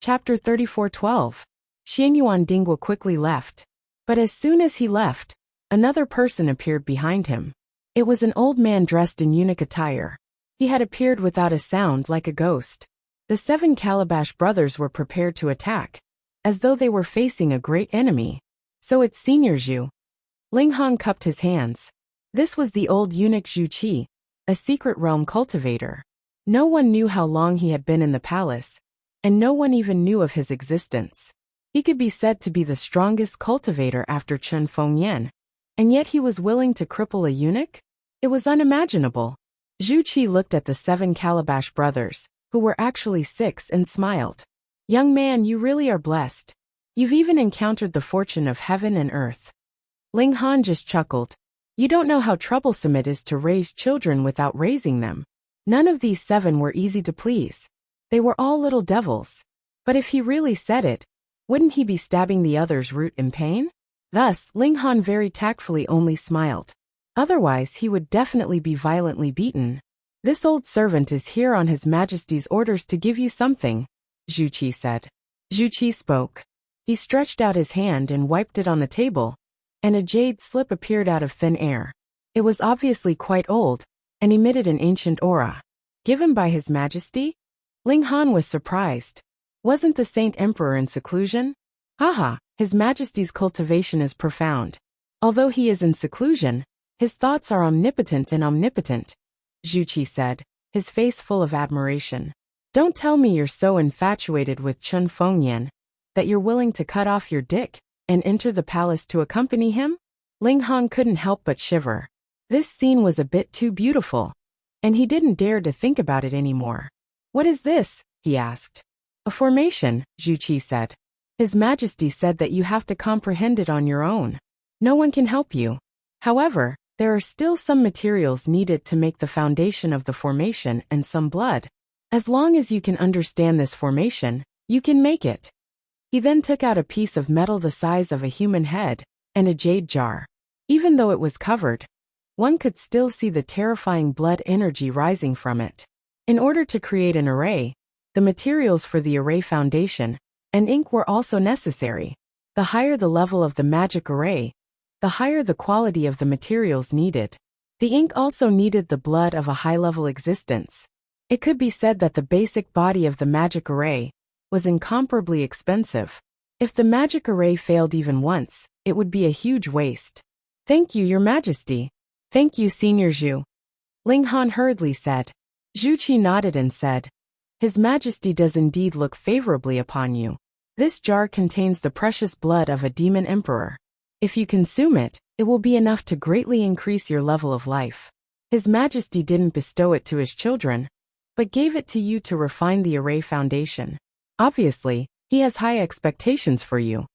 Chapter 34:12. Xianyuan Dingwa quickly left. But as soon as he left, another person appeared behind him. It was an old man dressed in eunuch attire. He had appeared without a sound like a ghost. The 7 Calabash brothers were prepared to attack, as though they were facing a great enemy. So it's Senior Zhu. Ling Han cupped his hands. This was the old eunuch Zhu Qi, a secret realm cultivator. No one knew how long he had been in the palace, and no one even knew of his existence. He could be said to be the strongest cultivator after Chen Fengyan, and yet he was willing to cripple a eunuch? It was unimaginable. Zhu Qi looked at the 7 Calabash brothers, who were actually 6, and smiled. Young man, you really are blessed. You've even encountered the fortune of heaven and earth. Ling Han just chuckled. You don't know how troublesome it is to raise children without raising them. None of these 7 were easy to please. They were all little devils. But if he really said it, wouldn't he be stabbing the others root in pain? Thus, Ling Han very tactfully only smiled. Otherwise, he would definitely be violently beaten. This old servant is here on His Majesty's orders to give you something, Zhu Qi said. Zhu Qi spoke. He stretched out his hand and wiped it on the table, and a jade slip appeared out of thin air. It was obviously quite old, and emitted an ancient aura. Given by His Majesty? Ling Han was surprised. Wasn't the Saint Emperor in seclusion? Haha, His Majesty's cultivation is profound. Although he is in seclusion, his thoughts are omnipotent and omnipotent, Zhu Qi said, his face full of admiration. Don't tell me you're so infatuated with Chen Fengyan that you're willing to cut off your dick and enter the palace to accompany him? Ling Han couldn't help but shiver. This scene was a bit too beautiful, and he didn't dare to think about it anymore. What is this? He asked. A formation, Zhu Qi said. His Majesty said that you have to comprehend it on your own. No one can help you. However, there are still some materials needed to make the foundation of the formation and some blood. As long as you can understand this formation, you can make it. He then took out a piece of metal the size of a human head and a jade jar. Even though it was covered, one could still see the terrifying blood energy rising from it. In order to create an array, the materials for the array foundation and ink were also necessary. The higher the level of the magic array, the higher the quality of the materials needed. The ink also needed the blood of a high-level existence. It could be said that the basic body of the magic array was incomparably expensive. If the magic array failed even once, it would be a huge waste. Thank you, Your Majesty. Thank you, Senior Zhu. Ling Han hurriedly said. Zhu Qi nodded and said, His Majesty does indeed look favorably upon you. This jar contains the precious blood of a demon emperor. If you consume it, it will be enough to greatly increase your level of life. His Majesty didn't bestow it to his children, but gave it to you to refine the array foundation. Obviously, he has high expectations for you.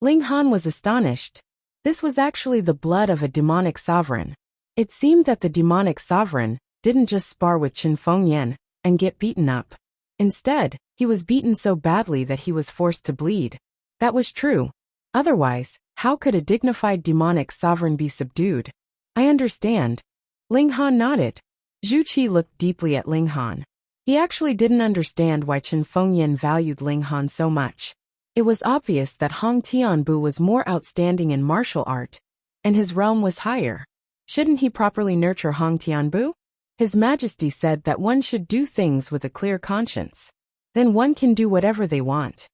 Ling Han was astonished. This was actually the blood of a demonic sovereign. It seemed that the demonic sovereign didn't just spar with Chen Fengyan and get beaten up. Instead, he was beaten so badly that he was forced to bleed. That was true. Otherwise, how could a dignified demonic sovereign be subdued? I understand. Ling Han nodded. Zhu Qi looked deeply at Ling Han. He actually didn't understand why Chen Fengyan valued Ling Han so much. It was obvious that Hong Tianbu was more outstanding in martial art, and his realm was higher. Shouldn't he properly nurture Hong Tianbu? His Majesty said that one should do things with a clear conscience. Then one can do whatever they want.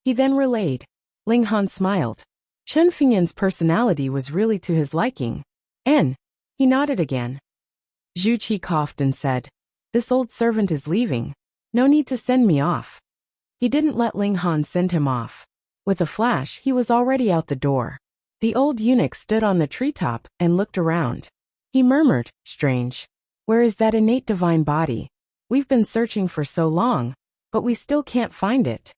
He then relayed. Ling Han smiled. Chen Fengyan's personality was really to his liking. He nodded again. Zhu Qi coughed and said, This old servant is leaving. No need to send me off. He didn't let Ling Han send him off. With a flash, he was already out the door. The old eunuch stood on the treetop and looked around. He murmured, Strange. Where is that innate divine body? We've been searching for so long, but we still can't find it.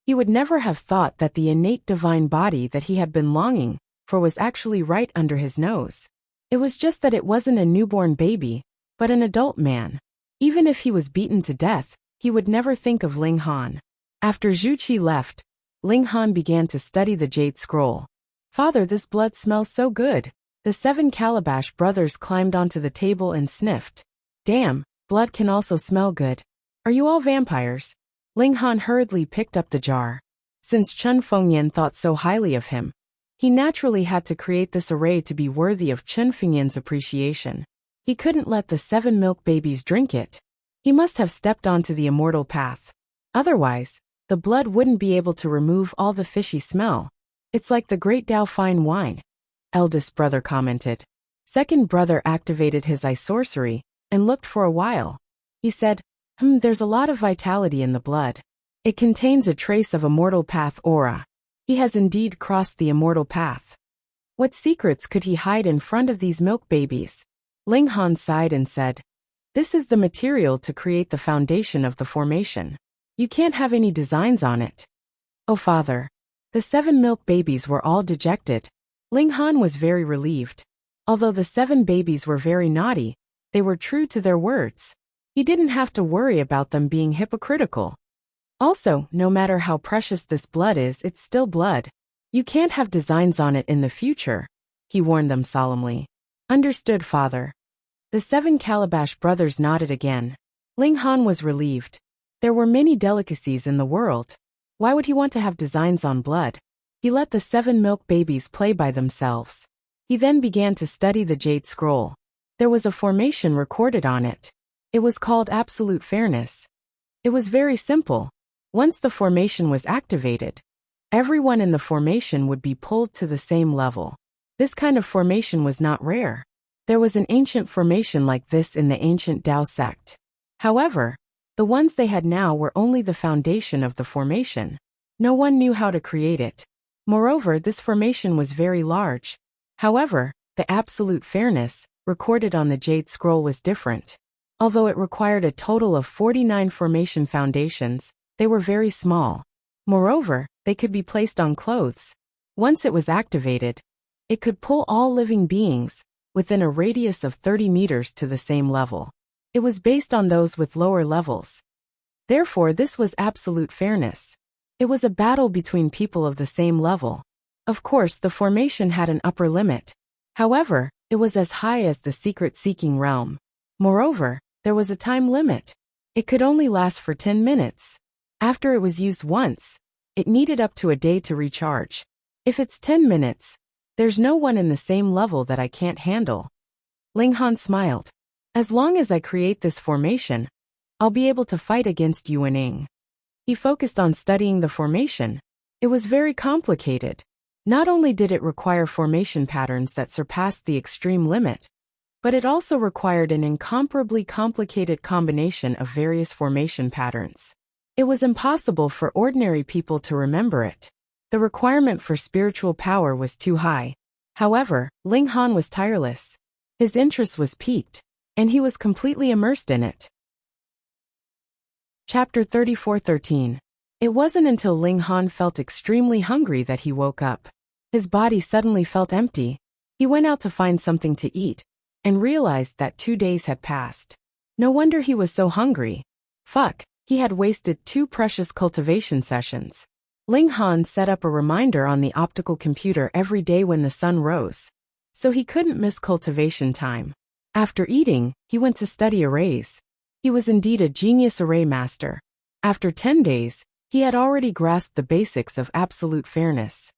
He would never have thought that the innate divine body that he had been longing for was actually right under his nose. It was just that it wasn't a newborn baby, but an adult man. Even if he was beaten to death, he would never think of Ling Han. After Zhu Qi left, Ling Han began to study the jade scroll. Father, this blood smells so good. The 7 Calabash brothers climbed onto the table and sniffed. Damn, blood can also smell good. Are you all vampires? Ling Han hurriedly picked up the jar. Since Chun Fengyan thought so highly of him, he naturally had to create this array to be worthy of Chun Fengyan's appreciation. He couldn't let the 7 milk babies drink it. He must have stepped onto the immortal path. Otherwise, the blood wouldn't be able to remove all the fishy smell. It's like the great Dao fine wine, eldest brother commented. Second brother activated his eye sorcery and looked for a while. He said, there's a lot of vitality in the blood. It contains a trace of immortal path aura. He has indeed crossed the immortal path. What secrets could he hide in front of these milk babies? Ling Han sighed and said, this is the material to create the foundation of the formation. You can't have any designs on it. Oh father. The 7 milk babies were all dejected. Ling Han was very relieved. Although the 7 babies were very naughty, they were true to their words. He didn't have to worry about them being hypocritical. Also, no matter how precious this blood is, it's still blood. You can't have designs on it in the future, he warned them solemnly. Understood, father. The 7 Calabash brothers nodded again. Ling Han was relieved. There were many delicacies in the world. Why would he want to have designs on blood? He let the 7 milk babies play by themselves. He then began to study the jade scroll. There was a formation recorded on it. It was called Absolute Fairness. It was very simple. Once the formation was activated, everyone in the formation would be pulled to the same level. This kind of formation was not rare. There was an ancient formation like this in the ancient Dao sect. However, the ones they had now were only the foundation of the formation. No one knew how to create it. Moreover, this formation was very large. However, the absolute fairness, recorded on the jade scroll, was different. Although it required a total of 49 formation foundations, they were very small. Moreover, they could be placed on clothes. Once it was activated, it could pull all living beings within a radius of 30 meters to the same level. It was based on those with lower levels. Therefore, this was absolute fairness. It was a battle between people of the same level. Of course, the formation had an upper limit. However, it was as high as the secret-seeking realm. Moreover, there was a time limit. It could only last for 10 minutes. After it was used once, it needed up to a day to recharge. If it's 10 minutes, there's no one in the same level that I can't handle. Ling Han smiled. As long as I create this formation, I'll be able to fight against Yuan Ying. He focused on studying the formation. It was very complicated. Not only did it require formation patterns that surpassed the extreme limit, but it also required an incomparably complicated combination of various formation patterns. It was impossible for ordinary people to remember it. The requirement for spiritual power was too high. However, Ling Han was tireless. His interest was piqued, and he was completely immersed in it. Chapter 34:13. It wasn't until Ling Han felt extremely hungry that he woke up. His body suddenly felt empty. He went out to find something to eat, and realized that 2 days had passed. No wonder he was so hungry. He had wasted 2 precious cultivation sessions. Ling Han set up a reminder on the optical computer every day when the sun rose, so he couldn't miss cultivation time. After eating, he went to study arrays. He was indeed a genius array master. After 10 days, he had already grasped the basics of absolute fairness.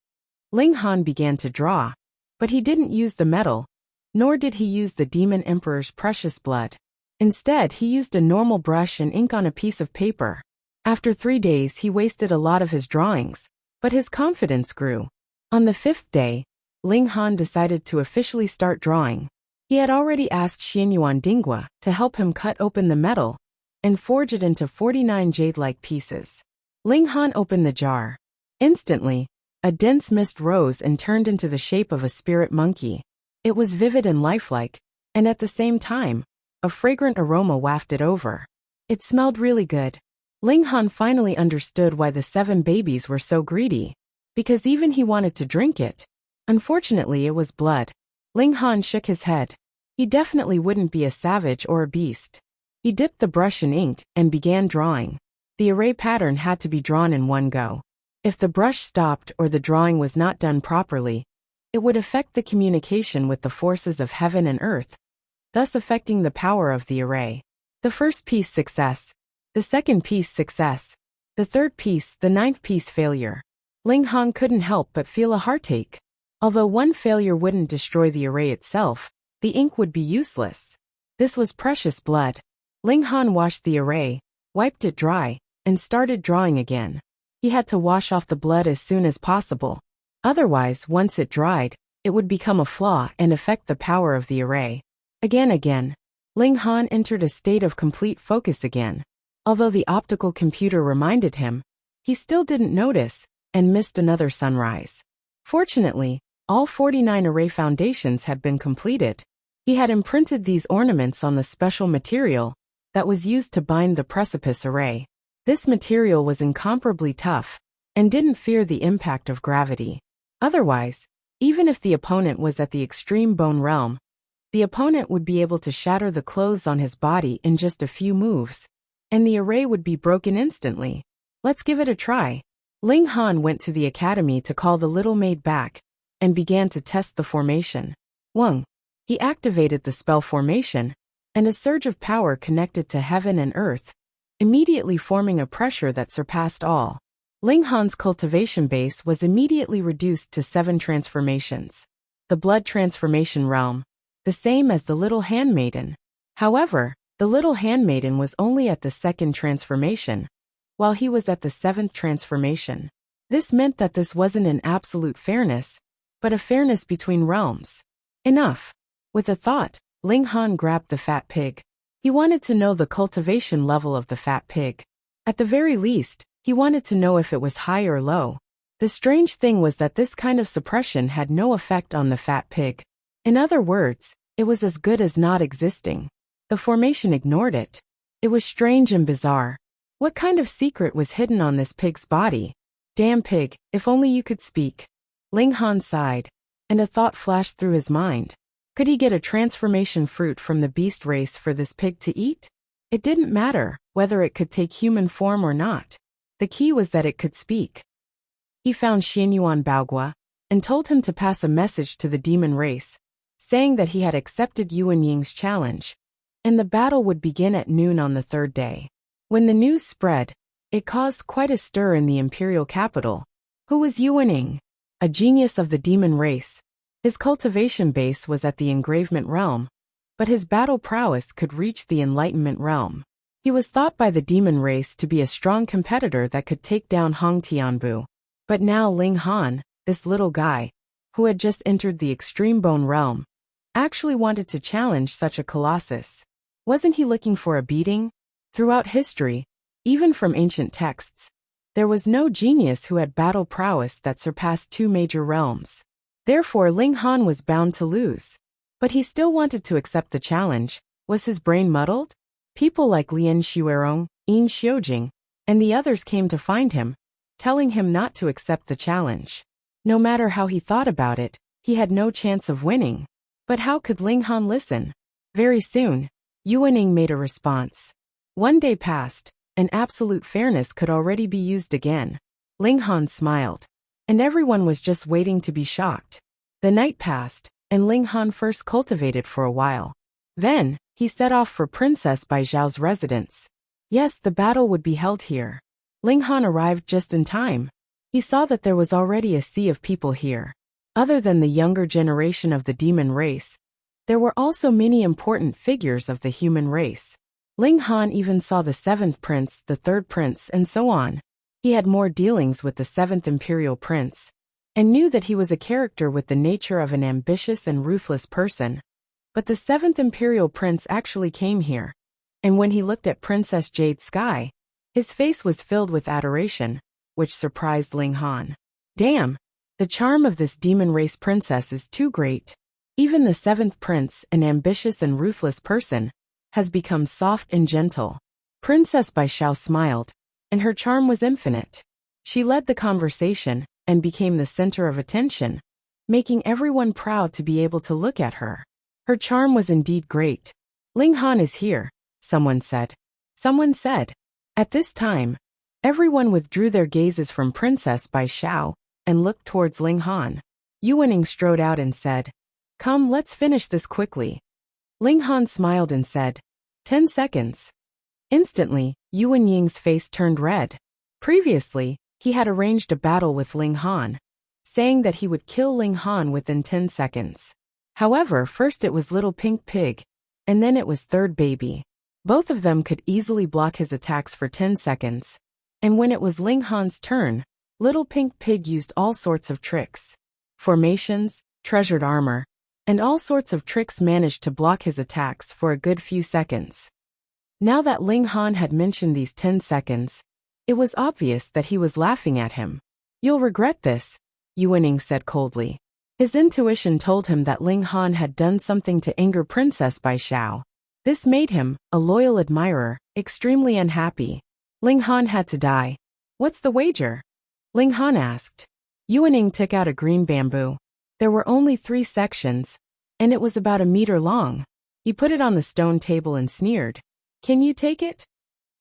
Ling Han began to draw, but he didn't use the metal, nor did he use the Demon Emperor's precious blood. Instead, he used a normal brush and ink on a piece of paper. After 3 days, he wasted a lot of his drawings, but his confidence grew. On the 5th day, Ling Han decided to officially start drawing. He had already asked Xianyuan Dinghua to help him cut open the metal and forge it into 49 jade-like pieces. Ling Han opened the jar. Instantly, a dense mist rose and turned into the shape of a spirit monkey. It was vivid and lifelike, and at the same time, a fragrant aroma wafted over. It smelled really good. Ling Han finally understood why the 7 babies were so greedy, because even he wanted to drink it. Unfortunately, it was blood. Ling Han shook his head. He definitely wouldn't be a savage or a beast. He dipped the brush in ink and began drawing. The array pattern had to be drawn in one go. If the brush stopped or the drawing was not done properly, it would affect the communication with the forces of heaven and earth, thus affecting the power of the array. The first piece success. The second piece success. The third piece, the ninth piece failure. Ling Han couldn't help but feel a heartache. Although one failure wouldn't destroy the array itself, the ink would be useless. This was precious blood. Ling Han washed the array, wiped it dry, and started drawing again. He had to wash off the blood as soon as possible. Otherwise, once it dried, it would become a flaw and affect the power of the array. Again. Ling Han entered a state of complete focus again. Although the optical computer reminded him, he still didn't notice, and missed another sunrise. Fortunately, all 49 array foundations had been completed. He had imprinted these ornaments on the special material that was used to bind the precipice array. This material was incomparably tough, and didn't fear the impact of gravity. Otherwise, even if the opponent was at the extreme bone realm, the opponent would be able to shatter the clothes on his body in just a few moves, and the array would be broken instantly. Let's give it a try. Ling Han went to the academy to call the little maid back, and began to test the formation. Wang. He activated the spell formation, and a surge of power connected to heaven and earth, immediately forming a pressure that surpassed all. Ling Han's cultivation base was immediately reduced to 7 transformations. The blood transformation realm, the same as the little handmaiden. However, the little handmaiden was only at the 2nd transformation, while he was at the 7th transformation. This meant that this wasn't an absolute fairness, but a fairness between realms. Enough. With a thought, Ling Han grabbed the fat pig. He wanted to know the cultivation level of the fat pig. At the very least, he wanted to know if it was high or low. The strange thing was that this kind of suppression had no effect on the fat pig. In other words, it was as good as not existing. The formation ignored it. It was strange and bizarre. What kind of secret was hidden on this pig's body? Damn pig, if only you could speak. Ling Han sighed, and a thought flashed through his mind. Could he get a transformation fruit from the beast race for this pig to eat? It didn't matter whether it could take human form or not. The key was that it could speak. He found Xianyuan Baogua, and told him to pass a message to the demon race, saying that he had accepted Yuan Ying's challenge, and the battle would begin at noon on the 3rd day. When the news spread, it caused quite a stir in the imperial capital. Who was Yuan Ying? A genius of the demon race. His cultivation base was at the engravement realm, but his battle prowess could reach the enlightenment realm. He was thought by the demon race to be a strong competitor that could take down Hong Tianbu. But now Ling Han, this little guy, who had just entered the extreme bone realm, actually wanted to challenge such a colossus. Wasn't he looking for a beating? Throughout history, even from ancient texts, there was no genius who had battle prowess that surpassed 2 major realms. Therefore Ling Han was bound to lose. But he still wanted to accept the challenge. Was his brain muddled? People like Lian Xuerong, Yin Xiujing, and the others came to find him, telling him not to accept the challenge. No matter how he thought about it, he had no chance of winning. But how could Ling Han listen? Very soon, Yuan Ying made a response. 1 day passed, and absolute fairness could already be used again. Ling Han smiled, and everyone was just waiting to be shocked. The night passed, and Ling Han first cultivated for a while. Then, he set off for Princess Bai Zhao's residence. Yes, the battle would be held here. Ling Han arrived just in time. He saw that there was already a sea of people here. Other than the younger generation of the demon race, there were also many important figures of the human race. Ling Han even saw the 7th prince, the 3rd prince, and so on. He had more dealings with the 7th imperial prince, and knew that he was a character with the nature of an ambitious and ruthless person. But the 7th imperial prince actually came here, and when he looked at Princess Jade Sky, his face was filled with adoration, which surprised Ling Han. Damn, the charm of this demon race princess is too great. Even the 7th prince, an ambitious and ruthless person, has become soft and gentle. Princess Bai Zhao smiled, and her charm was infinite. She led the conversation, and became the center of attention, making everyone proud to be able to look at her. Her charm was indeed great. Ling Han is here, someone said. Someone said. At this time, everyone withdrew their gazes from Princess Bai Zhao, and looked towards Ling Han. Yuan Ying strode out and said, "Come, let's finish this quickly." Ling Han smiled and said, 10 seconds. Instantly, Yuan Ying's face turned red. Previously, he had arranged a battle with Ling Han, saying that he would kill Ling Han within 10 seconds. However, first it was Little Pink Pig, and then it was Third Baby. Both of them could easily block his attacks for 10 seconds. And when it was Ling Han's turn, Little Pink Pig used all sorts of tricks. Formations, treasured armor, and all sorts of tricks managed to block his attacks for a good few seconds. Now that Ling Han had mentioned these 10 seconds, it was obvious that he was laughing at him. "You'll regret this," Yuaning said coldly. His intuition told him that Ling Han had done something to anger Princess Bai Xiao. This made him, a loyal admirer, extremely unhappy. Ling Han had to die. "What's the wager?" Ling Han asked. Yuaning took out a green bamboo. There were only 3 sections, and it was about a meter long. He put it on the stone table and sneered. "Can you take it?"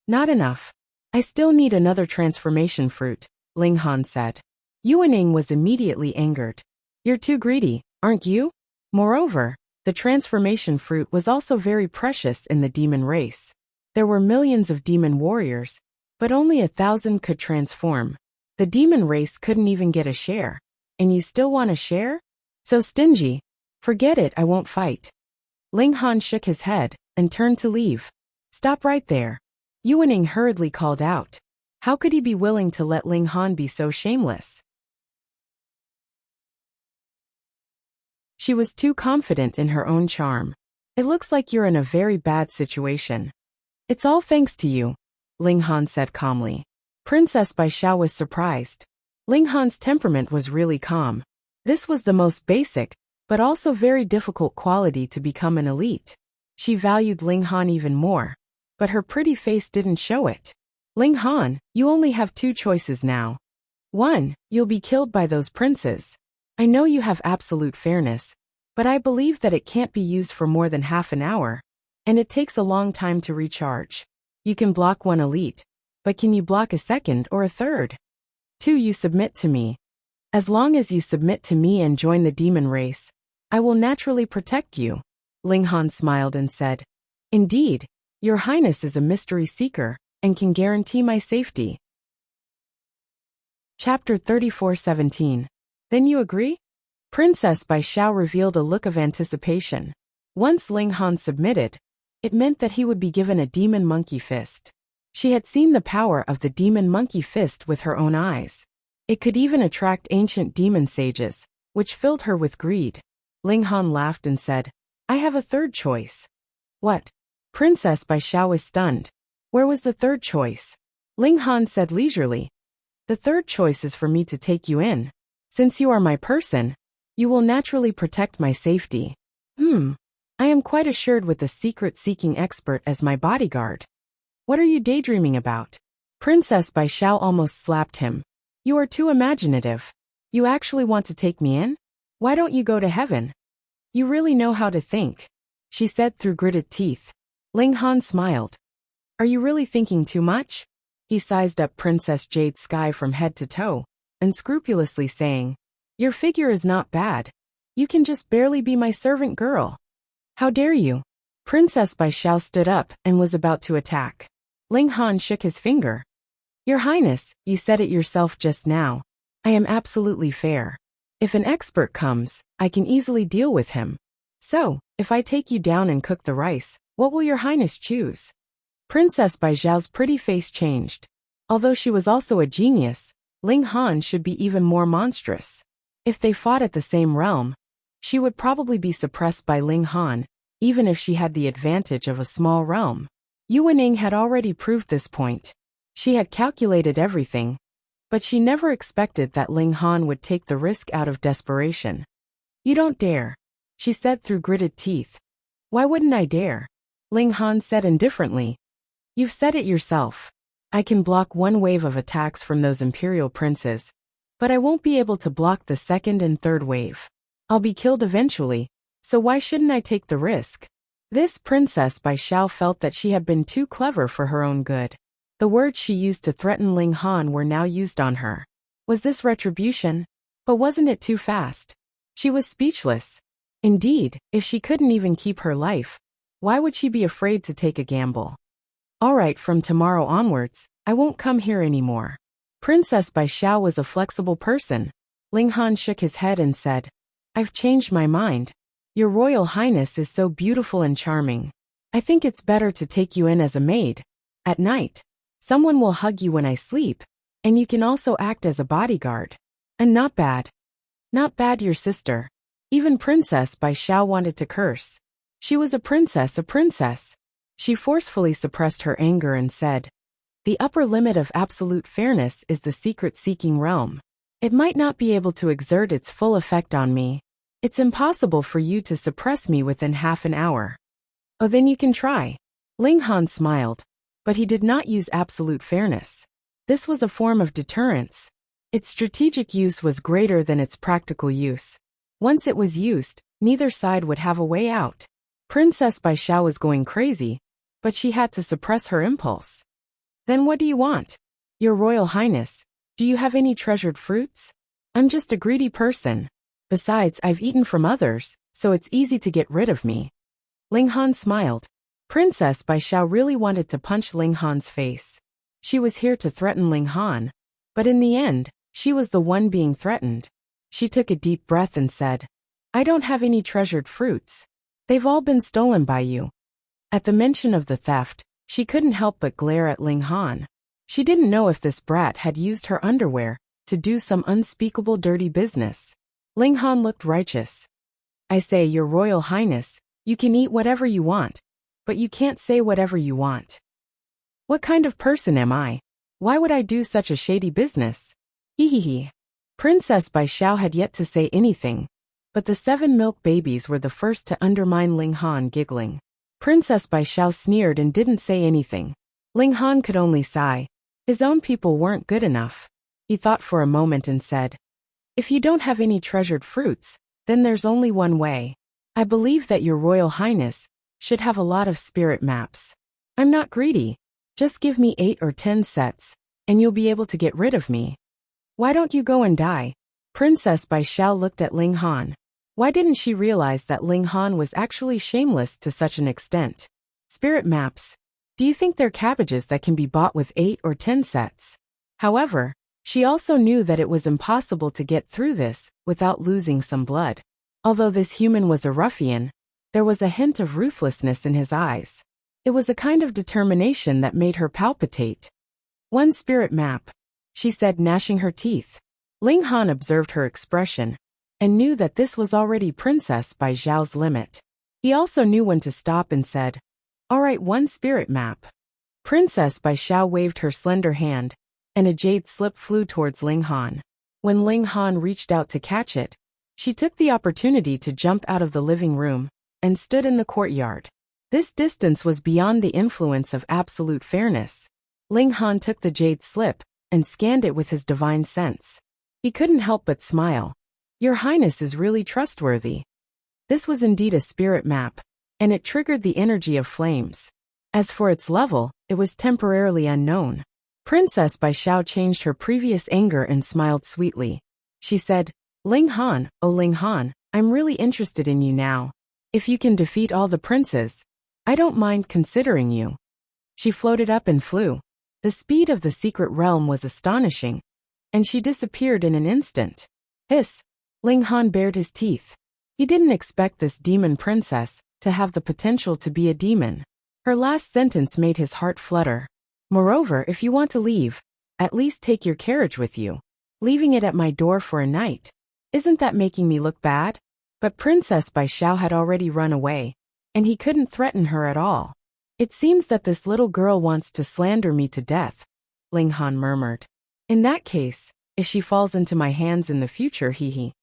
"Not enough. I still need another transformation fruit," Ling Han said. Yuaning was immediately angered. "You're too greedy, aren't you?" Moreover, the transformation fruit was also very precious in the demon race. There were millions of demon warriors, but only 1,000 could transform. The demon race couldn't even get a share. And you still want a share? So stingy. "Forget it, I won't fight." Ling Han shook his head and turned to leave. "Stop right there." Yuaning hurriedly called out. How could he be willing to let Ling Han be so shameless? She was too confident in her own charm. "It looks like you're in a very bad situation." "It's all thanks to you," Ling Han said calmly. Princess Bai Xiao was surprised. Ling Han's temperament was really calm. This was the most basic, but also very difficult quality to become an elite. She valued Ling Han even more, but her pretty face didn't show it. "Ling Han, you only have 2 choices now. 1, you'll be killed by those princes. I know you have absolute fairness, but I believe that it can't be used for more than half an hour, and it takes a long time to recharge. You can block 1 elite, but can you block a second or a third? 2, you submit to me. As long as you submit to me and join the demon race, I will naturally protect you." Ling Han smiled and said, "Indeed, Your Highness is a mystery seeker and can guarantee my safety." Chapter 34:17. Then you agree? Princess Bai Xiao revealed a look of anticipation. Once Ling Han submitted, it meant that he would be given a demon monkey fist. She had seen the power of the demon monkey fist with her own eyes. It could even attract ancient demon sages, which filled her with greed. Ling Han laughed and said, "I have a third choice." "What?" Princess Bai Xiao was stunned. "Where was the third choice?" Ling Han said leisurely, "The third choice is for me to take you in. Since you are my person, you will naturally protect my safety." I am quite assured with the secret-seeking expert as my bodyguard." "What are you daydreaming about?" Princess Bai Xiao almost slapped him. "You are too imaginative. You actually want to take me in? Why don't you go to heaven? You really know how to think," she said through gritted teeth. Ling Han smiled. "Are you really thinking too much?" He sized up Princess Jade Sky from head to toe, unscrupulously saying, "Your figure is not bad. You can just barely be my servant girl." "How dare you?" Princess Bai Xiao stood up and was about to attack. Ling Han shook his finger. "Your Highness, you said it yourself just now. I am absolutely fair. If an expert comes, I can easily deal with him. So, if I take you down and cook the rice, what will your Highness choose?" Princess Bai Xiao's pretty face changed. Although she was also a genius, Ling Han should be even more monstrous. If they fought at the same realm, she would probably be suppressed by Ling Han, even if she had the advantage of a small realm. Yuaning had already proved this point. She had calculated everything, but she never expected that Ling Han would take the risk out of desperation. "You don't dare," she said through gritted teeth. "Why wouldn't I dare?" Ling Han said indifferently. "You've said it yourself. I can block 1 wave of attacks from those imperial princes, but I won't be able to block the 2nd and 3rd wave. I'll be killed eventually, so why shouldn't I take the risk?" This Princess Bai Xiao felt that she had been too clever for her own good. The words she used to threaten Ling Han were now used on her. Was this retribution? But wasn't it too fast? She was speechless. Indeed, if she couldn't even keep her life, why would she be afraid to take a gamble? "All right, from tomorrow onwards, I won't come here anymore." Princess Bai Xiao was a flexible person. Ling Han shook his head and said, "I've changed my mind. Your Royal Highness is so beautiful and charming. I think it's better to take you in as a maid. At night, someone will hug you when I sleep, and you can also act as a bodyguard. And not bad. Not bad, your sister." Even Princess Bai Xiao wanted to curse. She was a princess, a princess. She forcefully suppressed her anger and said, "The upper limit of absolute fairness is the secret-seeking realm. It might not be able to exert its full effect on me. It's impossible for you to suppress me within half an hour." "Oh, then you can try." Ling Han smiled, but he did not use absolute fairness. This was a form of deterrence. Its strategic use was greater than its practical use. Once it was used, neither side would have a way out. Princess Bai Xiao was going crazy, but she had to suppress her impulse. "Then what do you want? Your Royal Highness, do you have any treasured fruits? I'm just a greedy person. Besides, I've eaten from others, so it's easy to get rid of me." Ling Han smiled. Princess Bai Xiao really wanted to punch Ling Han's face. She was here to threaten Ling Han, but in the end, she was the one being threatened. She took a deep breath and said, "I don't have any treasured fruits. They've all been stolen by you." At the mention of the theft, she couldn't help but glare at Ling Han. She didn't know if this brat had used her underwear to do some unspeakable dirty business. Ling Han looked righteous. "I say, Your Royal Highness, you can eat whatever you want, but you can't say whatever you want." "What kind of person am I? Why would I do such a shady business?" Hee. Princess Bai Xiao had yet to say anything, but the 7 milk babies were the first to undermine Ling Han, giggling. Princess Bai Xiao sneered and didn't say anything. Ling Han could only sigh. His own people weren't good enough. He thought for a moment and said, "If you don't have any treasured fruits, then there's only one way. I believe that Your Royal Highness should have a lot of spirit maps. I'm not greedy. Just give me 8 or 10 sets, and you'll be able to get rid of me. Why don't you go and die?" Princess Bai Xiao looked at Ling Han. Why didn't she realize that Ling Han was actually shameless to such an extent? Spirit maps. Do you think they're cabbages that can be bought with 8 or 10 sets? However, she also knew that it was impossible to get through this without losing some blood. Although this human was a ruffian, there was a hint of ruthlessness in his eyes. It was a kind of determination that made her palpitate. "One spirit map," she said, gnashing her teeth. Ling Han observed her expression and knew that this was already Princess Bai Xiao's limit. He also knew when to stop and said, "All right, 1 spirit map." Princess Bai Xiao waved her slender hand, and a jade slip flew towards Ling Han. When Ling Han reached out to catch it, she took the opportunity to jump out of the living room and stood in the courtyard. This distance was beyond the influence of absolute fairness. Ling Han took the jade slip and scanned it with his divine sense. He couldn't help but smile. "Your Highness is really trustworthy." This was indeed a spirit map, and it triggered the energy of flames. As for its level, it was temporarily unknown. Princess Bai Xiao changed her previous anger and smiled sweetly. She said, "Ling Han, oh Ling Han, I'm really interested in you now. If you can defeat all the princes, I don't mind considering you." She floated up and flew. The speed of the secret realm was astonishing, and she disappeared in an instant. Hiss! Ling Han bared his teeth. He didn't expect this demon princess to have the potential to be a demon. Her last sentence made his heart flutter. "Moreover, if you want to leave, at least take your carriage with you. Leaving it at my door for a night. Isn't that making me look bad?" But Princess Bai Xiao had already run away, and he couldn't threaten her at all. "It seems that this little girl wants to slander me to death," Ling Han murmured. "In that case, if she falls into my hands in the future, hee.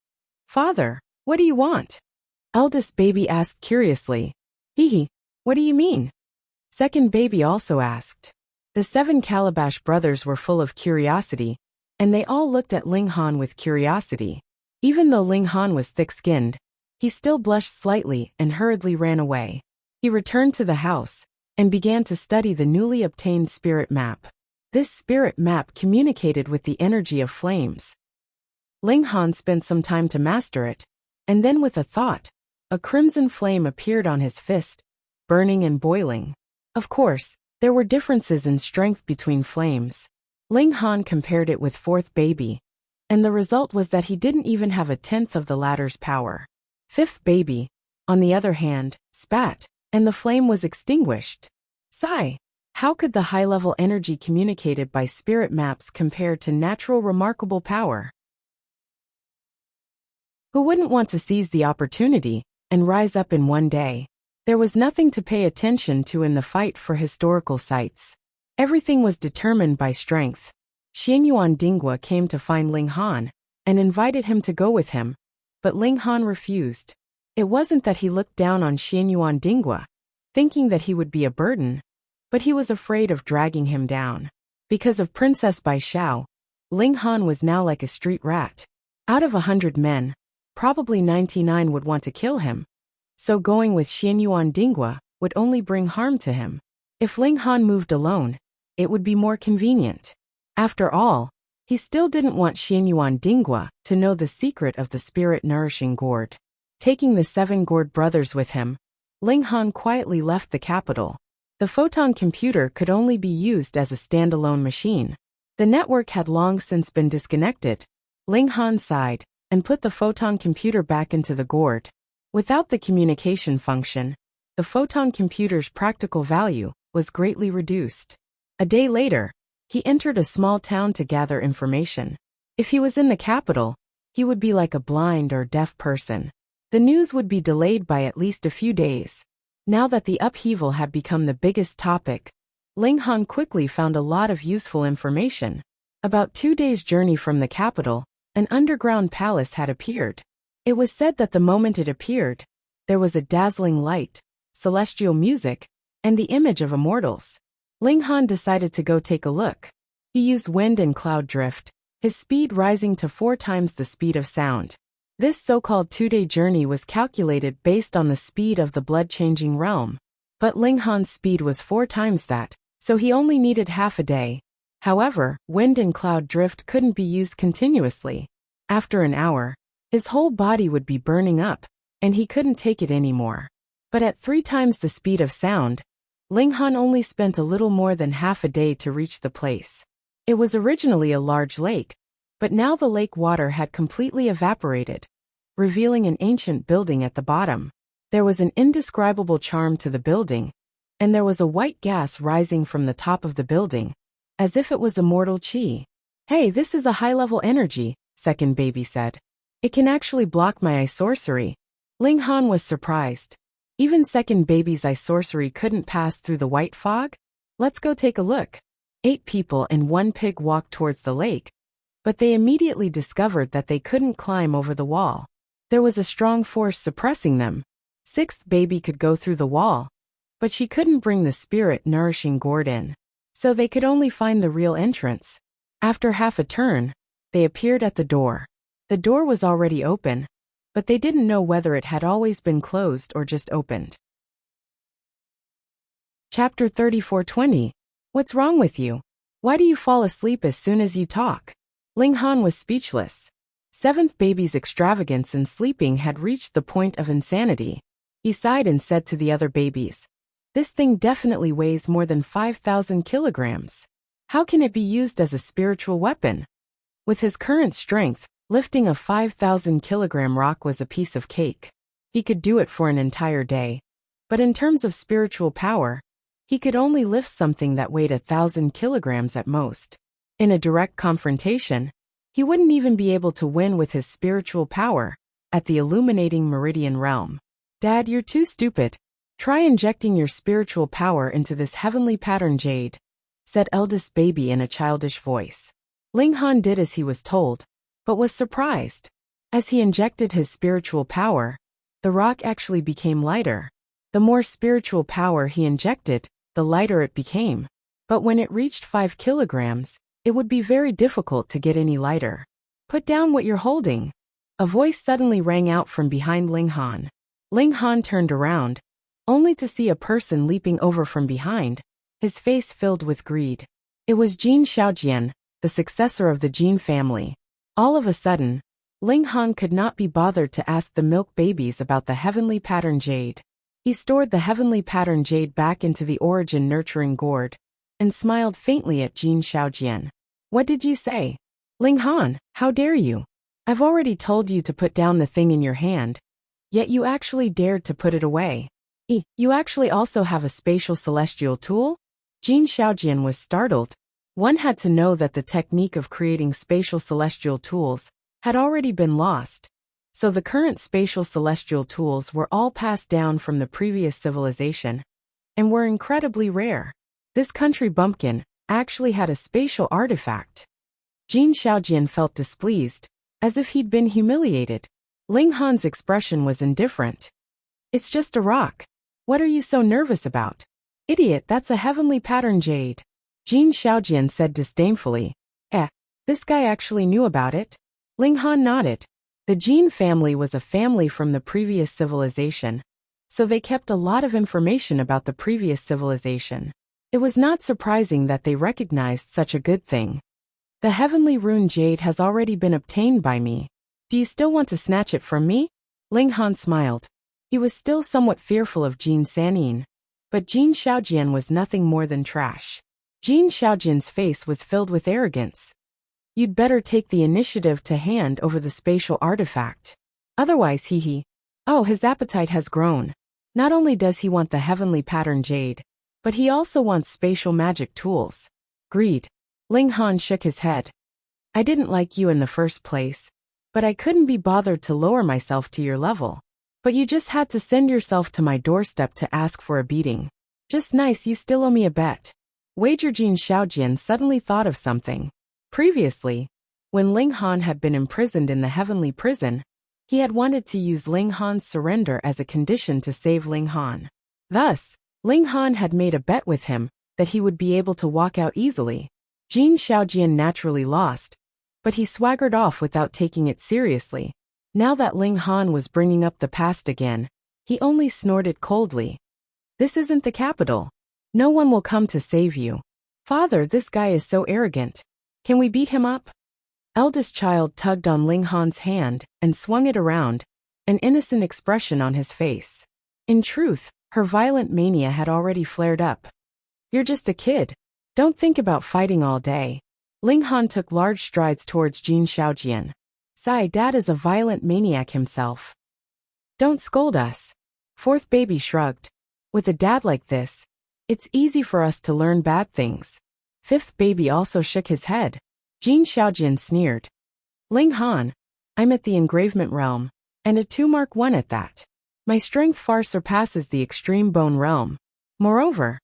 Father, what do you want?" Eldest baby asked curiously. Hee, what do you mean? Second baby also asked. The 7 Calabash brothers were full of curiosity, and they all looked at Ling Han with curiosity. Even though Ling Han was thick-skinned, he still blushed slightly and hurriedly ran away. He returned to the house and began to study the newly obtained spirit map. This spirit map communicated with the energy of flames. Ling Han spent some time to master it, and then with a thought, a crimson flame appeared on his fist, burning and boiling. Of course, there were differences in strength between flames. Ling Han compared it with fourth baby, and the result was that he didn't even have a tenth of the latter's power. Fifth baby, on the other hand, spat, and the flame was extinguished. Sigh. How could the high-level energy communicated by spirit maps compare to natural remarkable power? Who wouldn't want to seize the opportunity and rise up in one day? There was nothing to pay attention to in the fight for historical sites. Everything was determined by strength. Xianyuan Dinghua came to find Ling Han and invited him to go with him, but Ling Han refused. It wasn't that he looked down on Xianyuan Dinghua, thinking that he would be a burden, but he was afraid of dragging him down. Because of Princess Bai Xiao, Ling Han was now like a street rat. Out of 100 men, probably 99 would want to kill him, so going with Xianyuan Dinghua would only bring harm to him. If Ling Han moved alone, it would be more convenient. After all, he still didn't want Xianyuan Dinghua to know the secret of the spirit-nourishing gourd. Taking the 7 gourd brothers with him, Ling Han quietly left the capital. The photon computer could only be used as a standalone machine. The network had long since been disconnected. Ling Han sighed and put the photon computer back into the gourd. Without the communication function, the photon computer's practical value was greatly reduced. A day later, he entered a small town to gather information. If he was in the capital, he would be like a blind or deaf person. The news would be delayed by at least a few days. Now that the upheaval had become the biggest topic, Ling Han quickly found a lot of useful information. About 2 days' journey from the capital, an underground palace had appeared. It was said that the moment it appeared, there was a dazzling light, celestial music, and the image of immortals. Ling Han decided to go take a look. He used wind and cloud drift, his speed rising to 4 times the speed of sound. This so-called 2-day journey was calculated based on the speed of the blood-changing realm. But Ling Han's speed was 4 times that, so he only needed half a day. However, wind and cloud drift couldn't be used continuously. After an hour, his whole body would be burning up, and he couldn't take it anymore. But at 3 times the speed of sound, Ling Han only spent a little more than half a day to reach the place. It was originally a large lake, but now the lake water had completely evaporated, revealing an ancient building at the bottom. There was an indescribable charm to the building, and there was a white gas rising from the top of the building, as if it was immortal qi. "Hey, this is a high-level energy," second baby said. "It can actually block my eye sorcery." Ling Han was surprised. Even second baby's eye sorcery couldn't pass through the white fog? Let's go take a look. 8 people and 1 pig walked towards the lake, but they immediately discovered that they couldn't climb over the wall. There was a strong force suppressing them. 6th baby could go through the wall, but she couldn't bring the spirit-nourishing gourd in, so they could only find the real entrance. After half a turn, they appeared at the door. The door was already open, but they didn't know whether it had always been closed or just opened. Chapter 34:20. What's wrong with you? Why do you fall asleep as soon as you talk? Ling Han was speechless. 7th baby's extravagance in sleeping had reached the point of insanity. He sighed and said to the other babies, "This thing definitely weighs more than 5,000 kilograms. How can it be used as a spiritual weapon?" With his current strength, lifting a 5,000-kilogram rock was a piece of cake. He could do it for an entire day. But in terms of spiritual power, he could only lift something that weighed 1,000 kilograms at most. In a direct confrontation, he wouldn't even be able to win with his spiritual power at the illuminating meridian realm. "Dad, you're too stupid. Try injecting your spiritual power into this heavenly pattern jade," said eldest baby in a childish voice. Ling Han did as he was told, but was surprised. As he injected his spiritual power, the rock actually became lighter. The more spiritual power he injected, the lighter it became. But when it reached 5 kilograms, it would be very difficult to get any lighter. "Put down what you're holding." A voice suddenly rang out from behind Ling Han. Ling Han turned around, only to see a person leaping over from behind, his face filled with greed. It was Jin Xiaojian, the successor of the Jin family. All of a sudden, Ling Han could not be bothered to ask the milk babies about the heavenly pattern jade. He stored the heavenly pattern jade back into the origin nurturing gourd, and smiled faintly at Jin Xiaojian. What did you say? Ling Han, how dare you? I've already told you to put down the thing in your hand. Yet you actually dared to put it away. You actually also have a spatial celestial tool? Jin Xiaojian was startled. One had to know that the technique of creating spatial celestial tools had already been lost. So the current spatial celestial tools were all passed down from the previous civilization and were incredibly rare. This country bumpkin actually had a spatial artifact. Jin Xiaojian felt displeased, as if he'd been humiliated. Ling Han's expression was indifferent. It's just a rock. What are you so nervous about? Idiot, that's a heavenly pattern jade. Jin Xiaojian said disdainfully. This guy actually knew about it? Ling Han nodded. The Jin family was a family from the previous civilization, so they kept a lot of information about the previous civilization. It was not surprising that they recognized such a good thing. The heavenly rune jade has already been obtained by me. Do you still want to snatch it from me? Ling Han smiled. He was still somewhat fearful of Jin Sanin, but Jin Xiaojian was nothing more than trash. Jin Xiaojian's face was filled with arrogance. You'd better take the initiative to hand over the spatial artifact. Otherwise his appetite has grown. Not only does he want the heavenly pattern jade, but he also wants spatial magic tools. Greed. Ling Han shook his head. I didn't like you in the first place, but I couldn't be bothered to lower myself to your level. But you just had to send yourself to my doorstep to ask for a beating. Just nice, you still owe me a bet. Wager. Jin Xiaojian suddenly thought of something. Previously, when Ling Han had been imprisoned in the heavenly prison, he had wanted to use Ling Han's surrender as a condition to save Ling Han. Thus, Ling Han had made a bet with him that he would be able to walk out easily. Jin Xiaojian naturally lost, but he swaggered off without taking it seriously. Now that Ling Han was bringing up the past again, he only snorted coldly. This isn't the capital. No one will come to save you. Father, this guy is so arrogant. Can we beat him up? Eldest child tugged on Ling Han's hand and swung it around, an innocent expression on his face. In truth, her violent mania had already flared up. You're just a kid. Don't think about fighting all day. Ling Han took large strides towards Jin Xiaojian. Sai, Dad is a violent maniac himself. Don't scold us. Fourth baby shrugged. With a dad like this, it's easy for us to learn bad things. Fifth baby also shook his head. Jin Xiaojian sneered. Ling Han, I'm at the engravement realm, and a 2 Mark 1 at that. My strength far surpasses the extreme bone realm. Moreover,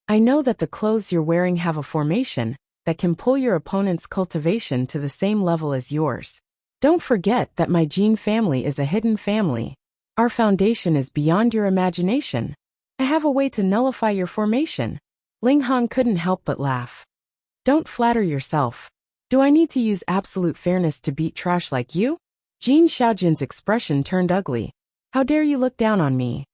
I know that the clothes you're wearing have a formation that can pull your opponent's cultivation to the same level as yours. Don't forget that my Jin family is a hidden family. Our foundation is beyond your imagination. I have a way to nullify your formation. Ling Han couldn't help but laugh. Don't flatter yourself. Do I need to use absolute fairness to beat trash like you? Jin Xiaojian's expression turned ugly. How dare you look down on me?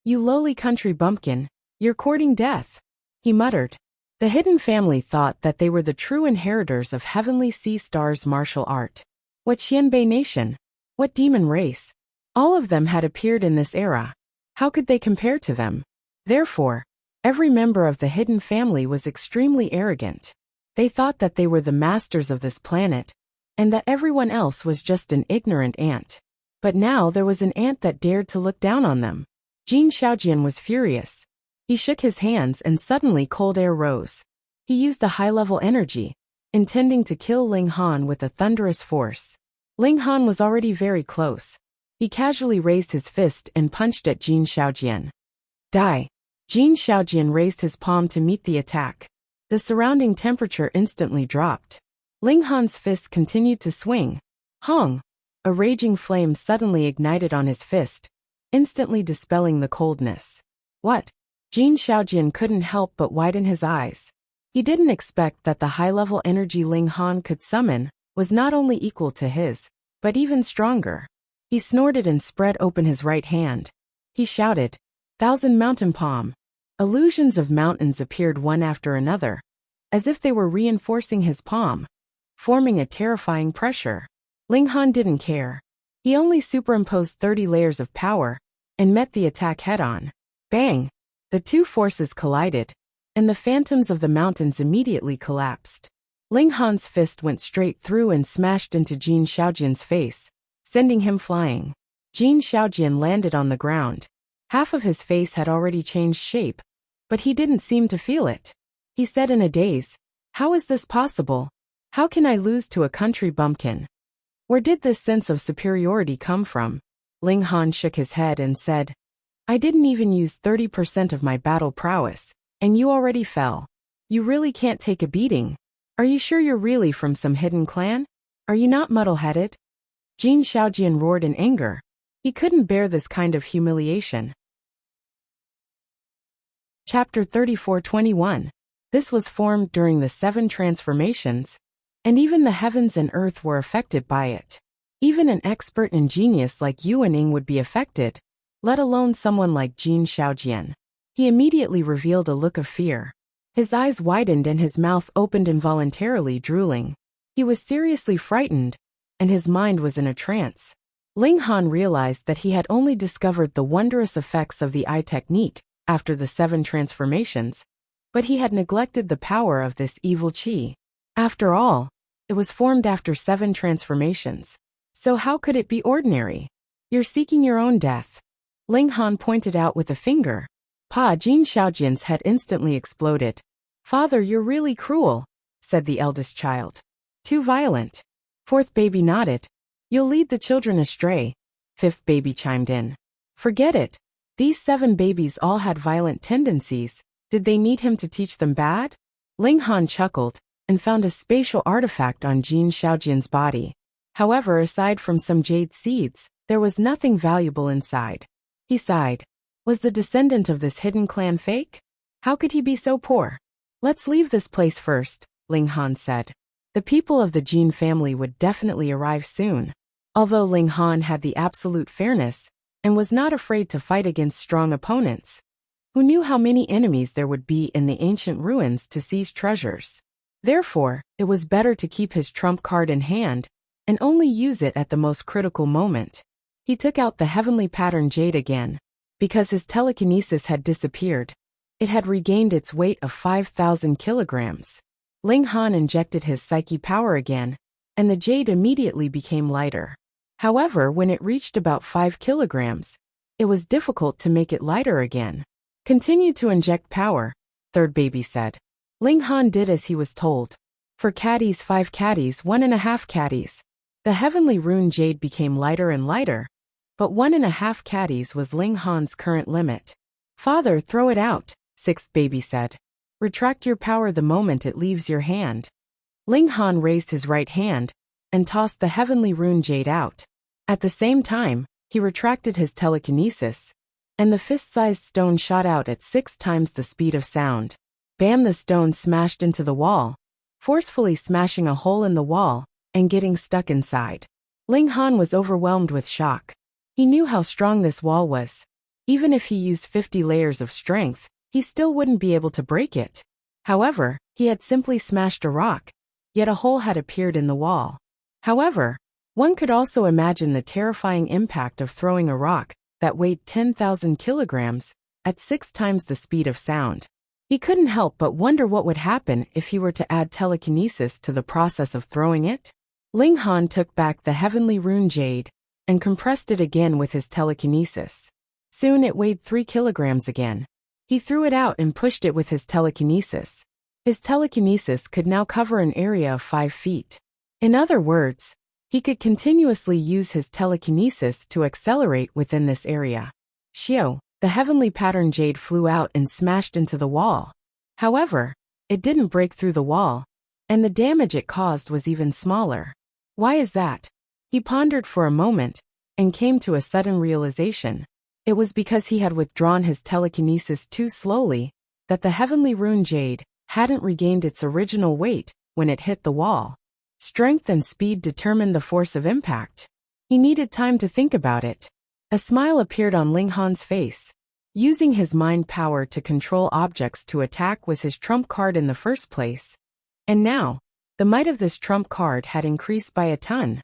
You lowly country bumpkin, you're courting death. He muttered. The hidden family thought that they were the true inheritors of Heavenly Sea Star's martial art. What Xianbei nation? What demon race? All of them had appeared in this era. How could they compare to them? Therefore, every member of the hidden family was extremely arrogant. They thought that they were the masters of this planet, and that everyone else was just an ignorant ant. But now there was an ant that dared to look down on them. Jin Xiaojian was furious. He shook his hands and suddenly cold air rose. He used a high-level energy, intending to kill Ling Han with a thunderous force. Ling Han was already very close. He casually raised his fist and punched at Jin Xiaojian. Die! Jin Xiaojian raised his palm to meet the attack. The surrounding temperature instantly dropped. Ling Han's fist continued to swing. Hong! A raging flame suddenly ignited on his fist, instantly dispelling the coldness. What? Jin Xiaojian couldn't help but widen his eyes. He didn't expect that the high-level energy Ling Han could summon was not only equal to his, but even stronger. He snorted and spread open his right hand. He shouted, "Thousand Mountain Palm." Illusions of mountains appeared one after another, as if they were reinforcing his palm, forming a terrifying pressure. Ling Han didn't care. He only superimposed 30 layers of power and met the attack head-on. Bang! The two forces collided, and the phantoms of the mountains immediately collapsed. Ling Han's fist went straight through and smashed into Jin Shaojian's face, sending him flying. Jin Shaojian landed on the ground. Half of his face had already changed shape, but he didn't seem to feel it. He said in a daze, "How is this possible? How can I lose to a country bumpkin? Where did this sense of superiority come from?" Ling Han shook his head and said, "I didn't even use 30% of my battle prowess, and you already fell. You really can't take a beating. Are you sure you're really from some hidden clan? Are you not muddle-headed?" Jin Shaojian roared in anger. He couldn't bear this kind of humiliation. Chapter 34:21. This was formed during the 7 transformations, and even the heavens and earth were affected by it. Even an expert and genius like Yuan Ying would be affected, let alone someone like Jin Shaojian. He immediately revealed a look of fear. His eyes widened and his mouth opened involuntarily, drooling. He was seriously frightened, and his mind was in a trance. Ling Han realized that he had only discovered the wondrous effects of the eye technique after the 7 transformations, but he had neglected the power of this evil qi. After all, it was formed after 7 transformations. So how could it be ordinary? "You're seeking your own death," Ling Han pointed out with a finger. Jin Shaojian's head instantly exploded. "Father, you're really cruel," said the eldest child. "Too violent." 4th baby nodded. "You'll lead the children astray," 5th baby chimed in. "Forget it. These 7 babies all had violent tendencies. Did they need him to teach them bad?" Ling Han chuckled and found a spatial artifact on Jin Shaojian's body. However, aside from some jade seeds, there was nothing valuable inside. He sighed. Was the descendant of this hidden clan fake? How could he be so poor? "Let's leave this place first," Ling Han said. The people of the Jin family would definitely arrive soon. Although Ling Han had the absolute fairness and was not afraid to fight against strong opponents, who knew how many enemies there would be in the ancient ruins to seize treasures. Therefore, it was better to keep his trump card in hand and only use it at the most critical moment. He took out the heavenly pattern jade again. Because his telekinesis had disappeared, it had regained its weight of 5,000 kilograms. Ling Han injected his psyche power again, and the jade immediately became lighter. However, when it reached about 5 kilograms, it was difficult to make it lighter again. "Continue to inject power," 3rd baby said. Ling Han did as he was told. For caddies, 5 caddies, 1.5 caddies. The heavenly rune jade became lighter and lighter, but 1.5 caddies was Ling Han's current limit. "Father, throw it out," 6th baby said. "Retract your power the moment it leaves your hand." Ling Han raised his right hand and tossed the heavenly rune jade out. At the same time, he retracted his telekinesis, and the fist-sized stone shot out at 6 times the speed of sound. Bam! The stone smashed into the wall, forcefully smashing a hole in the wall and getting stuck inside. Ling Han was overwhelmed with shock. He knew how strong this wall was. Even if he used 50 layers of strength, he still wouldn't be able to break it. However, he had simply smashed a rock, yet a hole had appeared in the wall. However, one could also imagine the terrifying impact of throwing a rock that weighed 10,000 kilograms at 6 times the speed of sound. He couldn't help but wonder what would happen if he were to add telekinesis to the process of throwing it. Ling Han took back the heavenly rune jade and compressed it again with his telekinesis. Soon it weighed 3 kilograms again. He threw it out and pushed it with his telekinesis. His telekinesis could now cover an area of 5 feet. In other words, he could continuously use his telekinesis to accelerate within this area. Xiao, the heavenly pattern jade flew out and smashed into the wall. However, it didn't break through the wall, and the damage it caused was even smaller. Why is that? He pondered for a moment and came to a sudden realization. It was because he had withdrawn his telekinesis too slowly that the heavenly rune jade hadn't regained its original weight when it hit the wall. Strength and speed determined the force of impact. He needed time to think about it. A smile appeared on Ling Han's face. Using his mind power to control objects to attack was his trump card in the first place. And now, the might of this trump card had increased by a ton.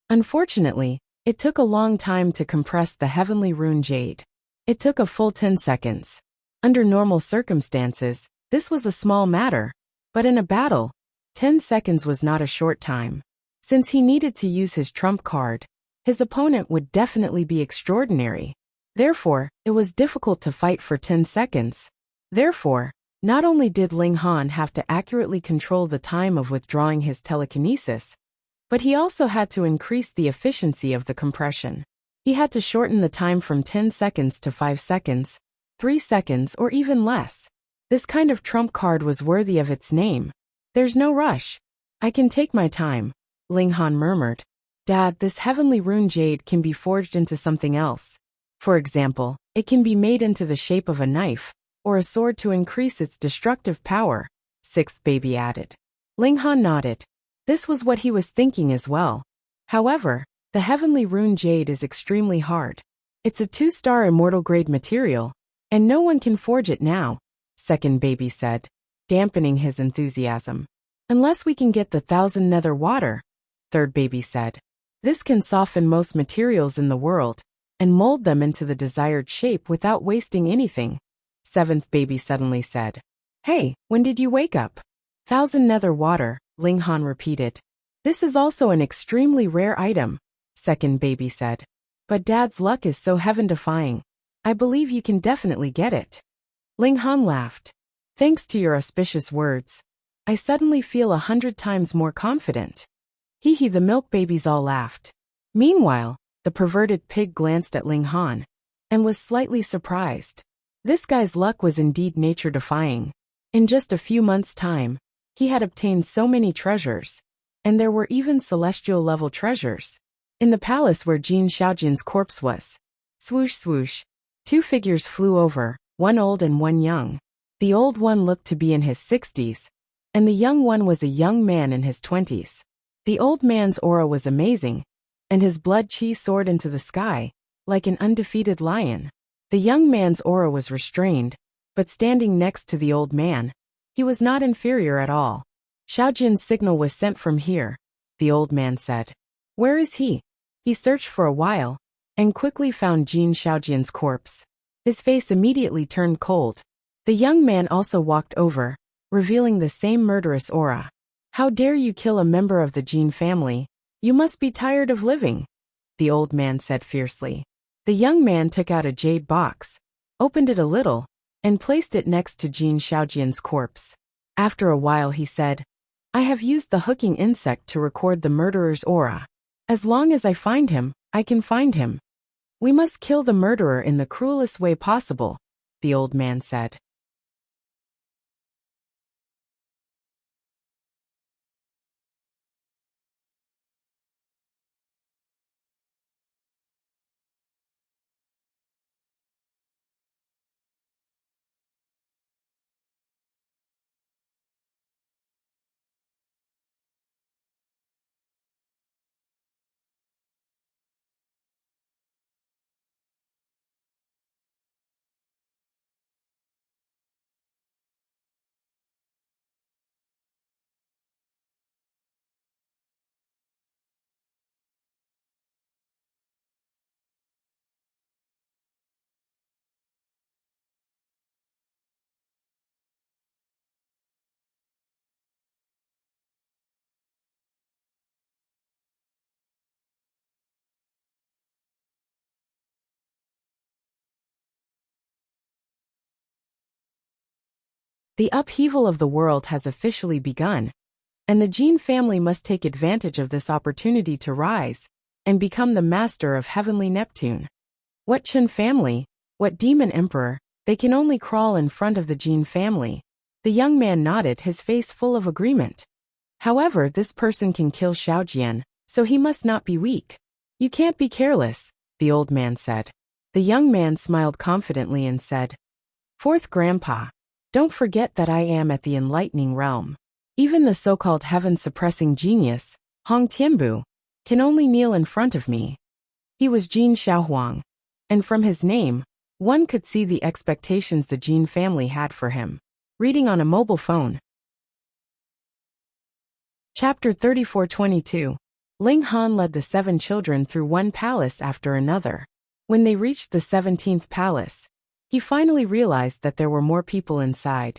Unfortunately, it took a long time to compress the heavenly rune jade. It took a full 10 seconds. Under normal circumstances, this was a small matter, but in a battle, 10 seconds was not a short time. Since he needed to use his trump card, his opponent would definitely be extraordinary. Therefore, it was difficult to fight for 10 seconds. Therefore, not only did Ling Han have to accurately control the time of withdrawing his telekinesis, but he also had to increase the efficiency of the compression. He had to shorten the time from 10 seconds to 5 seconds, 3 seconds, or even less. This kind of trump card was worthy of its name. There's no rush. I can take my time, Ling Han murmured. Dad, this heavenly rune jade can be forged into something else. For example, it can be made into the shape of a knife, or a sword to increase its destructive power, sixth baby added. Ling Han nodded. This was what he was thinking as well. However, the heavenly rune jade is extremely hard. It's a 2-star immortal grade material, and no one can forge it now, second baby said, dampening his enthusiasm. Unless we can get the 1,000 nether water, third baby said. This can soften most materials in the world, and mold them into the desired shape without wasting anything, seventh baby suddenly said. Hey, when did you wake up? 1,000 nether water, Ling Han repeated. This is also an extremely rare item, second baby said. But Dad's luck is so heaven-defying. I believe you can definitely get it. Ling Han laughed. Thanks to your auspicious words, I suddenly feel 100 times more confident. Hee hee, the milk babies all laughed. Meanwhile, the perverted pig glanced at Ling Han and was slightly surprised. This guy's luck was indeed nature-defying. In just a few months' time, he had obtained so many treasures, and there were even celestial-level treasures. In the palace where Jin Shaojian's corpse was, swoosh swoosh, 2 figures flew over, one old and one young. The old one looked to be in his 60s, and the young one was a young man in his 20s. The old man's aura was amazing, and his blood chi soared into the sky, like an undefeated lion. The young man's aura was restrained, but standing next to the old man, he was not inferior at all. Shaojian's signal was sent from here, the old man said. Where is he? He searched for a while, and quickly found Jin Shaojian's corpse. His face immediately turned cold. The young man also walked over, revealing the same murderous aura. How dare you kill a member of the Jin family? You must be tired of living, the old man said fiercely. The young man took out a jade box, opened it a little, and placed it next to Jin Shaojian's corpse. After a while he said, I have used the hooking insect to record the murderer's aura. As long as I find him, I can find him. We must kill the murderer in the cruelest way possible, the old man said. The upheaval of the world has officially begun, and the Jin family must take advantage of this opportunity to rise and become the master of heavenly Neptune. What Chen family? What demon emperor? They can only crawl in front of the Jin family. The young man nodded, his face full of agreement. However, this person can kill Shaojian, so he must not be weak. You can't be careless, the old man said. The young man smiled confidently and said, Fourth grandpa, don't forget that I am at the enlightening realm. Even the so-called heaven-suppressing genius, Hong Tianbu, can only kneel in front of me. He was Jin Xiaohuang, and from his name, one could see the expectations the Jin family had for him. Reading on a mobile phone. Chapter 3422. Ling Han led the 7 children through one palace after another. When they reached the 17th palace, he finally realized that there were more people inside.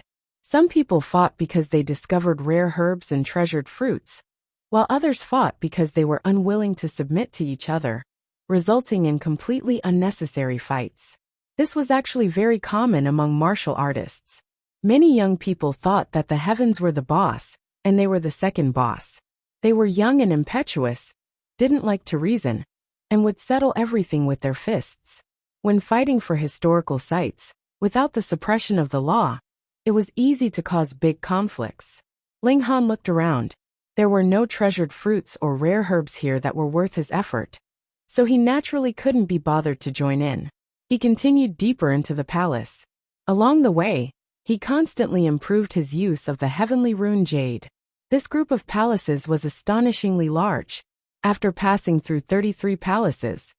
Some people fought because they discovered rare herbs and treasured fruits, while others fought because they were unwilling to submit to each other, resulting in completely unnecessary fights. This was actually very common among martial artists. Many young people thought that the heavens were the boss, and they were the second boss. They were young and impetuous, didn't like to reason, and would settle everything with their fists. When fighting for historical sites, without the suppression of the law, it was easy to cause big conflicts. Ling Han looked around. There were no treasured fruits or rare herbs here that were worth his effort, so he naturally couldn't be bothered to join in. He continued deeper into the palace. Along the way, he constantly improved his use of the heavenly rune jade. This group of palaces was astonishingly large. After passing through 33 palaces,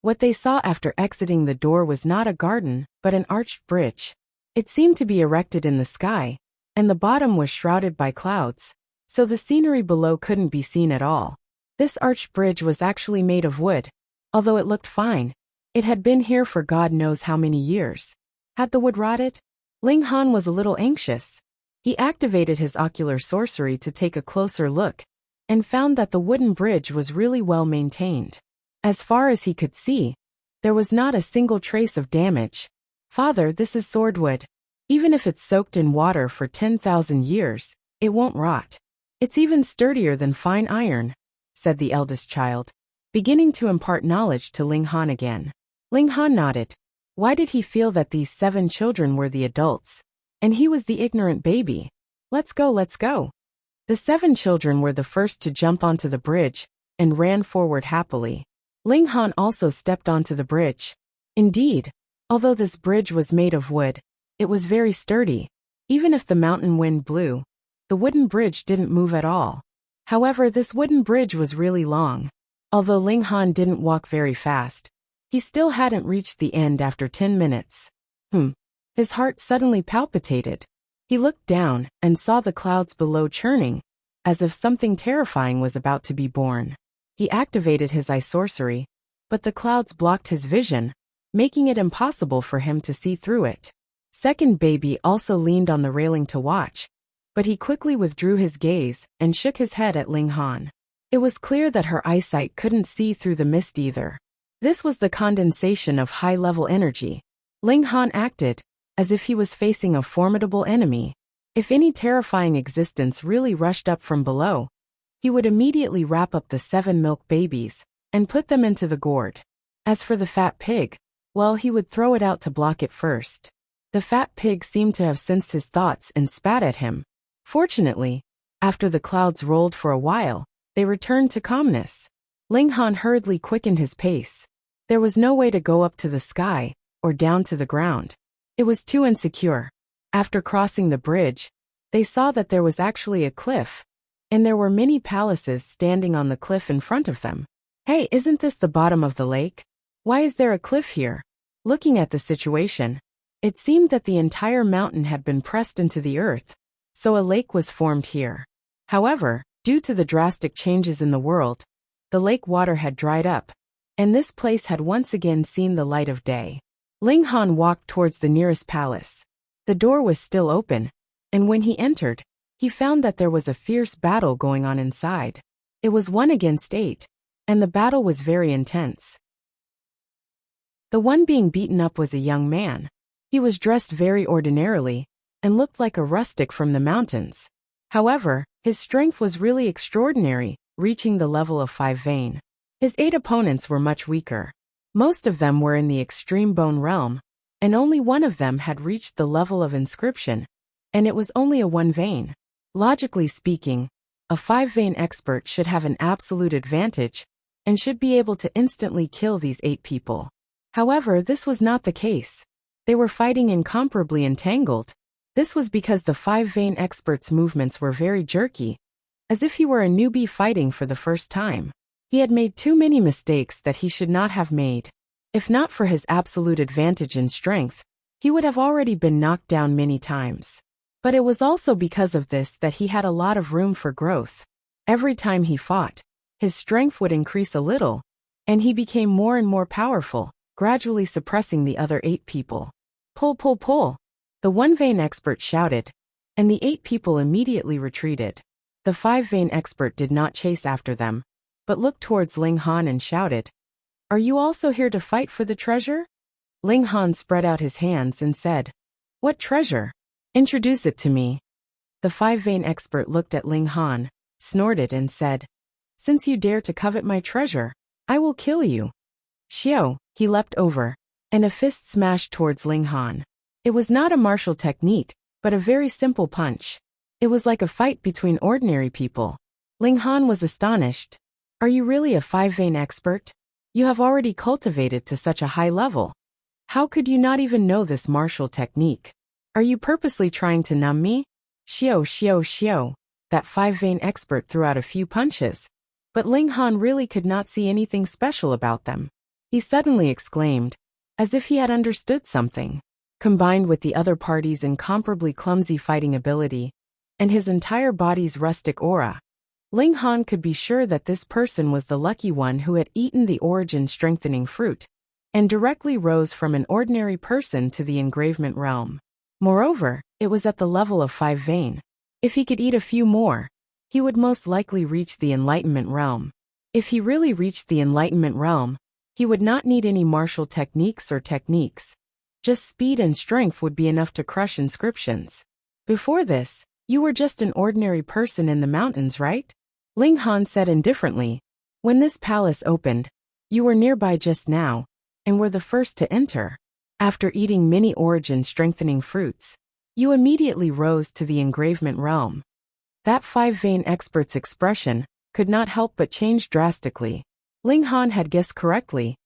what they saw after exiting the door was not a garden, but an arched bridge. It seemed to be erected in the sky, and the bottom was shrouded by clouds, so the scenery below couldn't be seen at all. This arched bridge was actually made of wood. Although it looked fine, it had been here for God knows how many years. Had the wood rotted? Ling Han was a little anxious. He activated his ocular sorcery to take a closer look, and found that the wooden bridge was really well maintained. As far as he could see, there was not a single trace of damage. Father, this is swordwood. Even if it's soaked in water for 10,000 years, it won't rot. It's even sturdier than fine iron, said the eldest child, beginning to impart knowledge to Ling Han again. Ling Han nodded. Why did he feel that these 7 children were the adults, and he was the ignorant baby? Let's go, let's go. The 7 children were the first to jump onto the bridge, and ran forward happily. Ling Han also stepped onto the bridge. Indeed, although this bridge was made of wood, it was very sturdy. Even if the mountain wind blew, the wooden bridge didn't move at all. However, this wooden bridge was really long. Although Ling Han didn't walk very fast, he still hadn't reached the end after 10 minutes. His heart suddenly palpitated. He looked down and saw the clouds below churning, as if something terrifying was about to be born. He activated his eye sorcery, but the clouds blocked his vision, making it impossible for him to see through it. Second baby also leaned on the railing to watch, but he quickly withdrew his gaze and shook his head at Ling Han. It was clear that her eyesight couldn't see through the mist either. This was the condensation of high-level energy. Ling Han acted as if he was facing a formidable enemy. If any terrifying existence really rushed up from below, he would immediately wrap up the 7 milk babies and put them into the gourd. As for the fat pig, well, he would throw it out to block it first. The fat pig seemed to have sensed his thoughts and spat at him. Fortunately, after the clouds rolled for a while, they returned to calmness. Ling Han hurriedly quickened his pace. There was no way to go up to the sky or down to the ground. It was too insecure. After crossing the bridge, they saw that there was actually a cliff, and there were many palaces standing on the cliff in front of them. Hey, isn't this the bottom of the lake? Why is there a cliff here? Looking at the situation, it seemed that the entire mountain had been pressed into the earth, so a lake was formed here. However, due to the drastic changes in the world, the lake water had dried up, and this place had once again seen the light of day. Ling Han walked towards the nearest palace. The door was still open, and when he entered, he found that there was a fierce battle going on inside. It was 1 against 8, and the battle was very intense. The one being beaten up was a young man. He was dressed very ordinarily, and looked like a rustic from the mountains. However, his strength was really extraordinary, reaching the level of 5 vein. His 8 opponents were much weaker. Most of them were in the extreme bone realm, and only one of them had reached the level of inscription, and it was only a 1 vein. Logically speaking, a 5 vein expert should have an absolute advantage, and should be able to instantly kill these 8 people. However, this was not the case. They were fighting incomparably entangled. This was because the 5 vein expert's movements were very jerky, as if he were a newbie fighting for the first time. He had made too many mistakes that he should not have made. If not for his absolute advantage in strength, he would have already been knocked down many times. But it was also because of this that he had a lot of room for growth. Every time he fought, his strength would increase a little, and he became more and more powerful, gradually suppressing the other 8 people. Pull, pull, pull! The 1 vein expert shouted. and the 8 people immediately retreated. The 5-vein expert did not chase after them, but looked towards Ling Han and shouted, "Are you also here to fight for the treasure?" Ling Han spread out his hands and said, "What treasure? Introduce it to me." The 5-vein expert looked at Ling Han, snorted and said, "Since you dare to covet my treasure, I will kill you." Xiao, he leapt over, and a fist smashed towards Ling Han. It was not a martial technique, but a very simple punch. It was like a fight between ordinary people. Ling Han was astonished. "Are you really a 5-vein expert? You have already cultivated to such a high level. How could you not even know this martial technique? Are you purposely trying to numb me?" Xiao. That 5-vein expert threw out a few punches, but Ling Han really could not see anything special about them. He suddenly exclaimed, as if he had understood something. Combined with the other party's incomparably clumsy fighting ability, and his entire body's rustic aura, Ling Han could be sure that this person was the lucky one who had eaten the origin-strengthening fruit, and directly rose from an ordinary person to the engravement realm. Moreover, it was at the level of 5-vein. If he could eat a few more, he would most likely reach the enlightenment realm. If he really reached the enlightenment realm, he would not need any martial techniques. Just speed and strength would be enough to crush inscriptions. Before this, you were just an ordinary person in the mountains, right? Ling Han said indifferently. When this palace opened, you were nearby just now, and were the first to enter. After eating many origin-strengthening fruits, you immediately rose to the engravement realm. That 5-vein expert's expression could not help but change drastically. Ling Han had guessed correctly.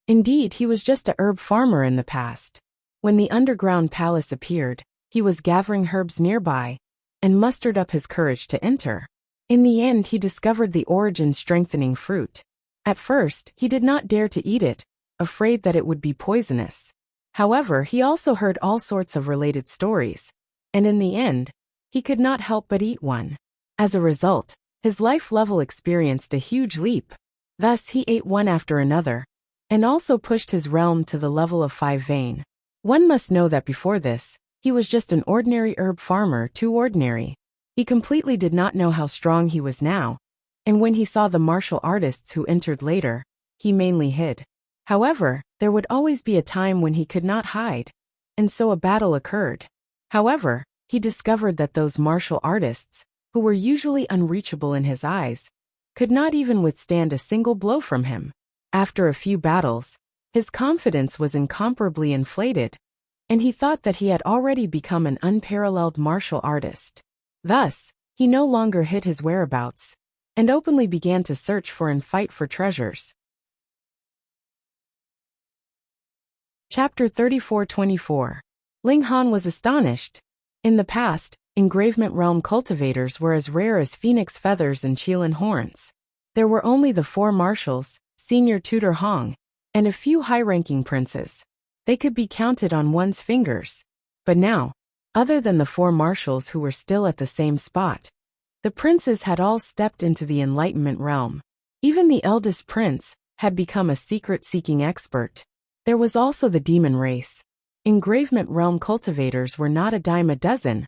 Indeed, he was just a herb farmer in the past. When the underground palace appeared, he was gathering herbs nearby, and mustered up his courage to enter. In the end, he discovered the origin-strengthening fruit. At first, he did not dare to eat it, afraid that it would be poisonous. However, he also heard all sorts of related stories, and in the end, he could not help but eat one. As a result, his life level experienced a huge leap. Thus, he ate one after another, and also pushed his realm to the level of 5-vein. One must know that before this, he was just an ordinary herb farmer, too ordinary. He completely did not know how strong he was now, and when he saw the martial artists who entered later, he mainly hid. However, there would always be a time when he could not hide, and so a battle occurred. However, he discovered that those martial artists, who were usually unreachable in his eyes, could not even withstand a single blow from him. After a few battles, his confidence was incomparably inflated, and he thought that he had already become an unparalleled martial artist. Thus, he no longer hid his whereabouts, and openly began to search for and fight for treasures. Chapter 34-24. Ling Han was astonished. In the past, engravement realm cultivators were as rare as phoenix feathers and Qilin horns. There were only the 4 marshals, Senior Tutor Hong, and a few high-ranking princes. They could be counted on one's fingers. But now, other than the 4 marshals who were still at the same spot, the princes had all stepped into the enlightenment realm. Even the eldest prince had become a secret-seeking expert. There was also the demon race. Engravement realm cultivators were not a dime a dozen,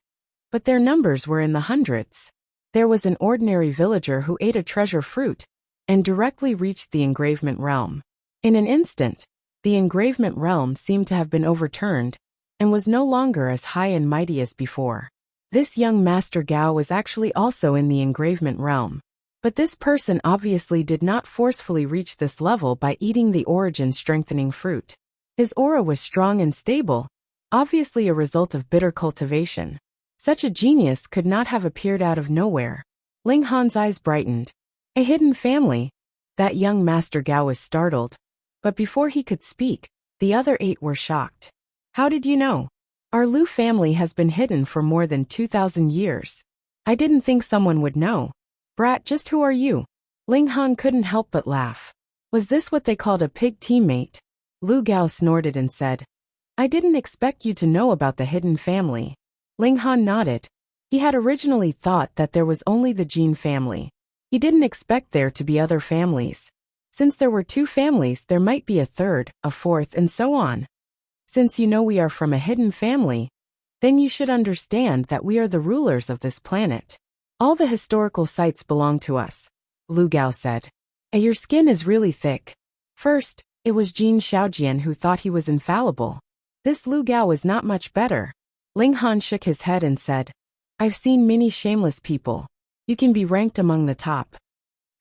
but their numbers were in the hundreds. There was an ordinary villager who ate a treasure fruit and directly reached the engravement realm. In an instant, the engravement realm seemed to have been overturned and was no longer as high and mighty as before. This young Master Gao was actually also in the engravement realm. But this person obviously did not forcefully reach this level by eating the origin-strengthening fruit. His aura was strong and stable, obviously a result of bitter cultivation. Such a genius could not have appeared out of nowhere. Ling Han's eyes brightened. A hidden family? That young Master Gao was startled. But before he could speak, the other 8 were shocked. How did you know? Our Lu family has been hidden for more than 2,000 years. I didn't think someone would know. Brat, just who are you? Ling Han couldn't help but laugh. Was this what they called a pig teammate? Lu Gao snorted and said, I didn't expect you to know about the hidden family. Ling Han nodded. He had originally thought that there was only the Jin family. He didn't expect there to be other families. Since there were 2 families, there might be a third, a fourth, and so on. Since you know we are from a hidden family, then you should understand that we are the rulers of this planet. All the historical sites belong to us, Lu Gao said. Your skin is really thick. First, it was Jin Xiaojian who thought he was infallible. This Lu Gao was not much better. Ling Han shook his head and said, I've seen many shameless people. You can be ranked among the top.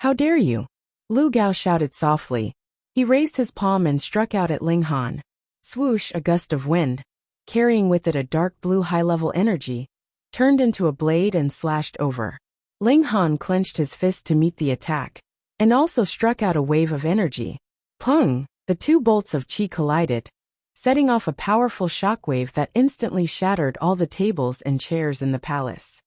How dare you? Lu Gao shouted softly. He raised his palm and struck out at Ling Han. Swoosh, a gust of wind, carrying with it a dark blue high-level energy, turned into a blade and slashed over. Ling Han clenched his fist to meet the attack, and also struck out a wave of energy. Pung! The two bolts of qi collided, setting off a powerful shockwave that instantly shattered all the tables and chairs in the palace.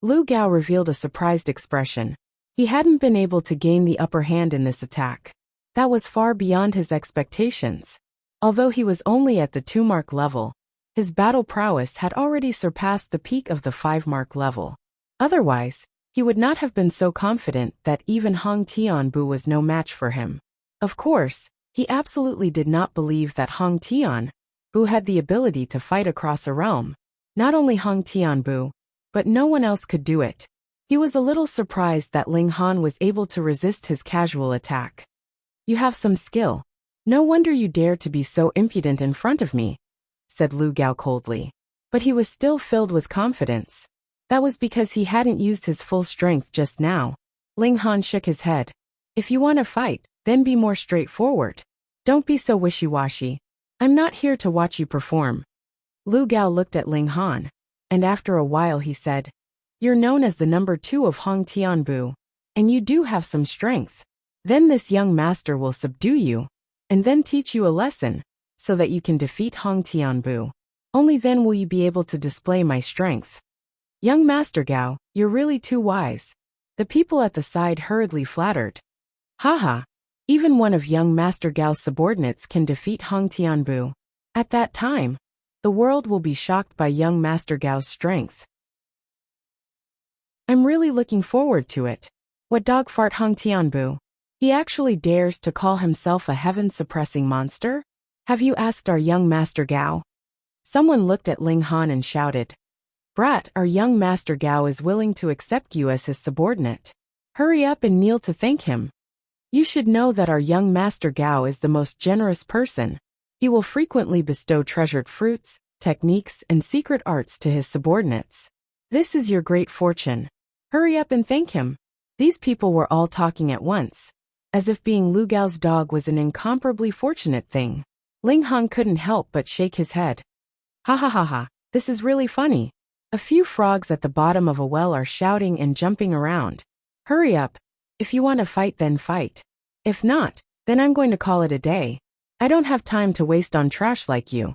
Lu Gao revealed a surprised expression. He hadn't been able to gain the upper hand in this attack. That was far beyond his expectations. Although he was only at the 2-mark level, his battle prowess had already surpassed the peak of the 5-mark level. Otherwise, he would not have been so confident that even Hong Tianbu was no match for him. Of course, he absolutely did not believe that Hong Tianbu had the ability to fight across a realm. Not only Hong Tianbu, but no one else could do it. He was a little surprised that Ling Han was able to resist his casual attack. You have some skill. No wonder you dare to be so impudent in front of me, said Lu Gao coldly. But he was still filled with confidence. That was because he hadn't used his full strength just now. Ling Han shook his head. If you want to fight, then be more straightforward. Don't be so wishy-washy. I'm not here to watch you perform. Lu Gao looked at Ling Han, and after a while he said, You're known as the number 2 of Hong Tianbu, and you do have some strength. Then this young master will subdue you, and then teach you a lesson, so that you can defeat Hong Tianbu. Only then will you be able to display my strength. Young Master Gao, you're really too wise. The people at the side hurriedly flattered. Haha, even one of young Master Gao's subordinates can defeat Hong Tianbu. At that time, the world will be shocked by young Master Gao's strength. I'm really looking forward to it. What dog fart Hong Tianbu? He actually dares to call himself a heaven-suppressing monster? Have you asked our young Master Gao? Someone looked at Ling Han and shouted, Brat, our young Master Gao is willing to accept you as his subordinate. Hurry up and kneel to thank him. You should know that our young Master Gao is the most generous person. He will frequently bestow treasured fruits, techniques, and secret arts to his subordinates. This is your great fortune. Hurry up and thank him. These people were all talking at once, as if being Lu Gao's dog was an incomparably fortunate thing. Ling Han couldn't help but shake his head. Ha ha ha ha, this is really funny. A few frogs at the bottom of a well are shouting and jumping around. Hurry up. If you want to fight, then fight. If not, then I'm going to call it a day. I don't have time to waste on trash like you.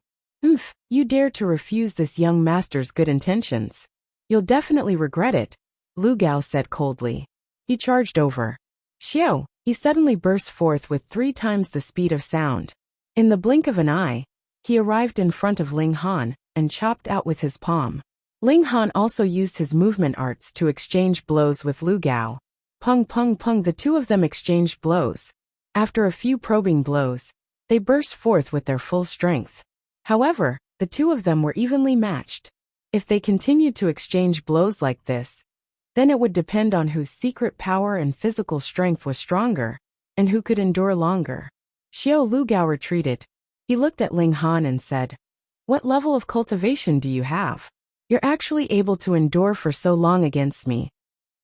You dare to refuse this young master's good intentions. You'll definitely regret it, Lu Gao said coldly. He charged over. Xiao, he suddenly burst forth with 3 times the speed of sound. In the blink of an eye, he arrived in front of Ling Han and chopped out with his palm. Ling Han also used his movement arts to exchange blows with Lu Gao. Pung pung pung, the two of them exchanged blows. After a few probing blows, they burst forth with their full strength. However, the two of them were evenly matched. If they continued to exchange blows like this, then it would depend on whose secret power and physical strength was stronger, and who could endure longer. Xiao Lu Gao retreated. He looked at Ling Han and said, What level of cultivation do you have? You're actually able to endure for so long against me.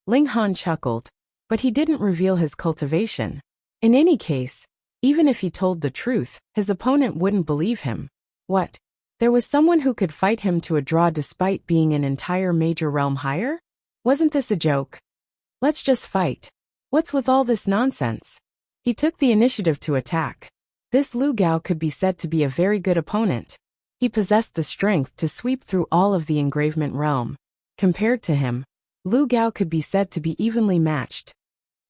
Ling Han chuckled, but he didn't reveal his cultivation. In any case, even if he told the truth, his opponent wouldn't believe him. What? There was someone who could fight him to a draw despite being an entire major realm higher? Wasn't this a joke? Let's just fight. What's with all this nonsense? He took the initiative to attack. This Lu Gao could be said to be a very good opponent. He possessed the strength to sweep through all of the engravement realm. Compared to him, Lu Gao could be said to be evenly matched.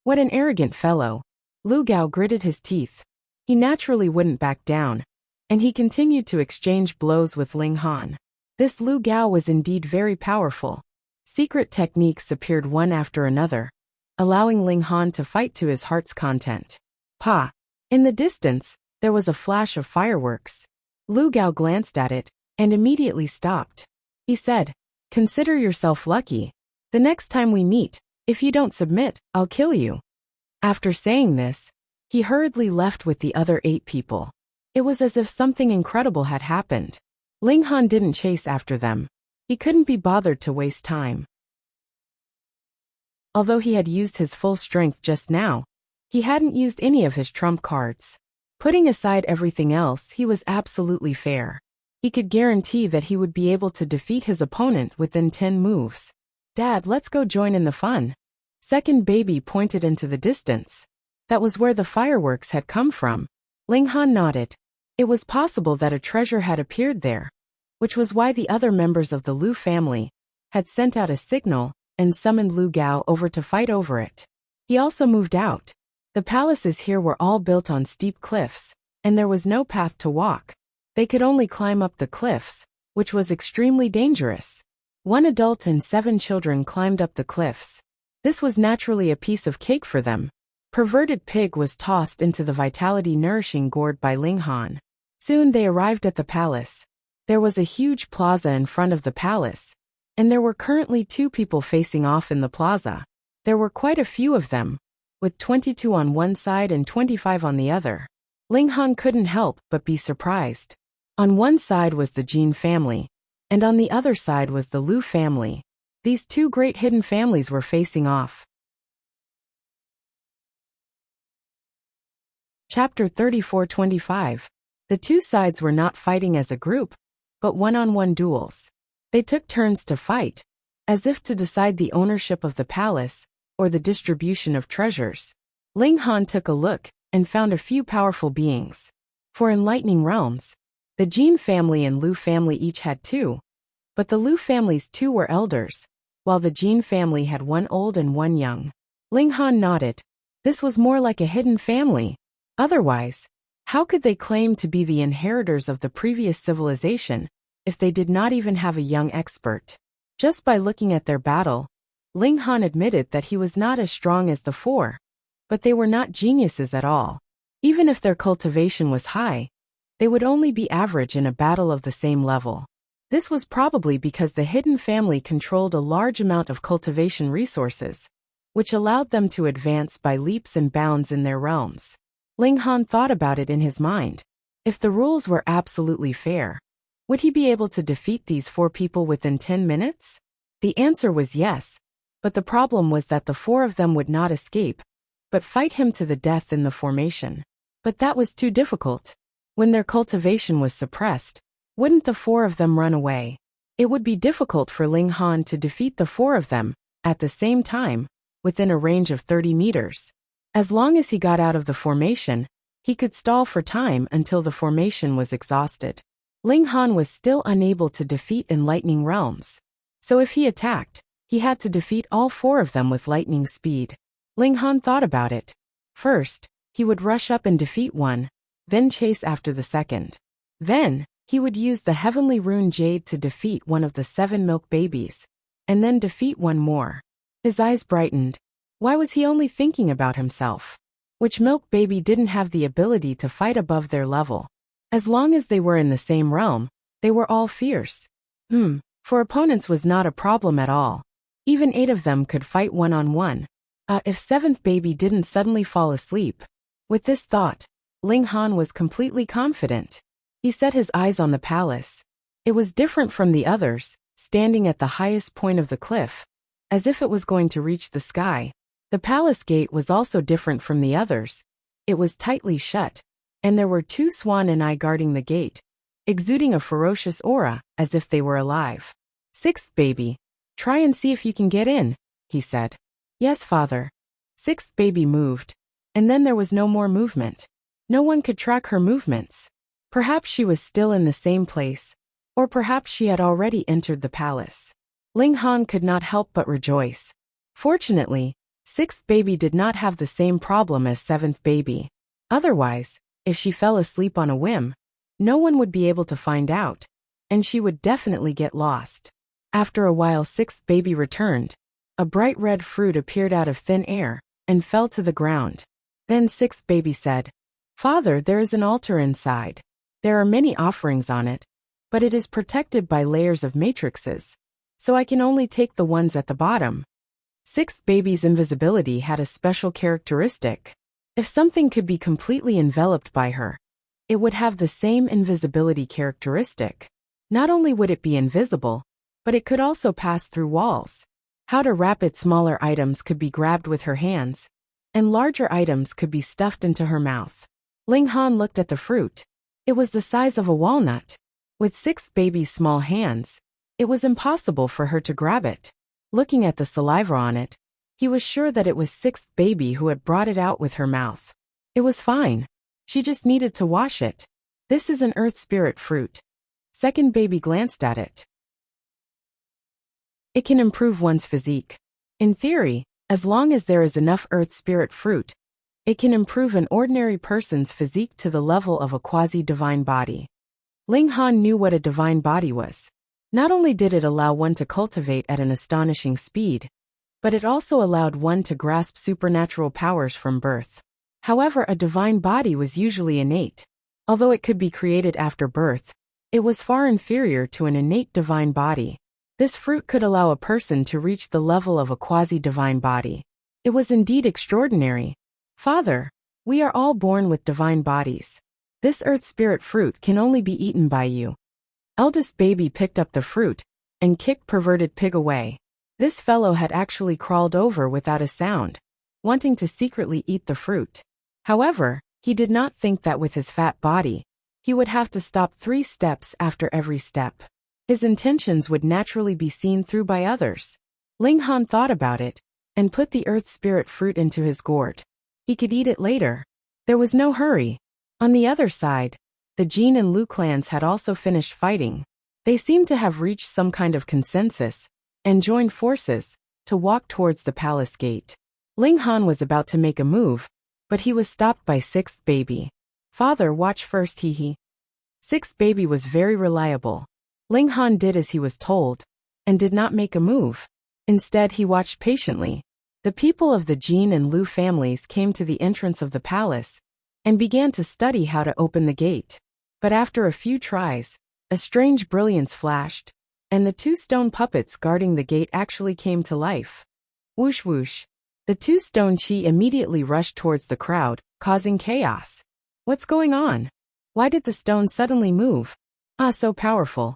What an arrogant fellow. Lu Gao gritted his teeth. He naturally wouldn't back down, and he continued to exchange blows with Ling Han. This Lu Gao was indeed very powerful. Secret techniques appeared one after another, allowing Ling Han to fight to his heart's content. Pa! In the distance, there was a flash of fireworks. Lu Gao glanced at it, and immediately stopped. He said, "Consider yourself lucky. The next time we meet, if you don't submit, I'll kill you." After saying this, he hurriedly left with the other 8 people. It was as if something incredible had happened. Ling Han didn't chase after them. He couldn't be bothered to waste time. Although he had used his full strength just now, he hadn't used any of his trump cards. Putting aside everything else, he was absolutely fair. He could guarantee that he would be able to defeat his opponent within 10 moves. "Dad, let's go join in the fun." Second baby pointed into the distance. That was where the fireworks had come from. Ling Han nodded. It was possible that a treasure had appeared there, which was why the other members of the Lu family had sent out a signal and summoned Lu Gao over to fight over it. He also moved out. The palaces here were all built on steep cliffs, and there was no path to walk. They could only climb up the cliffs, which was extremely dangerous. 1 adult and 7 children climbed up the cliffs. This was naturally a piece of cake for them. Perverted pig was tossed into the vitality-nourishing gourd by Ling Han. Soon they arrived at the palace. There was a huge plaza in front of the palace, and there were currently 2 people facing off in the plaza. There were quite a few of them, with 22 on one side and 25 on the other. Ling Han couldn't help but be surprised. On one side was the Jin family, and on the other side was the Lu family. These 2 great hidden families were facing off. Chapter 34-25. The 2 sides were not fighting as a group, but one-on-one duels. They took turns to fight, as if to decide the ownership of the palace or the distribution of treasures. Ling Han took a look and found a few powerful beings. For in Lightning Realms, the Jin family and Lu family each had 2, but the Lu family's 2 were elders, while the Jin family had 1 old and 1 young. Ling Han nodded. This was more like a hidden family. Otherwise, how could they claim to be the inheritors of the previous civilization if they did not even have a young expert? Just by looking at their battle, Ling Han admitted that he was not as strong as the 4, but they were not geniuses at all. Even if their cultivation was high, they would only be average in a battle of the same level. This was probably because the hidden family controlled a large amount of cultivation resources, which allowed them to advance by leaps and bounds in their realms. Ling Han thought about it in his mind. If the rules were absolutely fair, would he be able to defeat these 4 people within 10 minutes? The answer was yes, but the problem was that the 4 of them would not escape, but fight him to the death in the formation. But that was too difficult. When their cultivation was suppressed, wouldn't the 4 of them run away? It would be difficult for Ling Han to defeat the 4 of them, at the same time, within a range of 30 meters. As long as he got out of the formation, he could stall for time until the formation was exhausted. Ling Han was still unable to defeat in Lightning Realms. So if he attacked, he had to defeat all 4 of them with lightning speed. Ling Han thought about it. First, he would rush up and defeat one, then chase after the second. Then, he would use the Heavenly Rune Jade to defeat one of the 7 milk babies, and then defeat one more. His eyes brightened. Why was he only thinking about himself? Which milk baby didn't have the ability to fight above their level? As long as they were in the same realm, they were all fierce. For opponents was not a problem at all. Even 8 of them could fight one-on-one. If 7th baby didn't suddenly fall asleep. With this thought, Ling Han was completely confident. He set his eyes on the palace. It was different from the others, standing at the highest point of the cliff, as if it was going to reach the sky. The palace gate was also different from the others. It was tightly shut, and there were 2 swan and eye guarding the gate, exuding a ferocious aura, as if they were alive. 6th baby, try and see if you can get in, he said. Yes, father. 6th baby moved, and then there was no more movement. No one could track her movements. Perhaps she was still in the same place, or perhaps she had already entered the palace. Ling Han could not help but rejoice. Fortunately, 6th baby did not have the same problem as 7th baby. Otherwise, if she fell asleep on a whim, no one would be able to find out, and she would definitely get lost. After a while 6th baby returned. A bright red fruit appeared out of thin air, and fell to the ground. Then 6th baby said, Father, there is an altar inside. There are many offerings on it, but it is protected by layers of matrices, so I can only take the ones at the bottom. Sixth baby's invisibility had a special characteristic. If something could be completely enveloped by her, it would have the same invisibility characteristic. Not only would it be invisible, but it could also pass through walls. How to wrap it: smaller items could be grabbed with her hands, and larger items could be stuffed into her mouth. Ling Han looked at the fruit. It was the size of a walnut. With sixth baby's small hands, it was impossible for her to grab it. Looking at the saliva on it, he was sure that it was sixth baby who had brought it out with her mouth. It was fine. She just needed to wash it. This is an earth spirit fruit. Second baby glanced at it. It can improve one's physique. In theory, as long as there is enough earth spirit fruit, it can improve an ordinary person's physique to the level of a quasi-divine body. Ling Han knew what a divine body was. Not only did it allow one to cultivate at an astonishing speed, but it also allowed one to grasp supernatural powers from birth. However, a divine body was usually innate. Although it could be created after birth, it was far inferior to an innate divine body. This fruit could allow a person to reach the level of a quasi-divine body. It was indeed extraordinary. Father, we are all born with divine bodies. This earth spirit fruit can only be eaten by you. Eldest baby picked up the fruit and kicked perverted pig away. This fellow had actually crawled over without a sound, wanting to secretly eat the fruit. However, he did not think that with his fat body, he would have to stop 3 steps after every step. His intentions would naturally be seen through by others. Ling Han thought about it and put the earth spirit fruit into his gourd. He could eat it later. There was no hurry. On the other side, the Jin and Lu clans had also finished fighting. They seemed to have reached some kind of consensus and joined forces to walk towards the palace gate. Ling Han was about to make a move, but he was stopped by sixth baby. Father, watch first, hee. Sixth baby was very reliable. Ling Han did as he was told and did not make a move. Instead, he watched patiently. The people of the Jin and Lu families came to the entrance of the palace and began to study how to open the gate. But after a few tries, a strange brilliance flashed, and the 2 stone puppets guarding the gate actually came to life. Whoosh whoosh. The 2 stone chi immediately rushed towards the crowd, causing chaos. What's going on? Why did the stone suddenly move? So powerful.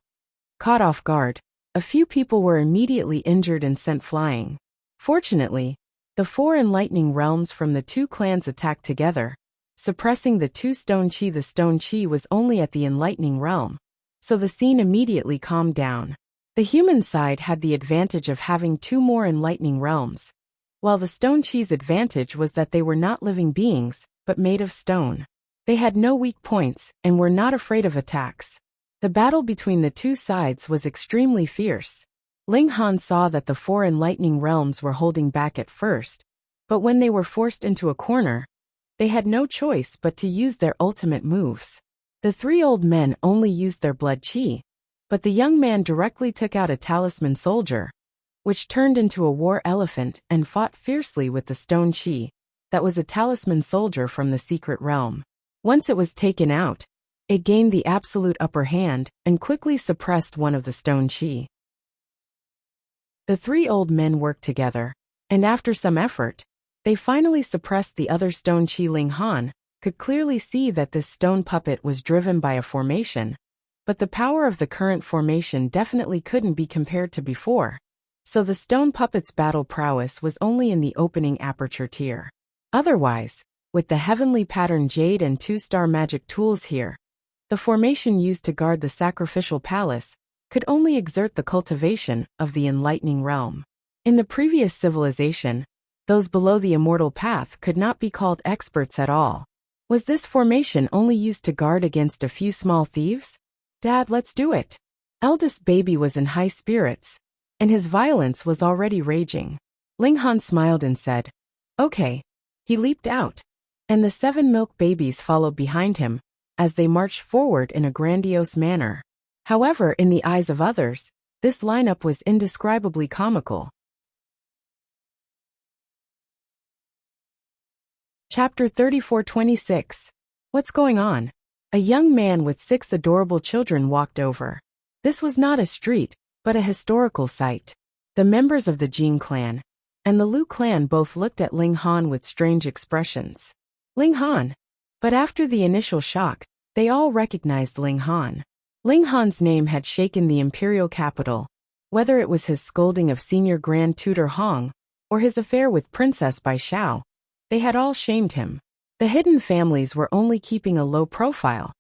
Caught off guard, a few people were immediately injured and sent flying. Fortunately, the 4 enlightening realms from the 2 clans attacked together, suppressing the 2 stone chi. The stone chi was only at the enlightening realm, so the scene immediately calmed down. The human side had the advantage of having 2 more enlightening realms, while the stone chi's advantage was that they were not living beings, but made of stone. They had no weak points and were not afraid of attacks. The battle between the 2 sides was extremely fierce. Ling Han saw that the 4 enlightening realms were holding back at first, but when they were forced into a corner, they had no choice but to use their ultimate moves. The 3 old men only used their blood chi, but the young man directly took out a talisman soldier, which turned into a war elephant and fought fiercely with the stone chi. That was a talisman soldier from the secret realm. Once it was taken out, it gained the absolute upper hand and quickly suppressed one of the stone chi. The 3 old men worked together, and after some effort, they finally suppressed the other stone chi. Ling Han could clearly see that this stone puppet was driven by a formation, but the power of the current formation definitely couldn't be compared to before, so the stone puppet's battle prowess was only in the opening aperture tier. Otherwise, with the heavenly pattern jade and 2-star magic tools here, the formation used to guard the sacrificial palace could only exert the cultivation of the enlightening realm. In the previous civilization, those below the immortal path could not be called experts at all. Was this formation only used to guard against a few small thieves? Dad, let's do it. Eldest baby was in high spirits, and his violence was already raging. Ling Han smiled and said, "Okay." He leaped out, and the 7 milk babies followed behind him as they marched forward in a grandiose manner. However, in the eyes of others, this lineup was indescribably comical. Chapter 34-26. What's going on? A young man with 6 adorable children walked over. This was not a street, but a historical site. The members of the Jin clan and the Lu clan both looked at Ling Han with strange expressions. Ling Han. But after the initial shock, they all recognized Ling Han. Ling Han's name had shaken the imperial capital. Whether it was his scolding of Senior Grand Tutor Hong, or his affair with Princess Bai Xiao, they had all shamed him. The hidden families were only keeping a low profile.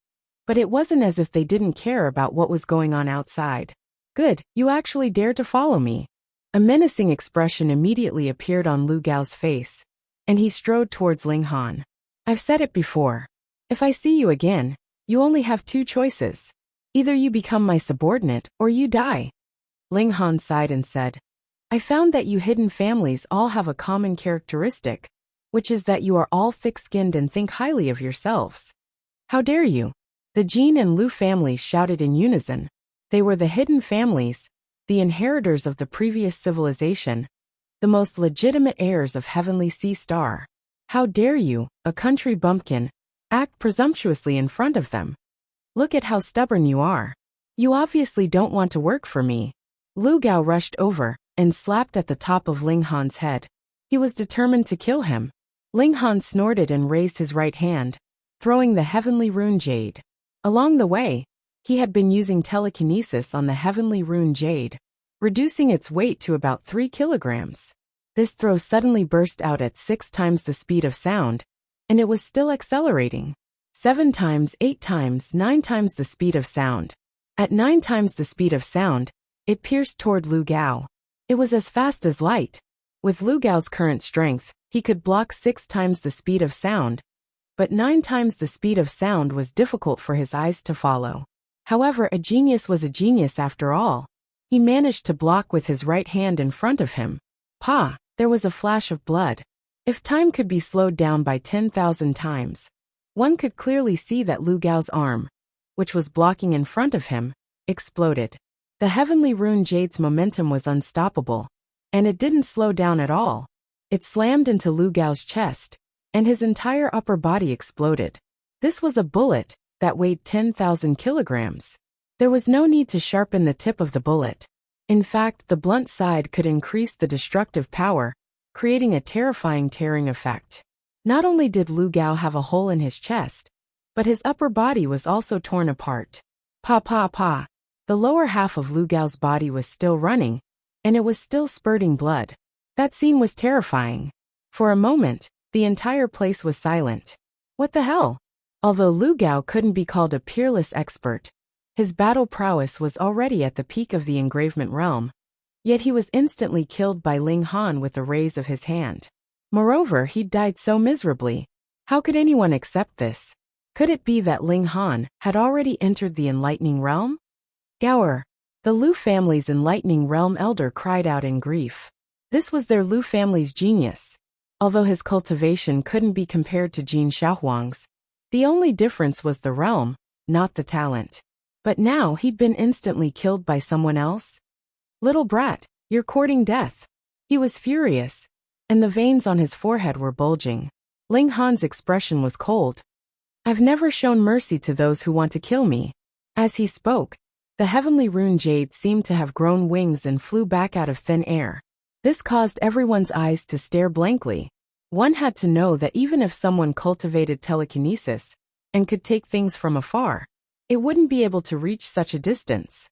But it wasn't as if they didn't care about what was going on outside. Good, you actually dare to follow me. A menacing expression immediately appeared on Lu Gao's face, and he strode towards Ling Han. I've said it before. If I see you again, you only have 2 choices. Either you become my subordinate, or you die. Ling Han sighed and said, I found that you hidden families all have a common characteristic, which is that you are all thick-skinned and think highly of yourselves. How dare you? The Jin and Lu families shouted in unison. They were the hidden families, the inheritors of the previous civilization, the most legitimate heirs of Heavenly Sea Star. How dare you, a country bumpkin, act presumptuously in front of them? Look at how stubborn you are. You obviously don't want to work for me. Lu Gao rushed over and slapped at the top of Ling Han's head. He was determined to kill him. Ling Han snorted and raised his right hand, throwing the heavenly rune jade. Along the way, he had been using telekinesis on the heavenly rune jade, reducing its weight to about 3 kilograms. This throw suddenly burst out at 6 times the speed of sound, and it was still accelerating. 7 times, 8 times, 9 times the speed of sound. At 9 times the speed of sound, it pierced toward Lu Gao. It was as fast as light. With Lu Gao's current strength, he could block 6 times the speed of sound, but 9 times the speed of sound was difficult for his eyes to follow. However, a genius was a genius after all. He managed to block with his right hand in front of him. Pa! There was a flash of blood. If time could be slowed down by 10,000 times, one could clearly see that Lu Gao's arm, which was blocking in front of him, exploded. The heavenly rune jade's momentum was unstoppable, and it didn't slow down at all. It slammed into Lu Gao's chest, and his entire upper body exploded. This was a bullet that weighed 10,000 kilograms. There was no need to sharpen the tip of the bullet. In fact, the blunt side could increase the destructive power, creating a terrifying tearing effect. Not only did Lu Gao have a hole in his chest, but his upper body was also torn apart. Pa pa pa. The lower half of Lu Gao's body was still running, and it was still spurting blood. That scene was terrifying. For a moment, the entire place was silent. What the hell? Although Lu Gao couldn't be called a peerless expert, his battle prowess was already at the peak of the engravement realm, yet he was instantly killed by Ling Han with a raise of his hand. Moreover, he'd died so miserably. How could anyone accept this? Could it be that Ling Han had already entered the enlightening realm? Gaoer. The Lu family's enlightening realm elder cried out in grief. This was their Lu family's genius. Although his cultivation couldn't be compared to Jin Xiaohuang's, the only difference was the realm, not the talent. But now he'd been instantly killed by someone else? Little brat, you're courting death. He was furious, and the veins on his forehead were bulging. Ling Han's expression was cold. I've never shown mercy to those who want to kill me. As he spoke, the heavenly rune jade seemed to have grown wings and flew back out of thin air. This caused everyone's eyes to stare blankly. One had to know that even if someone cultivated telekinesis and could take things from afar, it wouldn't be able to reach such a distance.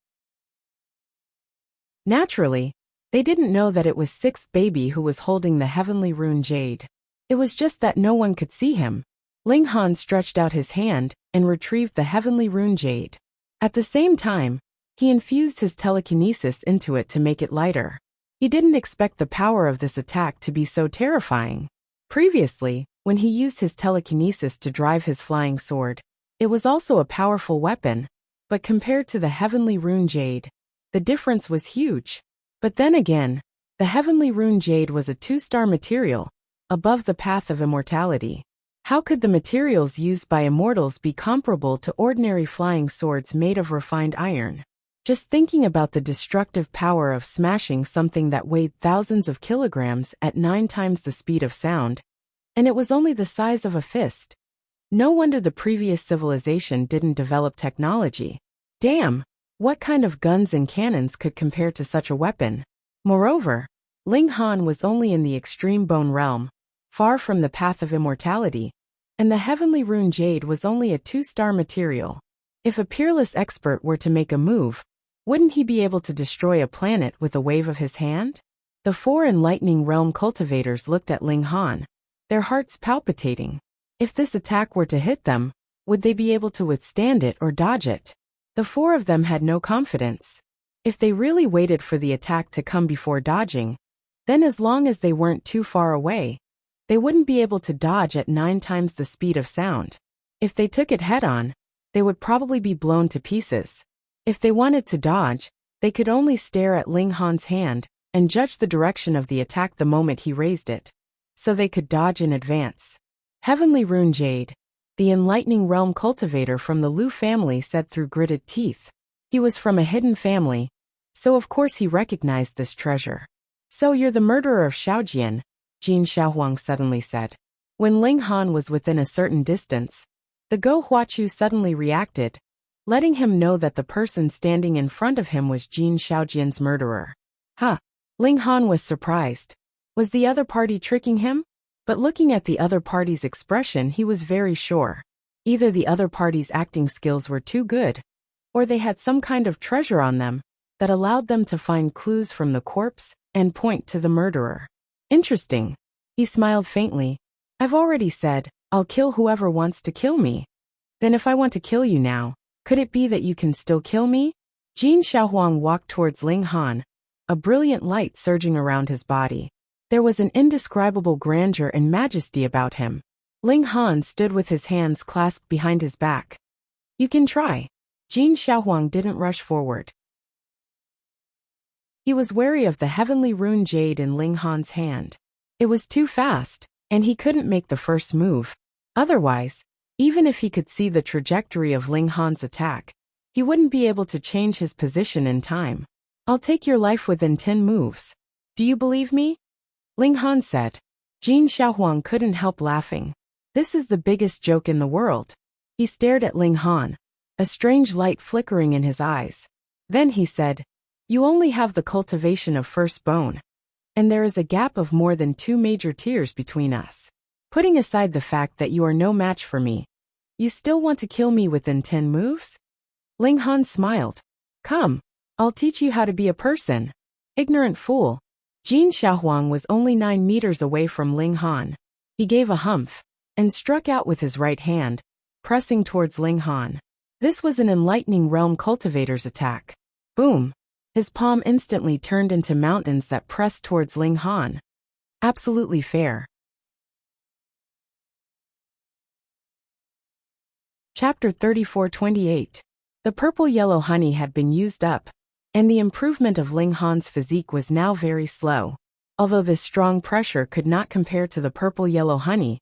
Naturally, they didn't know that it was Sixth Baby who was holding the heavenly rune jade. It was just that no one could see him. Ling Han stretched out his hand and retrieved the heavenly rune jade. At the same time, he infused his telekinesis into it to make it lighter. He didn't expect the power of this attack to be so terrifying. Previously, when he used his telekinesis to drive his flying sword, it was also a powerful weapon, but compared to the heavenly rune jade, the difference was huge. But then again, the heavenly rune jade was a 2-star material, above the path of immortality. How could the materials used by immortals be comparable to ordinary flying swords made of refined iron? Just thinking about the destructive power of smashing something that weighed thousands of kilograms at 9 times the speed of sound, and it was only the size of a fist, No wonder the previous civilization didn't develop technology. Damn! What kind of guns and cannons could compare to such a weapon? Moreover, Ling Han was only in the extreme bone realm, far from the path of immortality, and the heavenly rune jade was only a 2-star material. If a peerless expert were to make a move, wouldn't he be able to destroy a planet with a wave of his hand? The 4 enlightening realm cultivators looked at Ling Han, their hearts palpitating. If this attack were to hit them, would they be able to withstand it or dodge it? The 4 of them had no confidence. If they really waited for the attack to come before dodging, then as long as they weren't too far away, they wouldn't be able to dodge at 9 times the speed of sound. If they took it head-on, they would probably be blown to pieces. If they wanted to dodge, they could only stare at Ling Han's hand and judge the direction of the attack the moment he raised it, so they could dodge in advance. Heavenly Rune Jade, the enlightening realm cultivator from the Lu family said through gritted teeth. He was from a hidden family, so of course he recognized this treasure. So you're the murderer of Xiaojian, Jin Xiaohuang suddenly said. When Ling Han was within a certain distance, the Go Huachu suddenly reacted, letting him know that the person standing in front of him was Jin Xiaojian's murderer. Huh. Ling Han was surprised. Was the other party tricking him? But looking at the other party's expression, he was very sure. Either the other party's acting skills were too good, or they had some kind of treasure on them that allowed them to find clues from the corpse and point to the murderer. Interesting. He smiled faintly. I've already said, I'll kill whoever wants to kill me. Then if I want to kill you now, could it be that you can still kill me? Jin Xiaohuang walked towards Ling Han, a brilliant light surging around his body. There was an indescribable grandeur and majesty about him. Ling Han stood with his hands clasped behind his back. You can try. Jin Xiaohuang didn't rush forward. He was wary of the heavenly rune jade in Ling Han's hand. It was too fast, and he couldn't make the first move. Otherwise, even if he could see the trajectory of Ling Han's attack, he wouldn't be able to change his position in time. I'll take your life within 10 moves. Do you believe me? Ling Han said. Jin Xiaohuang couldn't help laughing. This is the biggest joke in the world. He stared at Ling Han, a strange light flickering in his eyes. Then he said, You only have the cultivation of first bone, and there is a gap of more than 2 major tiers between us. Putting aside the fact that you are no match for me, you still want to kill me within 10 moves? Ling Han smiled. Come, I'll teach you how to be a person. Ignorant fool. Jin Xiaohuang was only 9 meters away from Ling Han. He gave a humph and struck out with his right hand, pressing towards Ling Han. This was an enlightening realm cultivator's attack. Boom! His palm instantly turned into mountains that pressed towards Ling Han. Absolutely fair. Chapter 34-28. The purple-yellow honey had been used up, and the improvement of Ling Han's physique was now very slow. Although this strong pressure could not compare to the purple-yellow honey,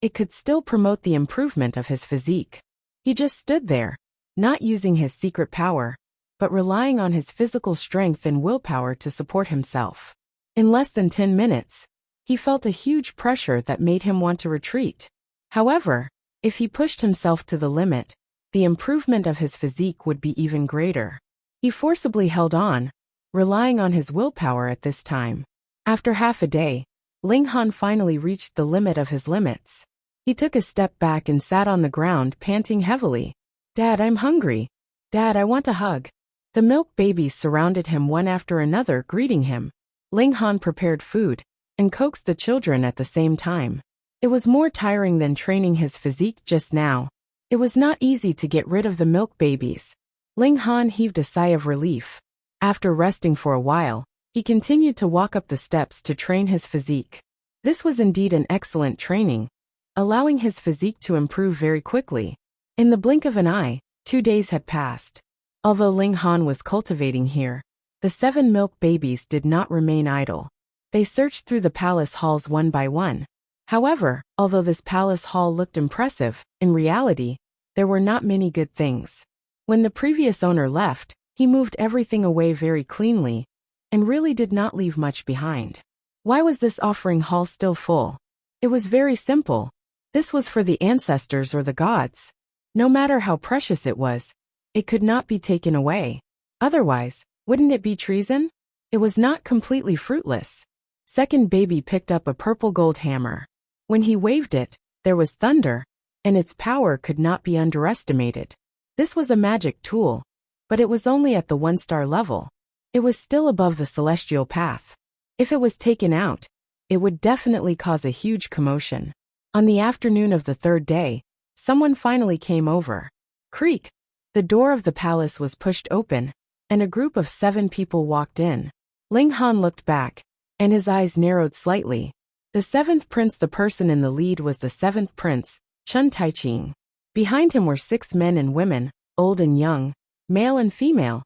it could still promote the improvement of his physique. He just stood there, not using his secret power, but relying on his physical strength and willpower to support himself. In less than 10 minutes, he felt a huge pressure that made him want to retreat. However, if he pushed himself to the limit, the improvement of his physique would be even greater. He forcibly held on, relying on his willpower at this time. After half a day, Ling Han finally reached the limit of his limits. He took a step back and sat on the ground, panting heavily. Dad, I'm hungry. Dad, I want a hug. The milk babies surrounded him one after another, greeting him. Ling Han prepared food and coaxed the children at the same time. It was more tiring than training his physique just now. It was not easy to get rid of the milk babies. Ling Han heaved a sigh of relief. After resting for a while, he continued to walk up the steps to train his physique. This was indeed an excellent training, allowing his physique to improve very quickly. In the blink of an eye, 2 days had passed. Although Ling Han was cultivating here, the 7 milk babies did not remain idle. They searched through the palace halls one by one. However, although this palace hall looked impressive, in reality, there were not many good things. When the previous owner left, he moved everything away very cleanly, and really did not leave much behind. Why was this offering hall still full? It was very simple. This was for the ancestors or the gods. No matter how precious it was, it could not be taken away. Otherwise, wouldn't it be treason? It was not completely fruitless. Second baby picked up a purple gold hammer. When he waved it, there was thunder, and its power could not be underestimated. This was a magic tool, but it was only at the 1-star level. It was still above the celestial path. If it was taken out, it would definitely cause a huge commotion. On the afternoon of the 3rd day, someone finally came over. Creak! The door of the palace was pushed open, and a group of 7 people walked in. Ling Han looked back, and his eyes narrowed slightly. The 7th prince, the person in the lead, was the 7th prince, Chun Taiqing. Behind him were 6 men and women, old and young, male and female,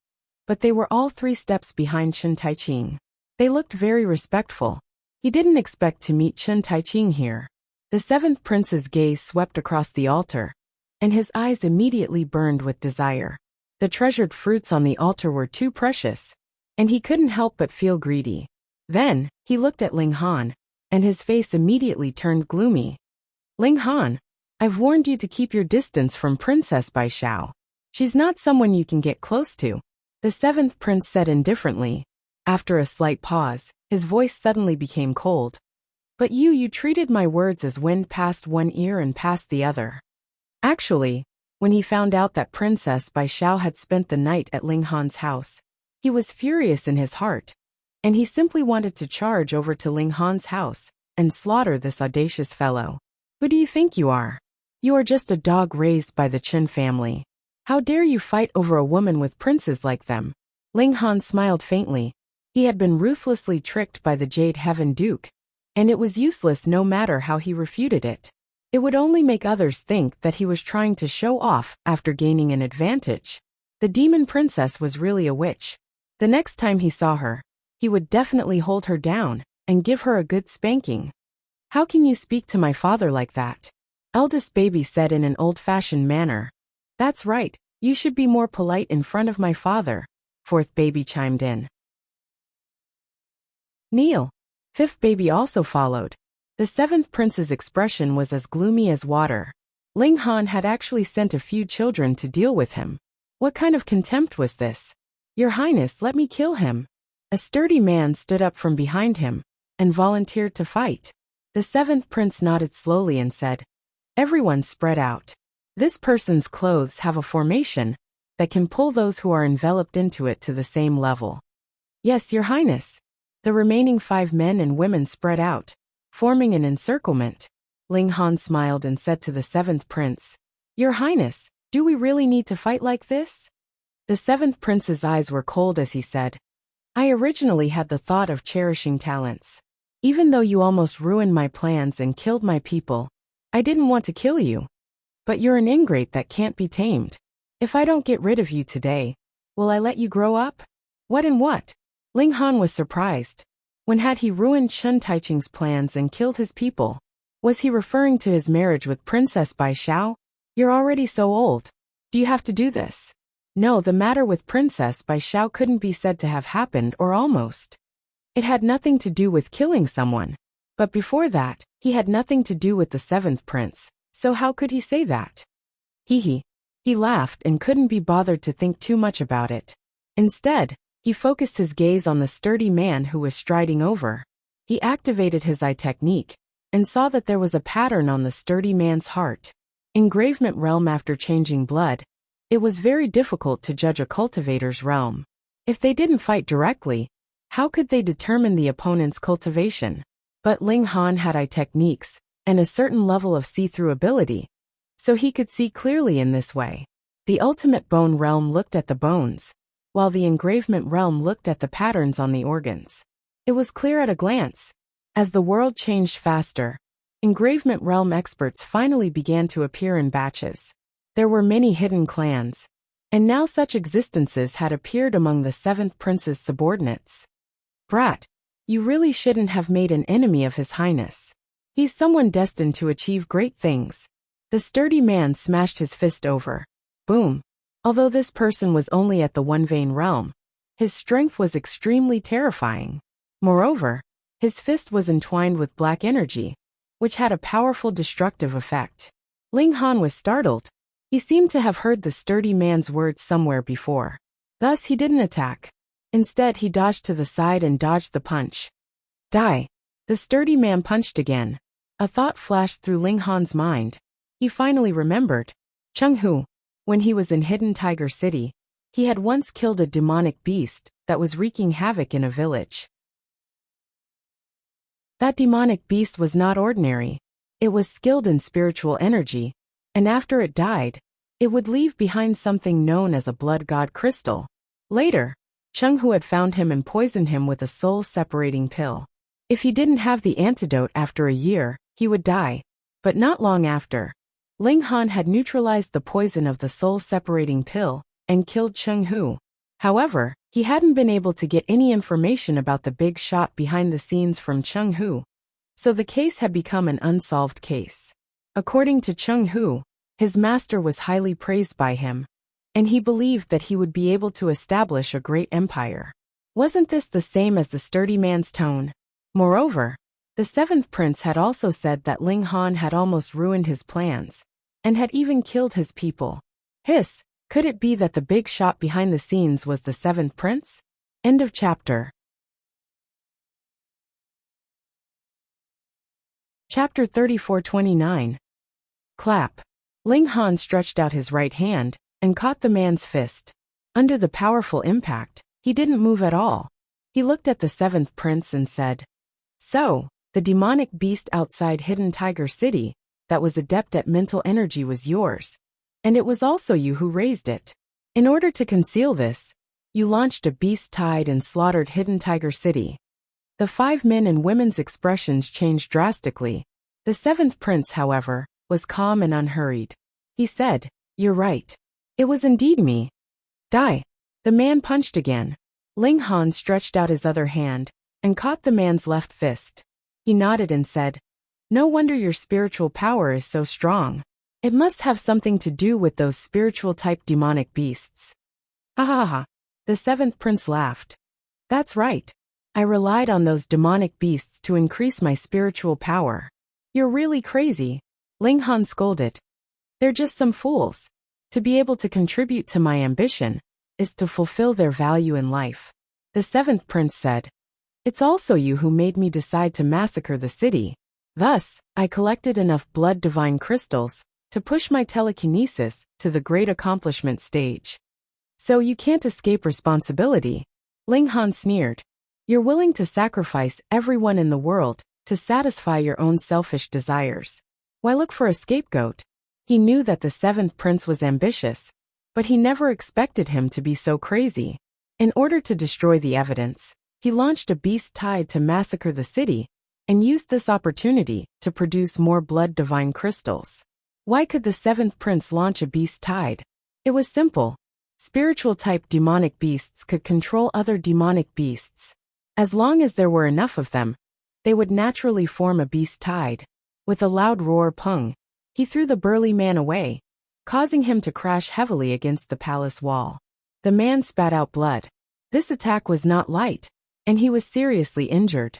but they were all 3 steps behind Chun Taiqing. They looked very respectful. He didn't expect to meet Chun Taiqing here. The 7th prince's gaze swept across the altar, and his eyes immediately burned with desire. The treasured fruits on the altar were too precious, and he couldn't help but feel greedy. Then, he looked at Ling Han, and his face immediately turned gloomy. Ling Han, I've warned you to keep your distance from Princess Bai Xiao. She's not someone you can get close to, the 7th prince said indifferently. After a slight pause, his voice suddenly became cold. But you treated my words as wind past one ear and past the other. Actually, when he found out that Princess Bai Xiao had spent the night at Ling Han's house, he was furious in his heart, and he simply wanted to charge over to Ling Han's house and slaughter this audacious fellow. Who do you think you are? You are just a dog raised by the Chen family. How dare you fight over a woman with princes like them? Ling Han smiled faintly. He had been ruthlessly tricked by the Jade Heaven Duke, and it was useless no matter how he refuted it. It would only make others think that he was trying to show off after gaining an advantage. The demon princess was really a witch. The next time he saw her, he would definitely hold her down and give her a good spanking. How can you speak to my father like that? Eldest baby said in an old-fashioned manner. That's right, you should be more polite in front of my father, 4th baby chimed in. Kneel. 5th baby also followed. The 7th prince's expression was as gloomy as water. Ling Han had actually sent a few children to deal with him. What kind of contempt was this? Your Highness, let me kill him. A sturdy man stood up from behind him and volunteered to fight. The 7th prince nodded slowly and said, Everyone spread out. This person's clothes have a formation that can pull those who are enveloped into it to the same level. Yes, Your Highness. The remaining 5 men and women spread out, forming an encirclement. Ling Han smiled and said to the 7th prince, Your Highness, do we really need to fight like this? The 7th prince's eyes were cold as he said, I originally had the thought of cherishing talents. Even though you almost ruined my plans and killed my people, I didn't want to kill you. But you're an ingrate that can't be tamed. If I don't get rid of you today, will I let you grow up? What and what? Ling Han was surprised. When had he ruined Chun Taiqing's plans and killed his people? Was he referring to his marriage with Princess Bai Xiao? You're already so old. Do you have to do this? No, the matter with Princess Bai Xiao couldn't be said to have happened or almost. It had nothing to do with killing someone. But before that, he had nothing to do with the 7th prince, so how could he say that? He laughed and couldn't be bothered to think too much about it. Instead, he focused his gaze on the sturdy man who was striding over. He activated his eye technique and saw that there was a pattern on the sturdy man's heart. Engravement realm. After changing blood, it was very difficult to judge a cultivator's realm. If they didn't fight directly, how could they determine the opponent's cultivation? But Ling Han had eye techniques and a certain level of see-through ability, so he could see clearly in this way. The ultimate bone realm looked at the bones, while the engravement realm looked at the patterns on the organs. It was clear at a glance. As the world changed faster, engravement realm experts finally began to appear in batches. There were many hidden clans, and now such existences had appeared among the 7th prince's subordinates. Brat, you really shouldn't have made an enemy of His Highness. He's someone destined to achieve great things. The sturdy man smashed his fist over. Boom. Although this person was only at the one vein realm, his strength was extremely terrifying. Moreover, his fist was entwined with black energy, which had a powerful destructive effect. Ling Han was startled. He seemed to have heard the sturdy man's words somewhere before. Thus he didn't attack. Instead he dodged to the side and dodged the punch. Die. The sturdy man punched again. A thought flashed through Ling Han's mind. He finally remembered. Cheng Hu. When he was in Hidden Tiger City, he had once killed a demonic beast that was wreaking havoc in a village. That demonic beast was not ordinary. It was skilled in spiritual energy, and after it died, it would leave behind something known as a blood god crystal. Later, Cheng Hu had found him and poisoned him with a soul-separating pill. If he didn't have the antidote after a year, he would die. But not long after, Ling Han had neutralized the poison of the soul-separating pill and killed Cheng Hu. However, he hadn't been able to get any information about the big shot behind the scenes from Cheng Hu, so the case had become an unsolved case. According to Cheng Hu, his master was highly praised by him, and he believed that he would be able to establish a great empire. Wasn't this the same as the sturdy man's tone? Moreover, the seventh prince had also said that Ling Han had almost ruined his plans, and had even killed his people. Hiss, could it be that the big shot behind the scenes was the seventh prince? End of chapter. Chapter 34-29. Clap. Ling Han stretched out his right hand and caught the man's fist. Under the powerful impact, he didn't move at all. He looked at the seventh prince and said, "So, the demonic beast outside Hidden Tiger City, that was adept at mental energy was yours. And it was also you who raised it. In order to conceal this, you launched a beast tide and slaughtered Hidden Tiger City." The 5 men and women's expressions changed drastically. The seventh prince, however, was calm and unhurried. He said, "You're right. It was indeed me." Die. The man punched again. Ling Han stretched out his other hand and caught the man's left fist. He nodded and said, "No wonder your spiritual power is so strong. It must have something to do with those spiritual-type demonic beasts." Ha ha ha. The seventh prince laughed. "That's right. I relied on those demonic beasts to increase my spiritual power." "You're really crazy," Ling Han scolded. "They're just some fools. To be able to contribute to my ambition is to fulfill their value in life." The seventh prince said, "It's also you who made me decide to massacre the city. Thus, I collected enough blood divine crystals to push my telekinesis to the great accomplishment stage. So you can't escape responsibility." Ling Han sneered. "You're willing to sacrifice everyone in the world to satisfy your own selfish desires. Why look for a scapegoat?" He knew that the seventh prince was ambitious, but he never expected him to be so crazy. In order to destroy the evidence, he launched a beast tide to massacre the city, and used this opportunity to produce more blood divine crystals. Why could the seventh prince launch a beast tide? It was simple. Spiritual-type demonic beasts could control other demonic beasts. As long as there were enough of them, they would naturally form a beast tide. With a loud roar pung, he threw the burly man away, causing him to crash heavily against the palace wall. The man spat out blood. This attack was not light, and he was seriously injured.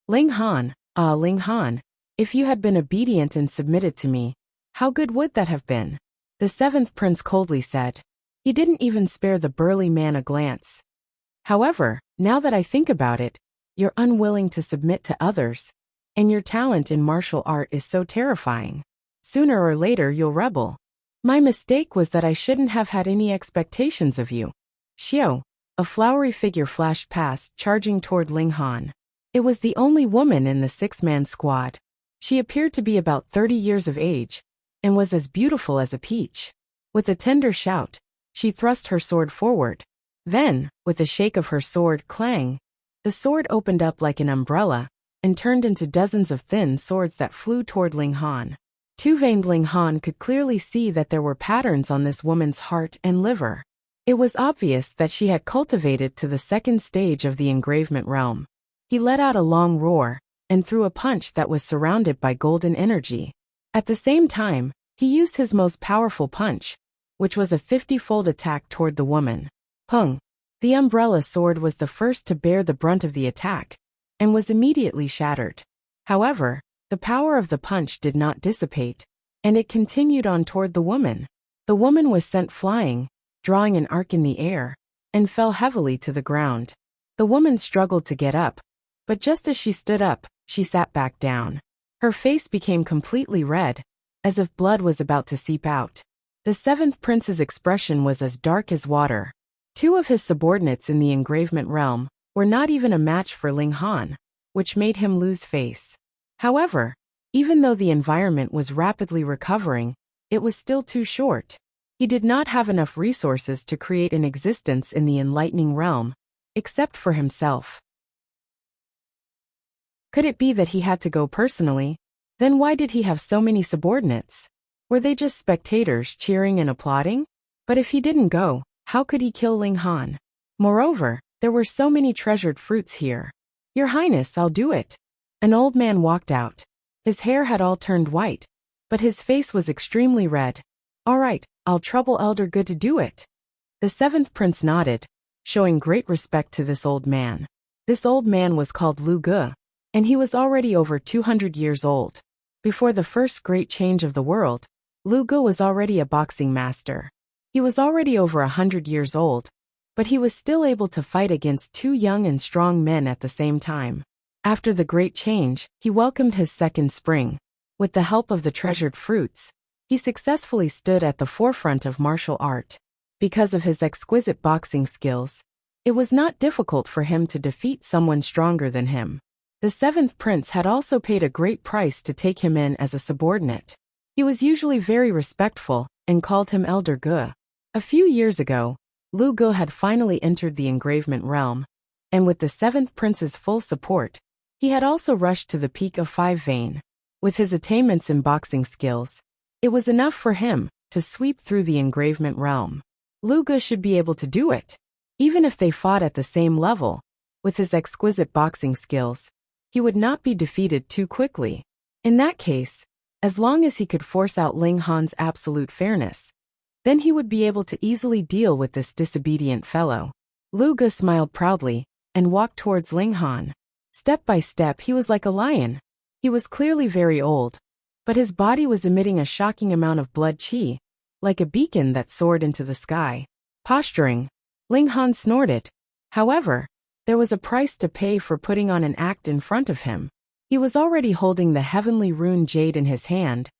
Ling Han, Ling Han, if you had been obedient and submitted to me, how good would that have been?" The seventh prince coldly said. He didn't even spare the burly man a glance. "However, now that I think about it, you're unwilling to submit to others, and your talent in martial art is so terrifying. Sooner or later you'll rebel. My mistake was that I shouldn't have had any expectations of you." Xiao, a flowery figure flashed past, charging toward Ling Han. It was the only woman in the 6-man squad. She appeared to be about 30 years of age, and was as beautiful as a peach. With a tender shout, she thrust her sword forward. Then, with a shake of her sword, clang, the sword opened up like an umbrella, and turned into dozens of thin swords that flew toward Ling Han. Two-veined Ling Han could clearly see that there were patterns on this woman's heart and liver. It was obvious that she had cultivated to the second stage of the engravement realm. He let out a long roar, and threw a punch that was surrounded by golden energy. At the same time, he used his most powerful punch, which was a 50-fold attack toward the woman. Pung! The umbrella sword was the first to bear the brunt of the attack, and was immediately shattered. However, The power of the punch did not dissipate, and it continued on toward the woman. The woman was sent flying, drawing an arc in the air, and fell heavily to the ground. The woman struggled to get up, but just as she stood up, she sat back down. Her face became completely red, as if blood was about to seep out. The seventh prince's expression was as dark as water. Two of his subordinates in the engravement realm were not even a match for Ling Han, which made him lose face. However, even though the environment was rapidly recovering, it was still too short. He did not have enough resources to create an existence in the enlightening realm, except for himself. Could it be that he had to go personally? Then why did he have so many subordinates? Were they just spectators cheering and applauding? But if he didn't go, how could he kill Ling Han? Moreover, there were so many treasured fruits here. Your Highness, I'll do it. An old man walked out. His hair had all turned white, but his face was extremely red. All right, I'll trouble Elder Good to do it. The seventh prince nodded, showing great respect to this old man. This old man was called Lu Ge, and he was already over 200 years old. Before the first great change of the world, Lu Ge was already a boxing master. He was already over 100 years old, but he was still able to fight against two young and strong men at the same time. After the great change, he welcomed his second spring. With the help of the treasured fruits, he successfully stood at the forefront of martial art. Because of his exquisite boxing skills, it was not difficult for him to defeat someone stronger than him. The seventh prince had also paid a great price to take him in as a subordinate. He was usually very respectful and called him Elder Ge. A few years ago, Lu Ge had finally entered the engravement realm, and with the seventh prince's full support, he had also rushed to the peak of 5 vein. With his attainments in boxing skills, it was enough for him to sweep through the engravement realm. Lu Ge should be able to do it. Even if they fought at the same level, with his exquisite boxing skills, he would not be defeated too quickly. In that case, as long as he could force out Ling Han's absolute fairness, then he would be able to easily deal with this disobedient fellow. Lu Ge smiled proudly and walked towards Ling Han. Step by step he was like a lion. He was clearly very old, but his body was emitting a shocking amount of blood qi, like a beacon that soared into the sky. Posturing, Ling Han snorted. However, there was a price to pay for putting on an act in front of him. He was already holding the heavenly rune jade in his hand,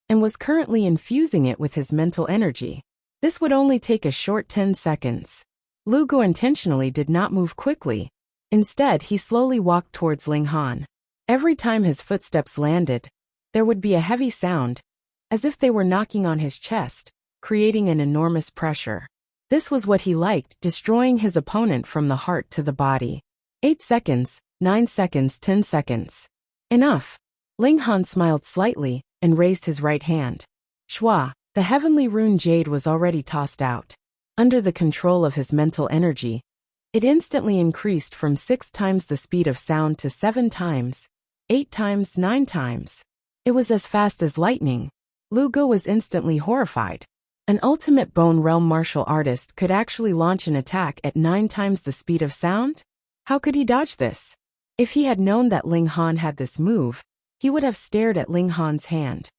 and was currently infusing it with his mental energy. This would only take a short 10 seconds. Lu Ge intentionally did not move quickly. Instead, he slowly walked towards Ling Han. Every time his footsteps landed, there would be a heavy sound, as if they were knocking on his chest, creating an enormous pressure. This was what he liked, destroying his opponent from the heart to the body. 8 seconds, 9 seconds, 10 seconds. Enough. Ling Han smiled slightly and raised his right hand. Shua, the heavenly rune jade was already tossed out. Under the control of his mental energy, it instantly increased from 6 times the speed of sound to 7 times, 8 times, 9 times. It was as fast as lightning. Lu Ge was instantly horrified. An ultimate bone realm martial artist could actually launch an attack at 9 times the speed of sound? How could he dodge this? If he had known that Ling Han had this move, he would have stared at Ling Han's hand.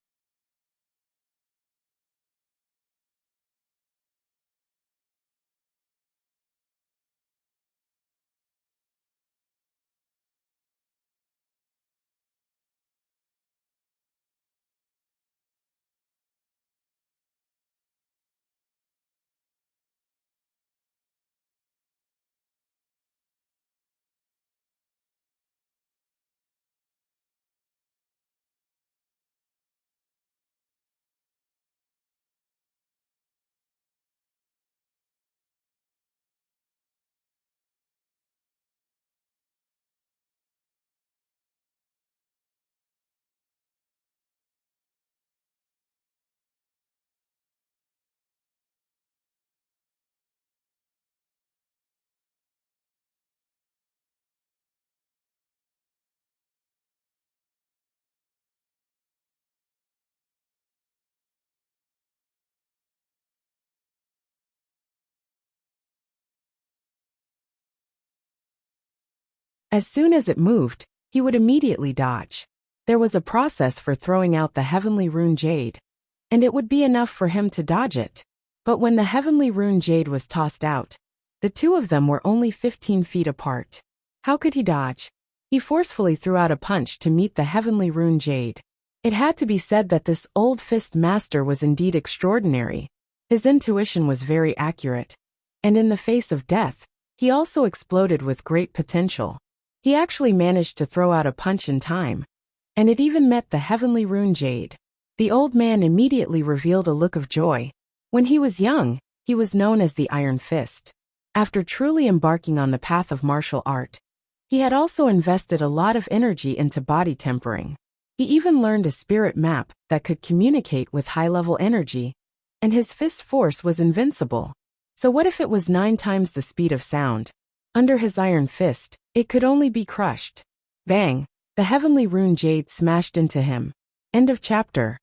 As soon as it moved, he would immediately dodge. There was a process for throwing out the heavenly rune jade, and it would be enough for him to dodge it. But when the heavenly rune jade was tossed out, the two of them were only 15 feet apart. How could he dodge? He forcefully threw out a punch to meet the heavenly rune jade. It had to be said that this old fist master was indeed extraordinary. His intuition was very accurate, and in the face of death, he also exploded with great potential. He actually managed to throw out a punch in time, and it even met the heavenly rune jade. The old man immediately revealed a look of joy. When he was young, he was known as the Iron Fist. After truly embarking on the path of martial art, he had also invested a lot of energy into body tempering. He even learned a spirit map that could communicate with high-level energy, and his fist force was invincible. So what if it was 9 times the speed of sound? Under his iron fist, it could only be crushed. Bang! The heavenly rune jade smashed into him. End of chapter.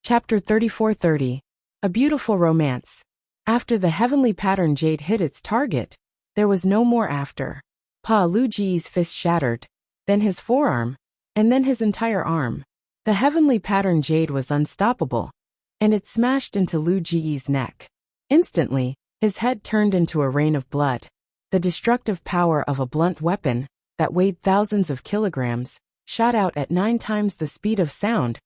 Chapter 3430. A Beautiful Romance. After the heavenly pattern jade hit its target, there was no more after. Pa Lu Ji's fist shattered, then his forearm, and then his entire arm. The heavenly pattern jade was unstoppable, and it smashed into Lu Ji's neck. Instantly, his head turned into a rain of blood. The destructive power of a blunt weapon, that weighed thousands of kilograms, shot out at 9 times the speed of sound,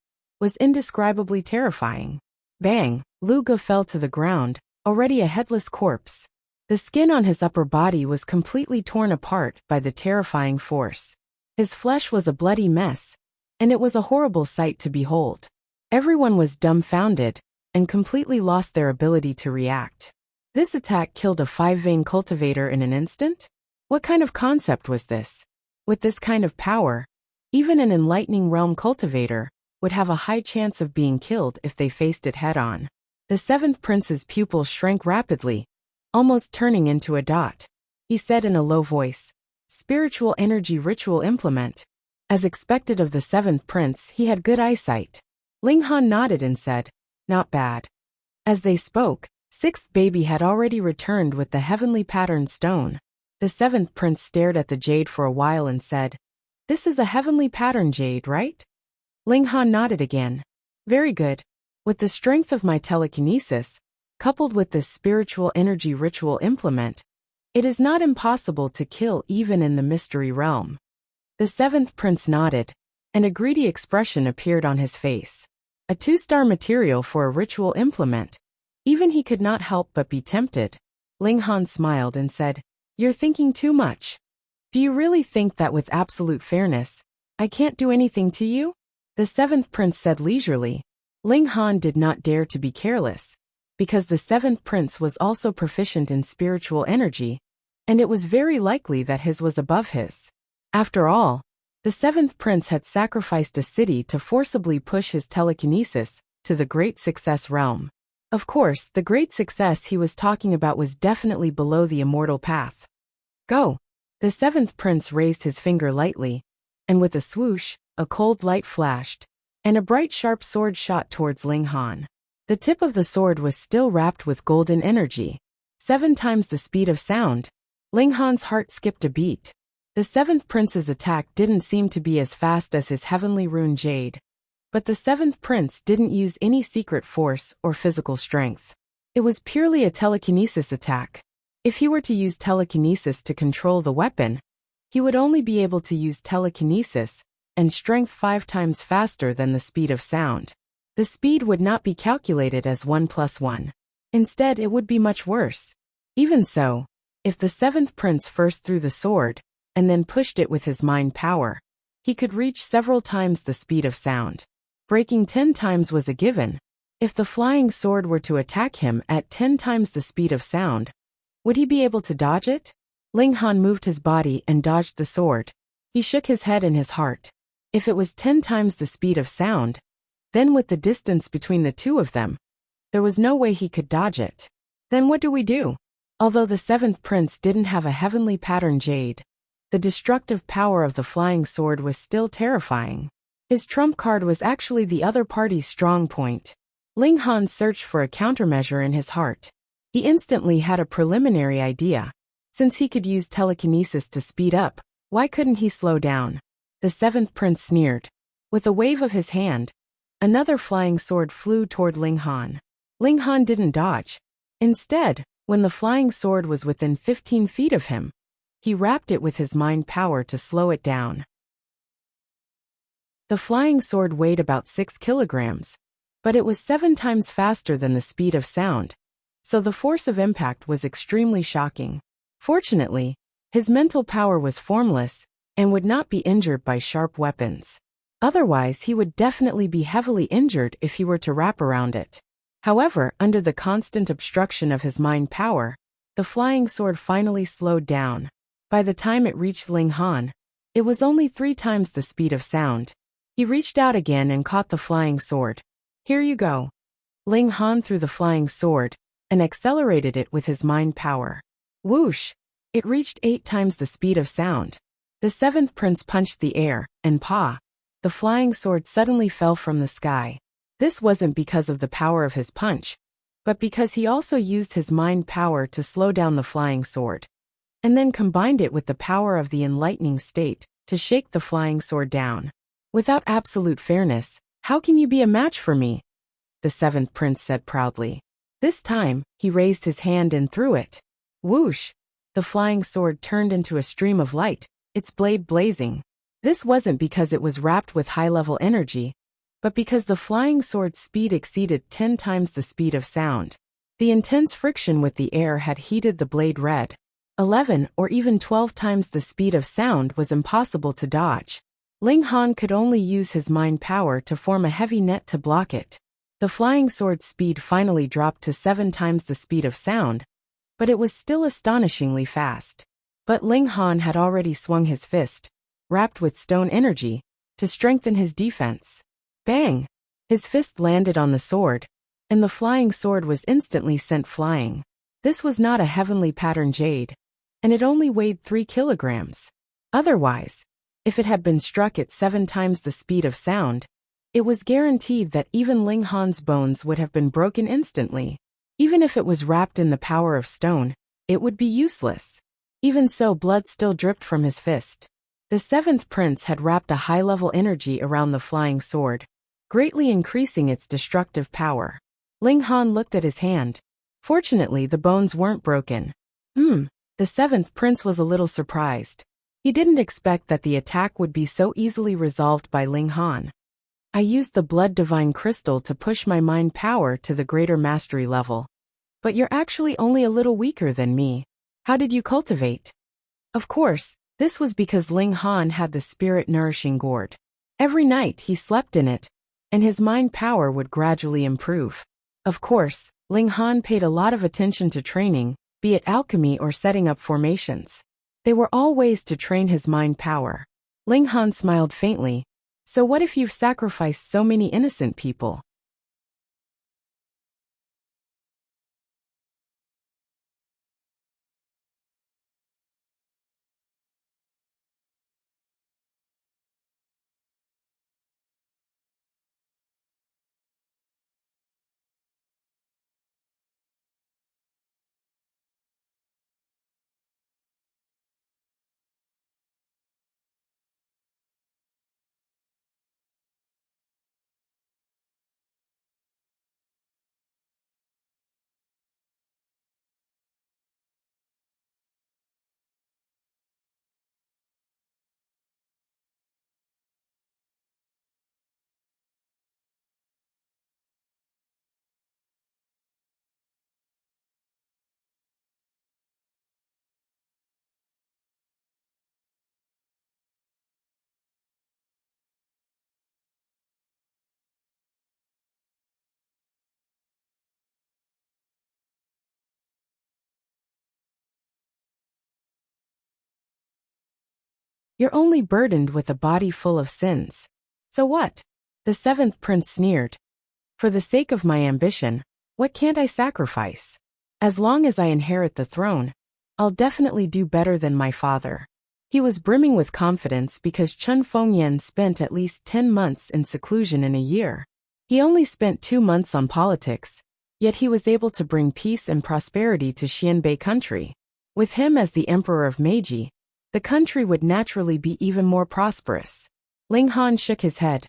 was indescribably terrifying. Bang! Lu Ge fell to the ground, already a headless corpse. The skin on his upper body was completely torn apart by the terrifying force. His flesh was a bloody mess, and it was a horrible sight to behold. Everyone was dumbfounded, and completely lost their ability to react. This attack killed a 5-vein cultivator in an instant? What kind of concept was this? With this kind of power, even an enlightening realm cultivator would have a high chance of being killed if they faced it head-on. The 7th prince's pupil shrank rapidly, almost turning into a dot. He said in a low voice, "Spiritual energy ritual implement." As expected of the 7th prince, he had good eyesight. Ling Han nodded and said, "Not bad." As they spoke, 6th baby had already returned with the heavenly patterned stone. The 7th prince stared at the jade for a while and said, "This is a heavenly pattern jade, right?" Ling Han nodded again. "Very good. With the strength of my telekinesis, coupled with this spiritual energy ritual implement, it is not impossible to kill even in the mystery realm." The 7th prince nodded, and a greedy expression appeared on his face. A 2-star material for a ritual implement. Even he could not help but be tempted. Ling Han smiled and said, "You're thinking too much. Do you really think that with absolute fairness, I can't do anything to you? The seventh prince said leisurely. Ling Han did not dare to be careless, because the seventh prince was also proficient in spiritual energy, and it was very likely that his was above his. After all, the seventh prince had sacrificed a city to forcibly push his telekinesis to the great success realm. Of course, the great success he was talking about was definitely below the immortal path. Go! The seventh prince raised his finger lightly, and with a swoosh, a cold light flashed, and a bright sharp sword shot towards Ling Han. The tip of the sword was still wrapped with golden energy. 7 times the speed of sound. Ling Han's heart skipped a beat. The seventh prince's attack didn't seem to be as fast as his heavenly rune jade. But the seventh prince didn't use any secret force or physical strength. It was purely a telekinesis attack. If he were to use telekinesis to control the weapon, he would only be able to use telekinesis and strength 5 times faster than the speed of sound. The speed would not be calculated as 1 + 1. Instead, it would be much worse. Even so, if the seventh prince first threw the sword, and then pushed it with his mind power, he could reach several times the speed of sound. Breaking 10 times was a given. If the flying sword were to attack him at 10 times the speed of sound, would he be able to dodge it? Ling Han moved his body and dodged the sword. He shook his head in his heart. If it was 10 times the speed of sound, then with the distance between the two of them, there was no way he could dodge it. Then what do we do? Although the seventh prince didn't have a heavenly pattern jade, the destructive power of the flying sword was still terrifying. His trump card was actually the other party's strong point. Ling Han searched for a countermeasure in his heart. He instantly had a preliminary idea. Since he could use telekinesis to speed up, why couldn't he slow down? The seventh prince sneered. With a wave of his hand, another flying sword flew toward Ling Han. Ling Han didn't dodge. Instead, when the flying sword was within 15 feet of him, he wrapped it with his mind power to slow it down. The flying sword weighed about 6 kilograms, but it was 7 times faster than the speed of sound, so the force of impact was extremely shocking. Fortunately, his mental power was formless and would not be injured by sharp weapons. Otherwise, he would definitely be heavily injured if he were to wrap around it. However, under the constant obstruction of his mind power, the flying sword finally slowed down. By the time it reached Ling Han, it was only 3 times the speed of sound. He reached out again and caught the flying sword. Here you go. Ling Han threw the flying sword and accelerated it with his mind power. Whoosh! It reached 8 times the speed of sound. The seventh prince punched the air, and the flying sword suddenly fell from the sky. This wasn't because of the power of his punch, but because he also used his mind power to slow down the flying sword, and then combined it with the power of the enlightening state to shake the flying sword down. Without absolute fairness, how can you be a match for me? The seventh prince said proudly. This time, he raised his hand and threw it. Whoosh! The flying sword turned into a stream of light, its blade blazing. This wasn't because it was wrapped with high-level energy, but because the flying sword's speed exceeded 10 times the speed of sound. The intense friction with the air had heated the blade red. 11 or even 12 times the speed of sound was impossible to dodge. Ling Han could only use his mind power to form a heavy net to block it. The flying sword's speed finally dropped to 7 times the speed of sound, but it was still astonishingly fast. But Ling Han had already swung his fist, wrapped with stone energy, to strengthen his defense. Bang! His fist landed on the sword, and the flying sword was instantly sent flying. This was not a heavenly pattern jade, and it only weighed 3 kilograms. Otherwise, if it had been struck at 7 times the speed of sound, it was guaranteed that even Ling Han's bones would have been broken instantly. Even if it was wrapped in the power of stone, it would be useless. Even so, blood still dripped from his fist. The seventh prince had wrapped a high-level energy around the flying sword, greatly increasing its destructive power. Ling Han looked at his hand. Fortunately, the bones weren't broken. The seventh prince was a little surprised. He didn't expect that the attack would be so easily resolved by Ling Han. I used the blood divine crystal to push my mind power to the greater mastery level. But you're actually only a little weaker than me. How did you cultivate? Of course, This was because Ling Han had the spirit-nourishing gourd. Every night he slept in it, and his mind power would gradually improve. Of course, Ling Han paid a lot of attention to training, be it alchemy or setting up formations. They were all ways to train his mind power. Ling Han smiled faintly. So what if you've sacrificed so many innocent people? You're only burdened with a body full of sins. So what? The seventh prince sneered. For the sake of my ambition, what can't I sacrifice? As long as I inherit the throne, I'll definitely do better than my father. He was brimming with confidence because Chun Fengyan spent at least 10 months in seclusion in a year. He only spent 2 months on politics, yet he was able to bring peace and prosperity to Xianbei country. With him as the emperor of Meiji, the country would naturally be even more prosperous. Ling Han shook his head.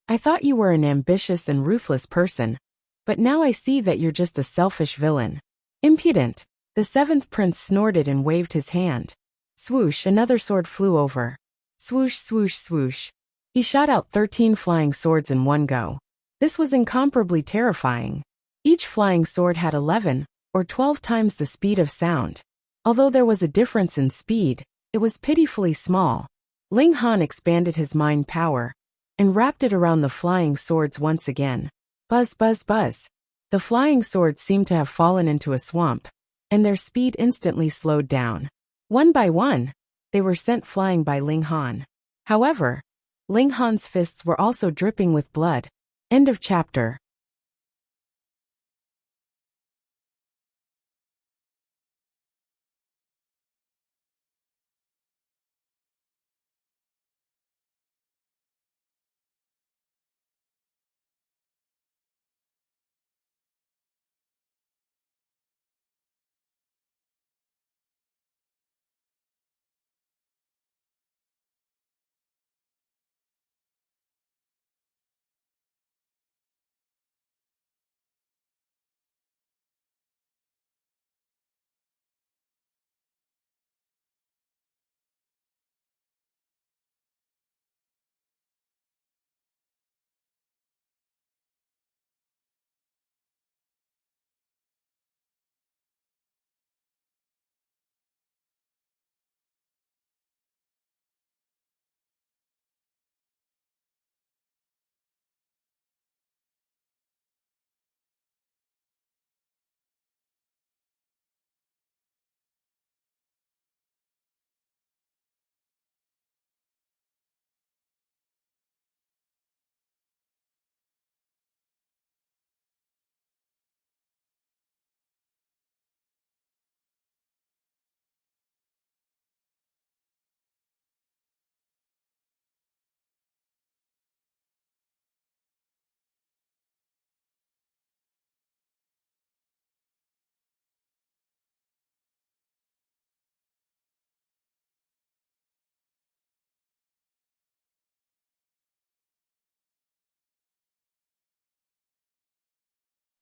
I thought you were an ambitious and ruthless person, but now I see that you're just a selfish villain. Impudent. The seventh prince snorted and waved his hand. Swoosh, another sword flew over. Swoosh, swoosh, swoosh. He shot out 13 flying swords in one go. This was incomparably terrifying. Each flying sword had 11 or 12 times the speed of sound. Although there was a difference in speed, it was pitifully small. Ling Han expanded his mind power and wrapped it around the flying swords once again. Buzz, buzz, buzz. The flying swords seemed to have fallen into a swamp, and their speed instantly slowed down. One by one, they were sent flying by Ling Han. However, Ling Han's fists were also dripping with blood. End of chapter.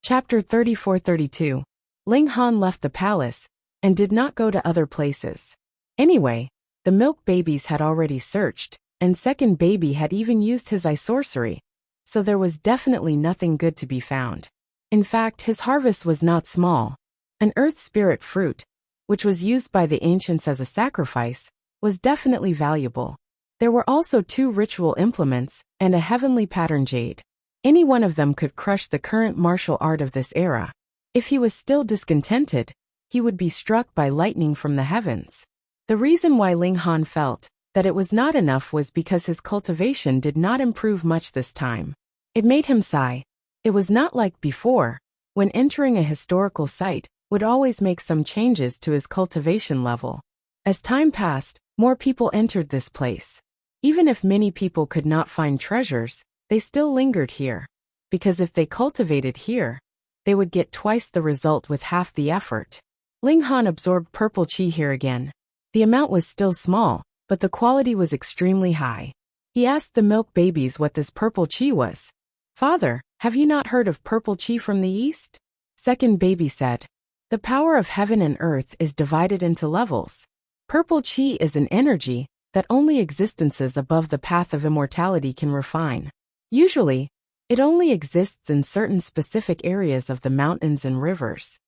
Chapter 34-32. Ling Han left the palace and did not go to other places. Anyway, the milk babies had already searched, and second baby had even used his eye sorcery, so there was definitely nothing good to be found. In fact, his harvest was not small. An earth spirit fruit, which was used by the ancients as a sacrifice, was definitely valuable. There were also 2 ritual implements and a heavenly pattern jade. Any one of them could crush the current martial art of this era. If he was still discontented, he would be struck by lightning from the heavens. The reason why Ling Han felt that it was not enough was because his cultivation did not improve much this time. It made him sigh. It was not like before, when entering a historical site would always make some changes to his cultivation level. As time passed, more people entered this place. Even if many people could not find treasures, they still lingered here. Because if they cultivated here, they would get twice the result with half the effort. Ling Han absorbed purple qi here again. The amount was still small, but the quality was extremely high. He asked the milk babies what this purple qi was. "Father, have you not heard of purple qi from the east?" Second baby said. "The power of heaven and earth is divided into levels. Purple qi is an energy that only existences above the path of immortality can refine. Usually, it only exists in certain specific areas of the mountains and rivers.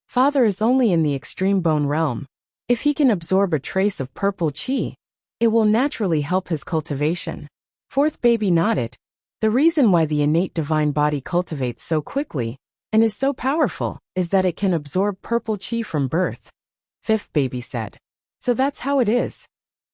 Father is only in the extreme bone realm. If he can absorb a trace of purple qi, it will naturally help his cultivation." Fourth baby nodded. The reason why the innate divine body cultivates so quickly and is so powerful is that it can absorb purple qi from birth. Fifth baby said. "So that's how it is."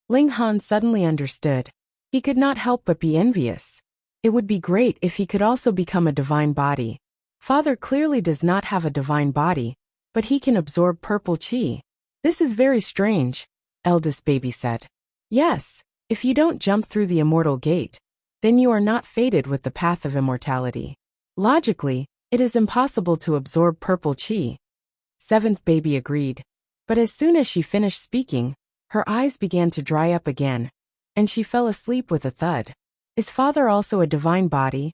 Ling Han suddenly understood. He could not help but be envious. It would be great if he could also become a divine body. Father clearly does not have a divine body, but he can absorb purple qi. "This is very strange," eldest baby said. "Yes, if you don't jump through the immortal gate, then you are not fated with the path of immortality. Logically, it is impossible to absorb purple qi." Seventh baby agreed. But as soon as she finished speaking, her eyes began to dry up again, and she fell asleep with a thud. "Is father also a divine body?"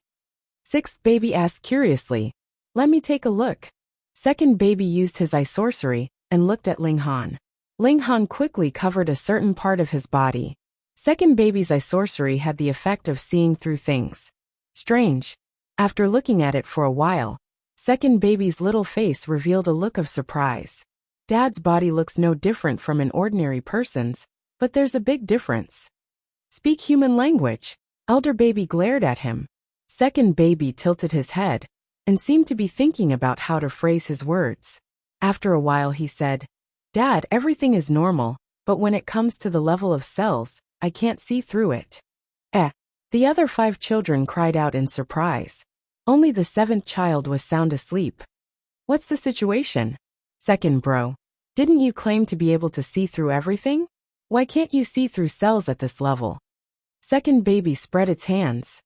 Sixth baby asked curiously. "Let me take a look." Second baby used his eye sorcery and looked at Ling Han. Ling Han quickly covered a certain part of his body. Second baby's eye sorcery had the effect of seeing through things. Strange. After looking at it for a while, second baby's little face revealed a look of surprise. Dad's body looks no different from an ordinary person's, but there's a big difference. "Speak human language." Elder baby glared at him. Second baby tilted his head and seemed to be thinking about how to phrase his words. After a while he said, "Dad, everything is normal, but when it comes to the level of cells, I can't see through it." The other 5 children cried out in surprise. Only the 7th child was sound asleep. "What's the situation?" "Second bro, didn't you claim to be able to see through everything? Why can't you see through cells at this level?" Second baby spread its hands.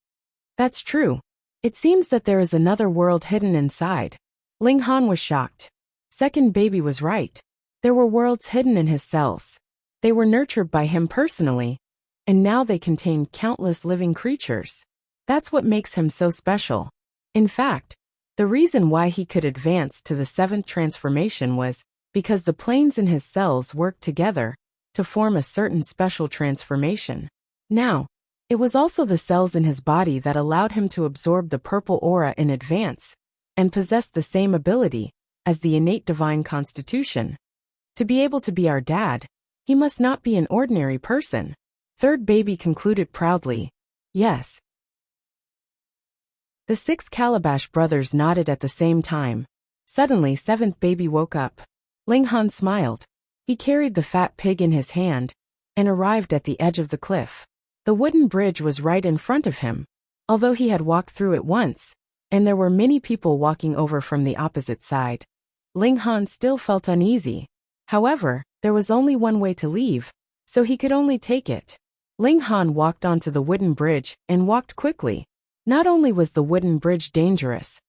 "That's true. It seems that there is another world hidden inside." Ling Han was shocked. Second baby was right. There were worlds hidden in his cells. They were nurtured by him personally, and now they contained countless living creatures. That's what makes him so special. In fact, the reason why he could advance to the 7th transformation was because the planes in his cells worked together to form a certain special transformation. Now, it was also the cells in his body that allowed him to absorb the purple aura in advance and possess the same ability as the innate divine constitution. To be able to be our dad, he must not be an ordinary person. Third baby concluded proudly. Yes. The 6 Calabash brothers nodded at the same time. Suddenly 7th baby woke up. Ling Han smiled. He carried the fat pig in his hand and arrived at the edge of the cliff. The wooden bridge was right in front of him, although he had walked through it once, and there were many people walking over from the opposite side. Ling Han still felt uneasy. However, there was only one way to leave, so he could only take it. Ling Han walked onto the wooden bridge and walked quickly. Not only was the wooden bridge dangerous,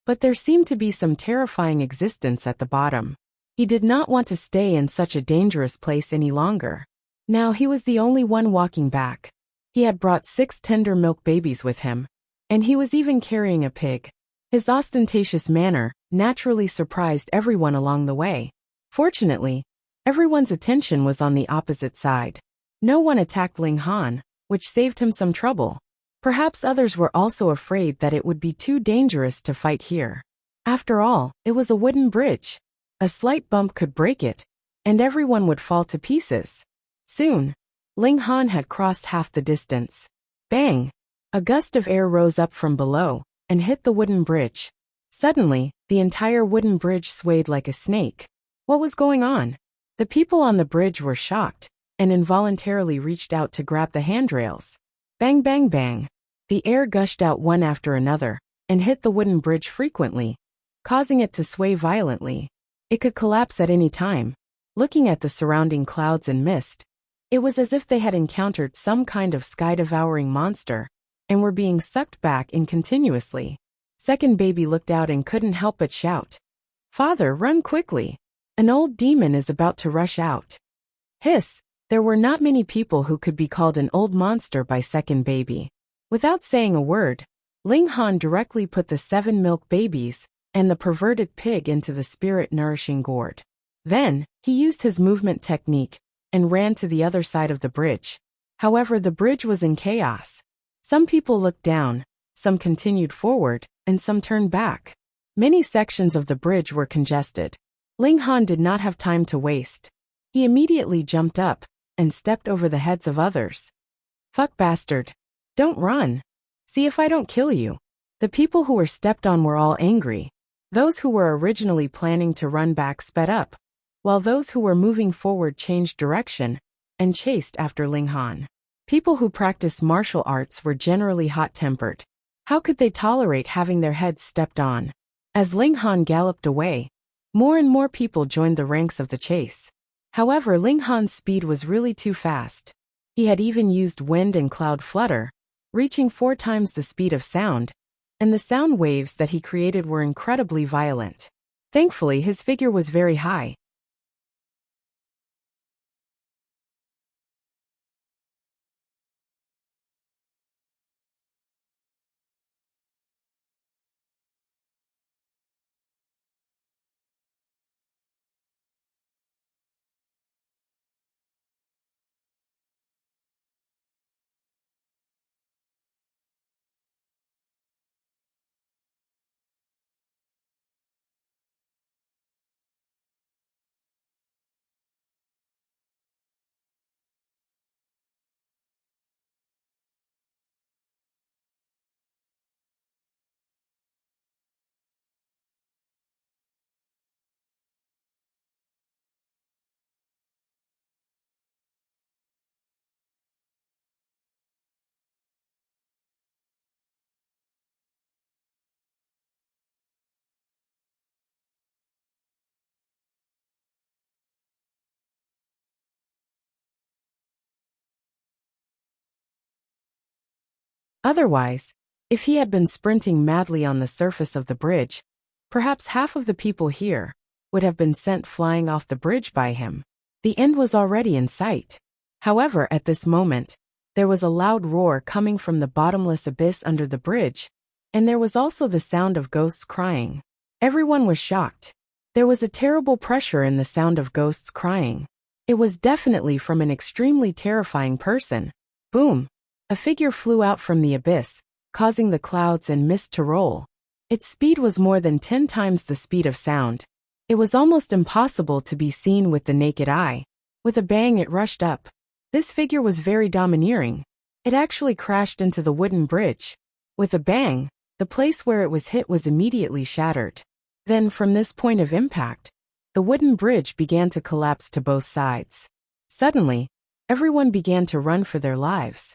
but there seemed to be some terrifying existence at the bottom. He did not want to stay in such a dangerous place any longer. Now he was the only one walking back. He had brought 6 tender milk babies with him, and he was even carrying a pig. His ostentatious manner naturally surprised everyone along the way. Fortunately, everyone's attention was on the opposite side. No one attacked Ling Han, which saved him some trouble. Perhaps others were also afraid that it would be too dangerous to fight here. After all, it was a wooden bridge. A slight bump could break it, and everyone would fall to pieces. Soon, Ling Han had crossed half the distance. Bang! A gust of air rose up from below and hit the wooden bridge. Suddenly, the entire wooden bridge swayed like a snake. What was going on? The people on the bridge were shocked and involuntarily reached out to grab the handrails. Bang, bang, bang. The air gushed out one after another and hit the wooden bridge frequently, causing it to sway violently. It could collapse at any time. Looking at the surrounding clouds and mist, it was as if they had encountered some kind of sky-devouring monster and were being sucked back in continuously. Second baby looked out and couldn't help but shout, "Father, run quickly! An old demon is about to rush out." Hiss! There were not many people who could be called an old monster by second baby. Without saying a word, Ling Han directly put the 7 milk babies and the perverted pig into the spirit-nourishing gourd. Then, he used his movement technique and ran to the other side of the bridge. However, the bridge was in chaos. Some people looked down, some continued forward, and some turned back. Many sections of the bridge were congested. Ling Han did not have time to waste. He immediately jumped up and stepped over the heads of others. "Fuck bastard. Don't run. See if I don't kill you." The people who were stepped on were all angry. Those who were originally planning to run back sped up, while those who were moving forward changed direction and chased after Ling Han. People who practice martial arts were generally hot-tempered. How could they tolerate having their heads stepped on? As Ling Han galloped away, more and more people joined the ranks of the chase. However, Ling Han's speed was really too fast. He had even used wind and cloud flutter, reaching 4 times the speed of sound, and the sound waves that he created were incredibly violent. Thankfully, his figure was very high. Otherwise, if he had been sprinting madly on the surface of the bridge, perhaps half of the people here would have been sent flying off the bridge by him. The end was already in sight. However, at this moment, there was a loud roar coming from the bottomless abyss under the bridge, and there was also the sound of ghosts crying. Everyone was shocked. There was a terrible pressure in the sound of ghosts crying. It was definitely from an extremely terrifying person. Boom! A figure flew out from the abyss, causing the clouds and mist to roll. Its speed was more than 10 times the speed of sound. It was almost impossible to be seen with the naked eye. With a bang, it rushed up. This figure was very domineering. It actually crashed into the wooden bridge. With a bang, the place where it was hit was immediately shattered. Then, from this point of impact, the wooden bridge began to collapse to both sides. Suddenly, everyone began to run for their lives.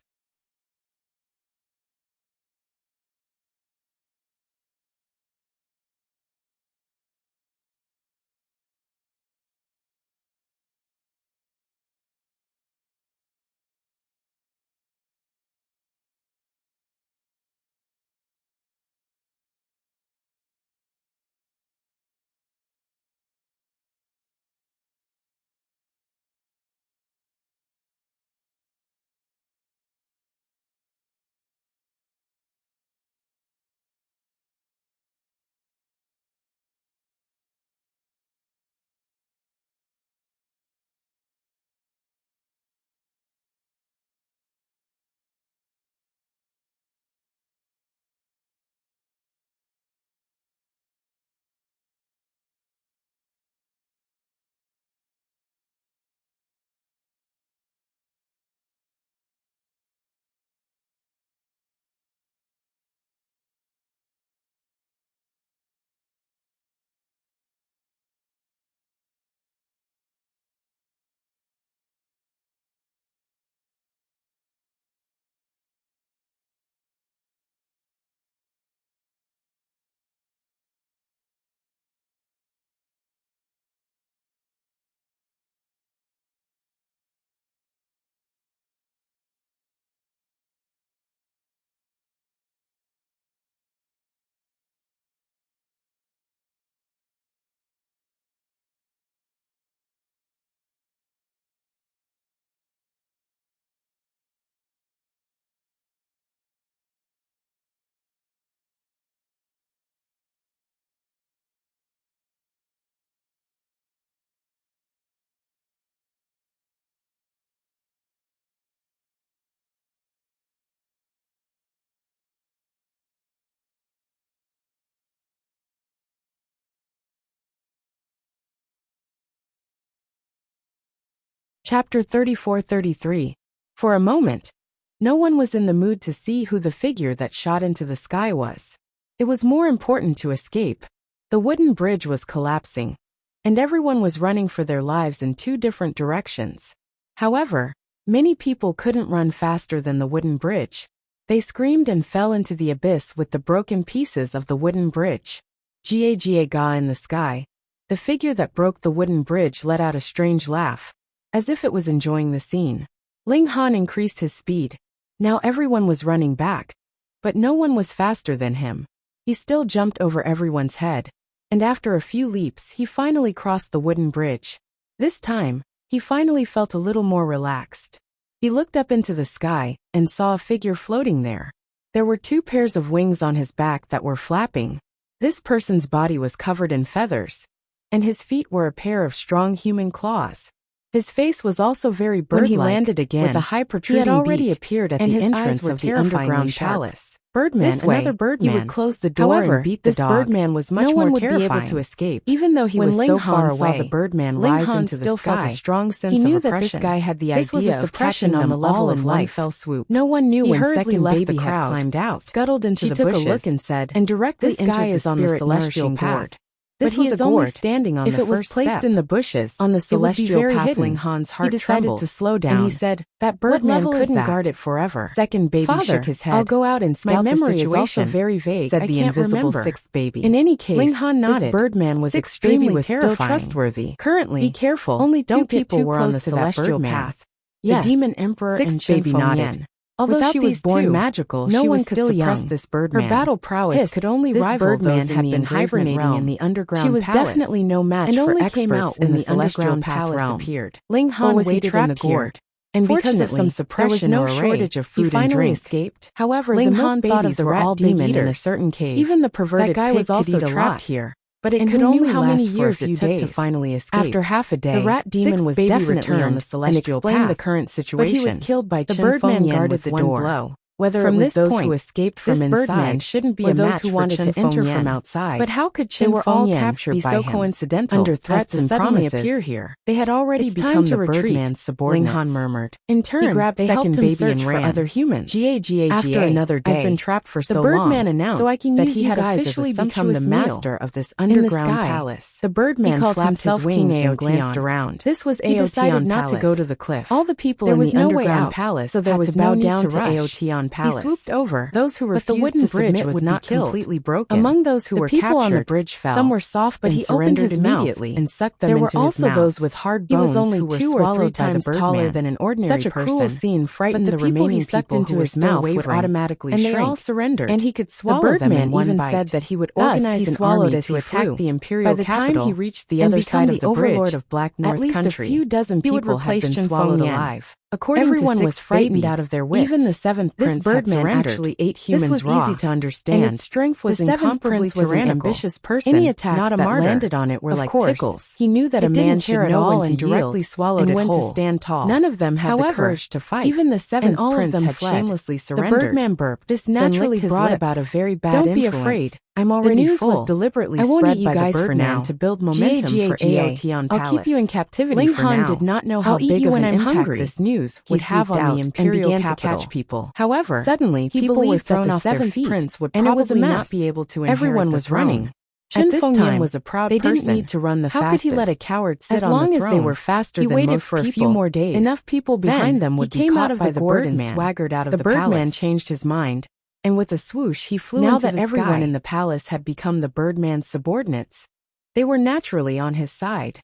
Chapter 34-33. For a moment, no one was in the mood to see who the figure that shot into the sky was. It was more important to escape. The wooden bridge was collapsing, and everyone was running for their lives in two different directions. However, many people couldn't run faster than the wooden bridge. They screamed and fell into the abyss with the broken pieces of the wooden bridge. Ga in the sky. The figure that broke the wooden bridge let out a strange laugh, as if it was enjoying the scene. Ling Han increased his speed. Now everyone was running back, but no one was faster than him. He still jumped over everyone's head, and after a few leaps he finally crossed the wooden bridge. This time, he finally felt a little more relaxed. He looked up into the sky and saw a figure floating there. There were two pairs of wings on his back that were flapping. This person's body was covered in feathers, and his feet were a pair of strong human claws. His face was also very bird-like. When he landed again, with a high protruding beak, he had already appeared at the entrance of the underground palace. Birdman, another Birdman, he would close the door and beat the dog. This Birdman was much more terrifying. No one would be able to escape. Even though he was so far away, saw the Birdman rise into the sky, felt a strong sense of oppression. He knew that this guy had the idea of catching on the level of life. Fell swoop. No one knew when second baby had climbed out, scuttled into the bushes, took a look and said, and directly entered the spirit celestial path. But he is only standing on the first step. If it was placed in the bushes, on the celestial path, Ling Han's heart trembled. He decided to slow down, and he said, that Birdman couldn't guard it forever. Second baby shook his head. I'll go out and scout the situation. My memory is also very vague, said the invisible sixth baby. In any case, Ling Han nodded. This Birdman was extremely terrifying. Still trustworthy. Currently, be careful. Only two people were on the celestial path. Yes, the Demon Emperor and baby nodded. Although she was born magical, no one could suppress this Birdman. Her battle prowess could only rival those in the hibernating in the underground palace. She was definitely no match for experts in the underground palace appeared. Ling Han waited in the gourd, and because of some suppression there was no shortage of food and drink. Escaped. However, Ling Han thought of the rat demon in a certain cave. Even the perverted guy was also trapped here. But it could only how many years it took to finally escape. After half a day, the rat demon was definitely on the celestial path and explained the current situation. But he was killed by the Birdman guarded the door. Whether it was those who escaped from inside shouldn't be a match who wanted to enter from outside. But how could Chen Fengyan be so coincidental under threats and promises appear here? They had already become the Birdman's subordinates. Ling Han murmured. In turn, he grabbed second baby and ran. For other humans. After another day, I've been trapped for so long. The Birdman announced that he had officially become the master of this underground palace. The Birdman flapped his wings and glanced around. This was Aotion Palace. He decided not to go to the cliff. All the people in the underground palace, so there was no need to Aotion Palace. He swooped over those who refused, but the wooden bridge was not completely broken. Among those who were captured, on the bridge fell. Some were soft, but he opened his mouth and sucked them into his mouth. There were also those with hard bones. He was only 2 or 3 times taller than an ordinary person. Such a cruel scene frightened the remaining people into his mouth would automatically shrink, and they all surrendered. And he could swallow them in one bite. The Birdman even said that he would organize an army to attack the imperial capital. By the time he reached the other side of the bridge, of Black North Country, at least a few dozen people had been swallowed alive. Everyone was frightened out of their wits. Even the seventh prince this Birdman actually ate humans raw. This was easy to understand, and its strength was incomparably tyrannical. An ambitious person. Any attacks not a that martyr. Landed on it were like tickles. He knew that a man should know when to directly swallowed and when to stand tall. None of them had the courage to fight. Even the seventh prince had shamelessly surrendered. The Birdman burped. This naturally brought about a very bad influence. Don't be afraid. I'm already full. The news was deliberately spread by the Birdman to build momentum for Aotion Palace. I'll keep you in captivity for now. Ling Han did not know how big of an impact this news would have on the imperial capital. To catch people. However, suddenly people were thrown off their feet, prince would and it was a mess. Not be able to inherit everyone was running. At this time, was a proud person. They didn't need to run the fastest. How could he let a coward sit on the throne? As long as they were faster than most people, he waited for a few more days. Enough people behind them would be caught by the bird and swaggered out of the palace. The Birdman changed his mind, and with a swoosh he flew into the sky. Now that everyone in the palace had become the Birdman's subordinates, they were naturally on his side.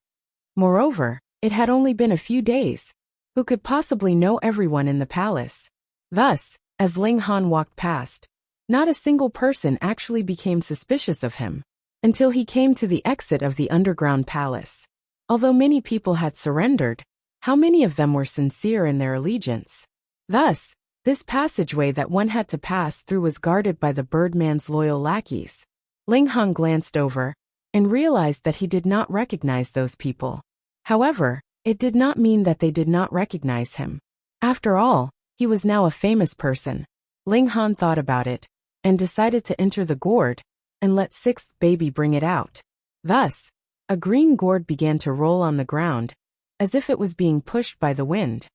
Moreover, it had only been a few days. Who could possibly know everyone in the palace? Thus, as Ling Han walked past, not a single person actually became suspicious of him, until he came to the exit of the underground palace. Although many people had surrendered, how many of them were sincere in their allegiance? Thus, this passageway that one had to pass through was guarded by the Birdman's loyal lackeys. Ling Han glanced over, and realized that he did not recognize those people. However, it did not mean that they did not recognize him. After all, he was now a famous person. Ling Han thought about it, and decided to enter the gourd, and let sixth baby bring it out. Thus, a green gourd began to roll on the ground, as if it was being pushed by the wind.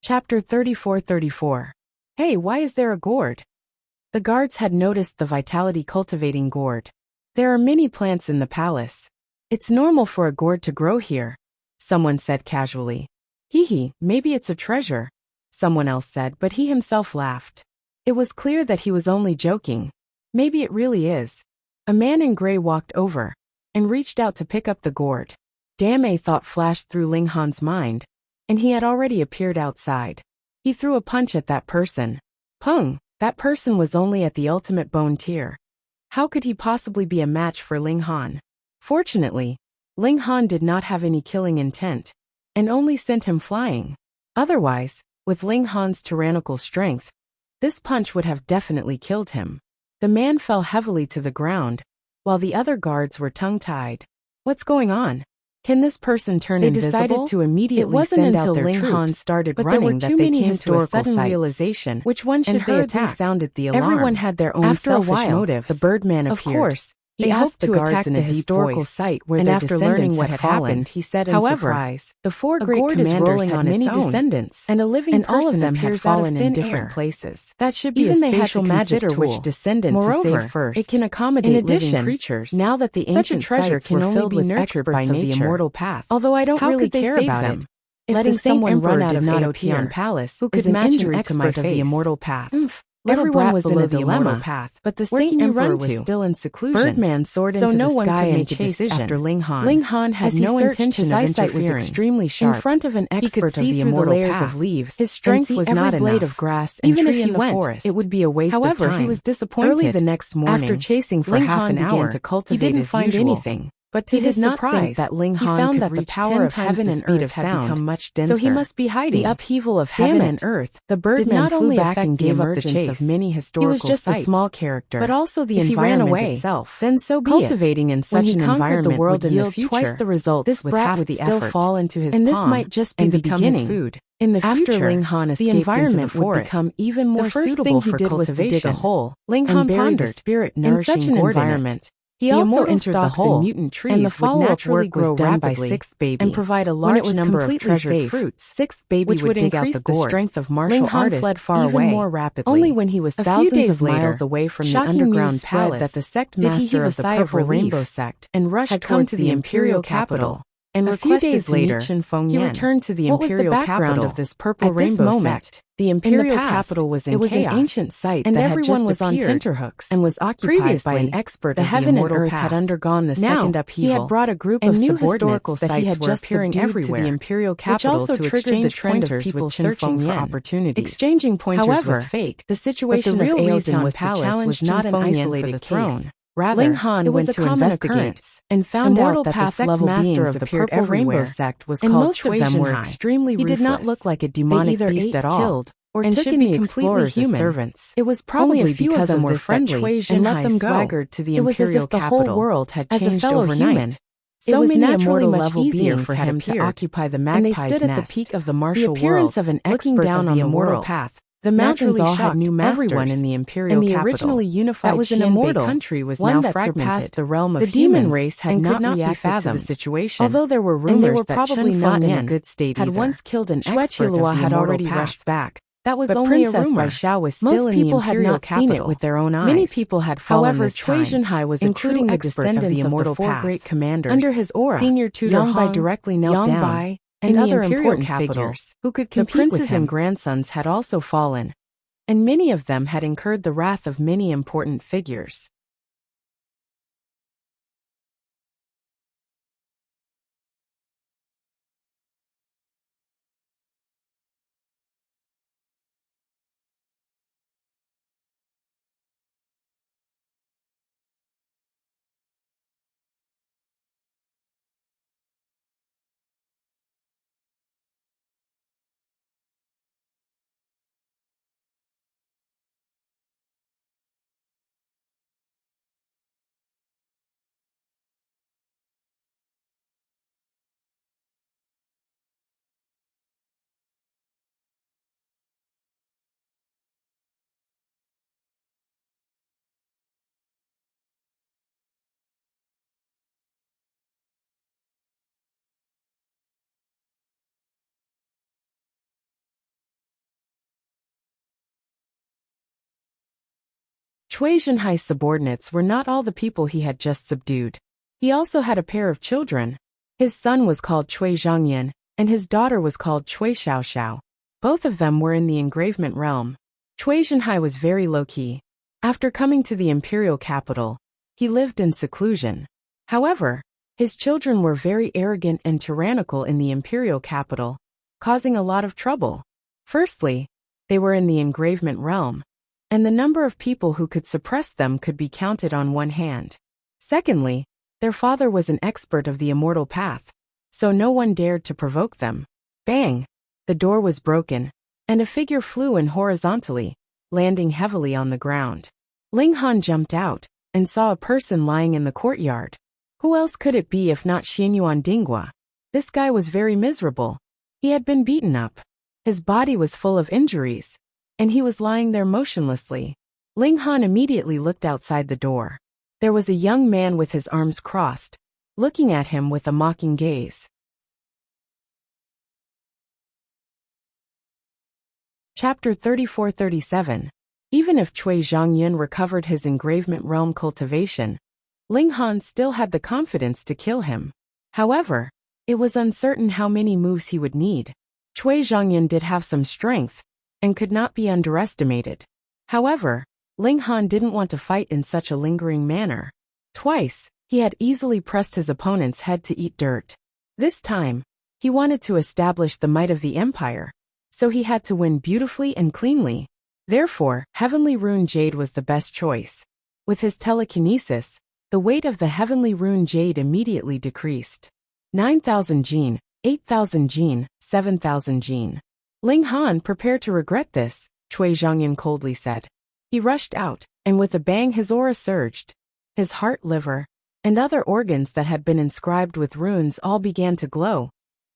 Chapter 34-34. Hey, why is there a gourd? The guards had noticed the vitality-cultivating gourd. There are many plants in the palace. It's normal for a gourd to grow here, someone said casually. Hee, maybe it's a treasure, someone else said, but he himself laughed. It was clear that he was only joking. Maybe it really is. A man in gray walked over and reached out to pick up the gourd. Damn, a thought flashed through Ling Han's mind, and he had already appeared outside. He threw a punch at that person. Pung! That person was only at the ultimate bone tier. How could he possibly be a match for Ling Han? Fortunately, Ling Han did not have any killing intent, and only sent him flying. Otherwise, with Ling Han's tyrannical strength, this punch would have definitely killed him. The man fell heavily to the ground, while the other guards were tongue-tied. What's going on? Can this person turn invisible? They decided to immediately send out their troops. It wasn't until Ling Han started running that they came to a sudden realization. Which one should they attack? Sounded the alarm. Everyone had their own selfish motives. The Birdman appeared. Of course, he hoped to attack the historical site where their descendants had fallen. And after learning what had happened, he said in surprise, the four great commanders had many descendants, and a living person appears fallen in different places. That should be a spatial magic tool. Which descendant to save first. It can accommodate living creatures. Now that the ancient treasure can only be nurtured by the immortal path. Although I don't really care about it. Letting someone run out of Aeotion Palace, who could match an expert of the immortal path. Everyone was in a dilemma, but the Saint Emperor was still in seclusion. Birdman soared into the sky and chased after Ling Han. Ling Han had no intention of interfering. Was extremely sharp. In front of an expert of the immortal layers of leaves. His strength was not enough. Blade of grass and even tree if he went, forest, it would be a waste of time. However, he was disappointed. Early the next morning, after chasing for half an hour, he didn't find anything. But to his surprise, that Ling Han found that the power of heaven and earth had become much denser. So he must be hiding. The upheaval of heaven and earth. The Birdman flew back and gave up the chase of many historical sites. He was just a small character, but also the environment itself. Then so be cultivating in such an environment the world would yield twice the results. This brat would still fall into his palm, and this might just be the beginning. Food. In the future, after Ling Han escaped the environment would become even more suitable for cultivation. The first thing he did was to dig a hole. Ling Han pondered, in such an environment. He also entered the hole, mutant trees and the follow-up work was done by Sixth Baby, and provide a large number of treasured fruits. Sixth Baby would dig out the gourd. Strength of martial artists fled far away, more rapidly. Only when he was thousands of miles away from the underground palace that the sect master of the Purple Rainbow sect and rushed toward the imperial capital. and a few days later, he returned to the imperial capital of this purple At rainbow this moment, sect. The In imperial the past, capital was in it was chaos, an ancient site and that had everyone just was on appeared tenterhooks and was occupied Previously, by an expert the of heaven and immortal earth path. had undergone the Now, second upheaval, he had brought a group and of new subordinates historical that sites he had were just appearing subdued everywhere, to the imperial which capital also to triggered exchange the trend of pointers people with Chen searching Feng for Yan. opportunities. Exchanging pointers However, was fake. the situation But the of real reason Aotan was to Palace challenge was not Chen an Feng Yan isolated for the case. throne. Rather, Ling Han it was went a to common investigate occurrence, and found out Immortal that the Path-level sect master beings of the appeared purple rainbow everywhere, sect was and called most of them were Shuizhenhai. extremely He did not ruthless. look like a They demonic either beast ate, at all, killed, or and took should in be the explored explorers as human. servants. It was Only probably a few of because them of were this that friendly Shui and let them Zhenhai go. swaggered to the It was as imperial if the capital. whole world had As a changed fellow overnight. human, So it was many naturally immortal much level easier beings for had him to appeared, occupy the and they magpie's stood at the nest. peak of the The martial appearance world, of an looking expert down of on the the immortal world. path. The mountains Naturally all had shocked new masters, everyone in the imperial and the capital. originally unified That was an Qianbei immortal, country was one now that fragmented. surpassed the realm of The demon humans race had and not could not be reacted to the fathomed. situation, Although there were and they rumors were that probably Chen not in a Fengyan good state had either. once killed an Shui expert of Qilua the had immortal already path. rushed back. That was But only Princess a rumor. Baishao was still Most in the people had imperial not seen it capital. with their own eyes. Many people had fallen However, this Shui time, Zhenhai was including a the true expert of the descendants of immortal the four path. great commanders. Under his aura, Senior tutor Yang Bai Hong, directly knelt Yang down, Bai, and the other imperial important capital, figures who could the compete with princes him. and grandsons had also fallen, and many of them had incurred the wrath of many important figures. Shui Zhenhai's subordinates were not all the people he had just subdued. He also had a pair of children. His son was called Cui Zhangyan, and his daughter was called Cui Xiaoxiao. Both of them were in the engravement realm. Cui Zhenhai was very low-key. After coming to the imperial capital, he lived in seclusion. However, his children were very arrogant and tyrannical in the imperial capital, causing a lot of trouble. Firstly, they were in the engravement realm, and the number of people who could suppress them could be counted on one hand. Secondly, their father was an expert of the immortal path, so no one dared to provoke them. Bang! The door was broken, and a figure flew in horizontally, landing heavily on the ground. Ling Han jumped out and saw a person lying in the courtyard. Who else could it be if not Xianyuan Dinghua? This guy was very miserable. He had been beaten up. His body was full of injuries, and he was lying there motionlessly. Ling Han immediately looked outside the door. There was a young man with his arms crossed, looking at him with a mocking gaze. Chapter 34-37. Even if Cui Zhangyan recovered his engravement realm cultivation, Ling Han still had the confidence to kill him. However, it was uncertain how many moves he would need. Cui Zhangyan did have some strength, and could not be underestimated. However, Ling Han didn't want to fight in such a lingering manner. Twice, he had easily pressed his opponent's head to eat dirt. This time, he wanted to establish the might of the empire, so he had to win beautifully and cleanly. Therefore, Heavenly Rune Jade was the best choice. With his telekinesis, the weight of the Heavenly Rune Jade immediately decreased. 9,000 Jin, 8,000 Jin, 7,000 Jin. Ling Han prepared to regret this, Cui Zhangyan coldly said. He rushed out, and with a bang his aura surged. His heart, liver, and other organs that had been inscribed with runes all began to glow,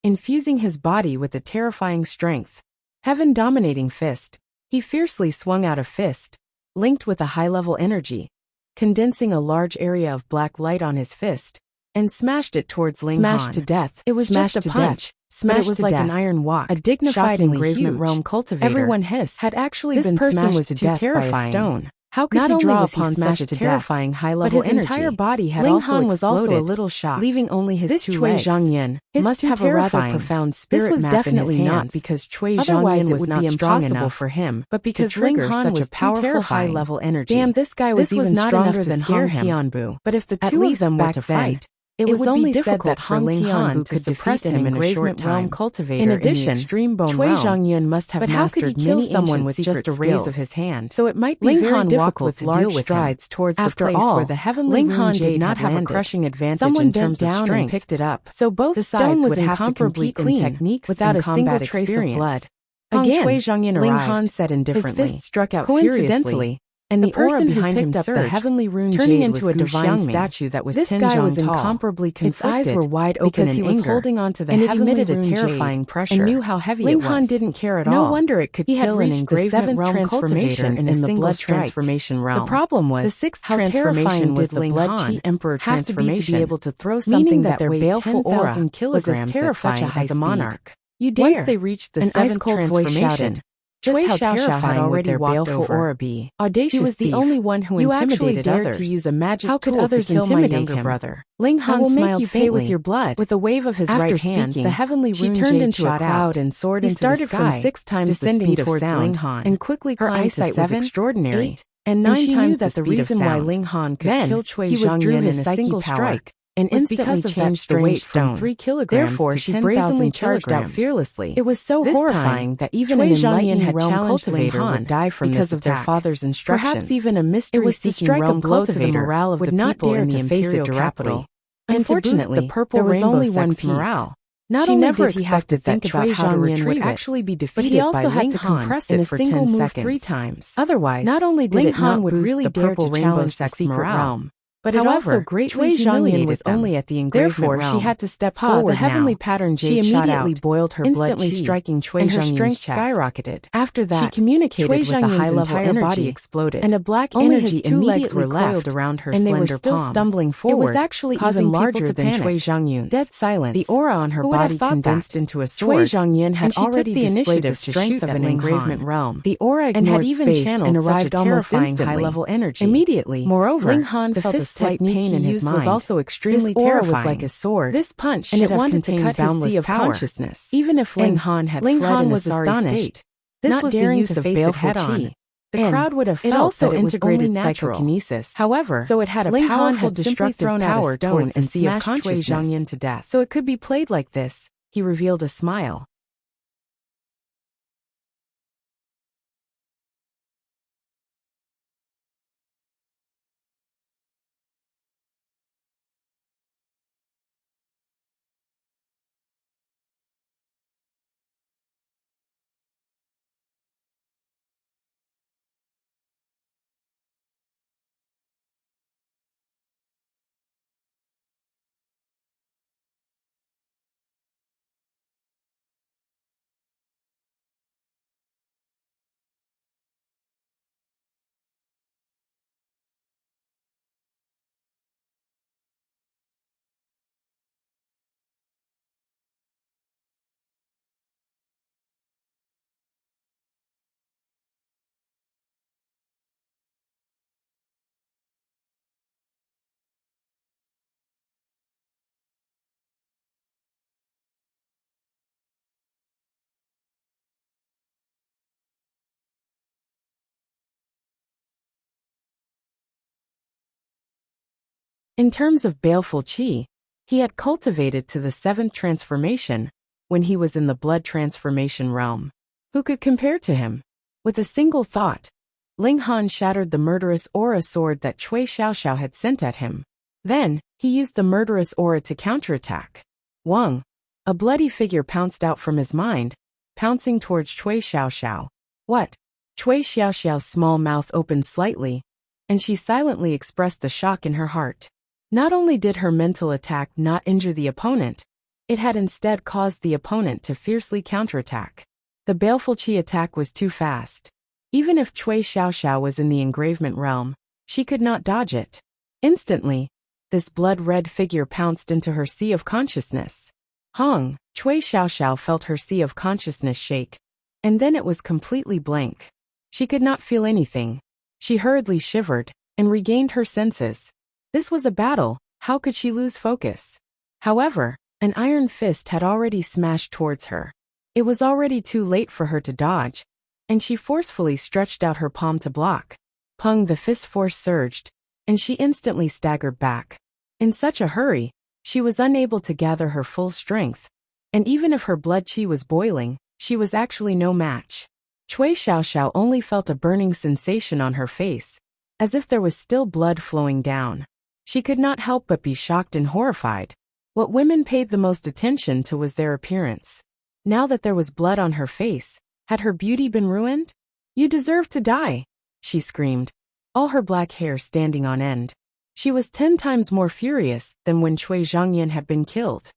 infusing his body with a terrifying strength. Heaven-dominating fist. He fiercely swung out a fist, linked with a high-level energy, condensing a large area of black light on his fist, and smashed it towards Ling Han. Smashed to death. It was Smashed just a to punch, but it was like an iron wok. A dignified Shockingly engravement huge. realm cultivator. Everyone hissed. Had actually This been person smashed was to too death terrifying. by a stone. How could Not he only draw was he upon smashed such a to death, terrifying high-level but his energy? entire body had Ling also Han was also a exploded, little shocked, leaving only his this two Cui legs. Zhangyan must have a rather profound spirit This was map definitely in his not hands. because Cui Otherwise Zhangyan it was would not be strong impossible enough for him, but because to trigger Ling Han such was a powerful terrifying. high-level energy. Damn, this guy was This was even not stronger enough to than scare Hong him. Tianbu. But if the At two of least them were back to then, fight, it would was be only difficult said for that Ling Hong Han Tianbu to could suppress defeat him an in a short engravement realm time. cultivator In the addition, extreme bone Cui realm. Zhangyan must have But how could he mastered kill many someone ancient with secret just a skills. raise of his hand? So it might be Ling very Han difficult walked with to deal large with strides him. towards the After place all, where the heavenly Ling rune Han jade did not had have landed. a crushing advantage Someone in bent terms of down and strength. picked it up. So both The sides stone was would have to incomparably compete in clean, techniques without and a single combat trace experience. of blood. Again, Cui Zhangyan Ling arrived. Han said indifferently. His fist struck out Coincidentally, furiously, and the person person who behind him picked up the surged, heavenly rune turning jade into was a Gu divine Xiangming. statue that was This 10 guy zhang was tall. incomparably Its eyes conflicted were wide open because in he was anger, holding on to the and it heavenly emitted a rune terrifying jade pressure. and knew how heavy Ling it was. Han didn't care at No all. wonder it could He had kill an reached the engravement 7th realm transformation cultivator in in the the blood blood transformation realm. The problem was The 6th how transformation terrifying was did the Ling blood Han chi emperor have to be transformation, able to throw meaning something that that weighed baleful 10,000 aura was kilograms as terrifying at such a high as a speed. monarch. You Once dare! they reached the An 7th ice-cold voice transformation, shouted. just Cui how Xiaoxiao terrifying had would already their walked baleful over. aura be? Audacious He was the thief. only one who You actually intimidated dared others. to use a magic How could tool others to kill my intimidate younger him? brother? Ling I Han will make smiled you pay with faintly. your blood. With a wave of his After right hand, speaking, the heavenly she rune turned jade into a shot cloud out. and soared He into started the from sky, 6 times the descending speed of towards sound, Ling Han, and quickly her climbed eyesight to was 7, extraordinary, 8, and 9 she times knew the that the speed of reason why sound. Ling Han could Then, kill Cui he withdrew Zhangyan his in a psyche single power, strike, and was instantly because of that changed the weight strange from stone. 3 kilograms Therefore, to she 10,000 brazenly charged out kilograms. fearlessly. It was so This horrifying time, that even Cui an Zhangyan enlightened had realm challenged Ling cultivator Han would die from because this of their attack. father's instructions. Perhaps even a It was to mystery-seeking strike a realm blow to the cultivator morale of would the not people dare in the to face it imperial directly. capital. And to boost Unfortunately, the purple there was rainbow only sex one piece. morale. Not She only never did he have to expected think that about Cui how to Zhangyan would retrieve it, actually be but defeated he also by had Ling to Han compress in it a for single 10 move seconds. 3 times. Otherwise, Not only did Ling it Han not would boost really the dare purple to rainbow challenge the sex secret morale, realm. but However, it also greatly Cui Zhangyan humiliated was them. only at the engravement Therefore, realm. she had to step The forward heavenly now. pattern She jade shot immediately out, boiled her instantly blood chi, striking Cui and her Zhangyan's strength chest. skyrocketed. After that, she communicated Cui with a Zhangyan's high-level entire energy, body exploded, and a black only energy his 2 legs immediately were coiled left, around her and they slender were still palm. stumbling forward, It was actually causing even people larger to than panic. Cui Zhangyun's. Dead silence. The aura on her Who would have body thought condensed that? into a Cui sword, Zhangyan had and she already took the displayed initiative the to strength shoot of at an Ling engravement Han. realm. The aura and had ignored even space channeled and such a arrived almost terrifying instantly. high-level energy. Immediately, Moreover, Ling Han the felt a fist slight technique pain he in his used mind. was also extremely This aura terrifying. was like a sword. This punch and should it have wanted to contained cut his boundless sea of power. consciousness. Even if Ling And Han had Ling fled Han in was a sorry astonished. state, This not was the daring use to of face baleful it head-on. chi. The And crowd would have it felt also that it was integrated only natural. psychokinesis. However, So it had a Ling Han powerful had simply destructive thrown out power a stone towards the and sea of smashed Cui consciousness. Zhangyan to death. So it could be played like this. He revealed a smile. In terms of baleful chi, he had cultivated to the 7th transformation when he was in the blood transformation realm. Who could compare to him? With a single thought, Ling Han shattered the murderous aura sword that Cui Xiaoxiao had sent at him. Then, he used the murderous aura to counterattack. Wang, a bloody figure pounced out from his mind, pouncing towards Cui Xiaoxiao. What? Cui Xiaoxiao's small mouth opened slightly, and she silently expressed the shock in her heart. Not only did her mental attack not injure the opponent, it had instead caused the opponent to fiercely counterattack. The baleful chi attack was too fast. Even if Cui Xiaoxiao was in the engravement realm, she could not dodge it. Instantly, this blood-red figure pounced into her sea of consciousness. Cui Xiaoxiao felt her sea of consciousness shake, and then it was completely blank. She could not feel anything. She hurriedly shivered and regained her senses. This was a battle, how could she lose focus? However, an iron fist had already smashed towards her. It was already too late for her to dodge, and she forcefully stretched out her palm to block. Pung, the fist force surged, and she instantly staggered back. In such a hurry, she was unable to gather her full strength, and even if her blood qi was boiling, she was actually no match. Cui Xiaoxiao only felt a burning sensation on her face, as if there was still blood flowing down. She could not help but be shocked and horrified. What women paid the most attention to was their appearance. Now that there was blood on her face, had her beauty been ruined? You deserve to die, she screamed, all her black hair standing on end. She was 10 times more furious than when Cui Zhangyan had been killed.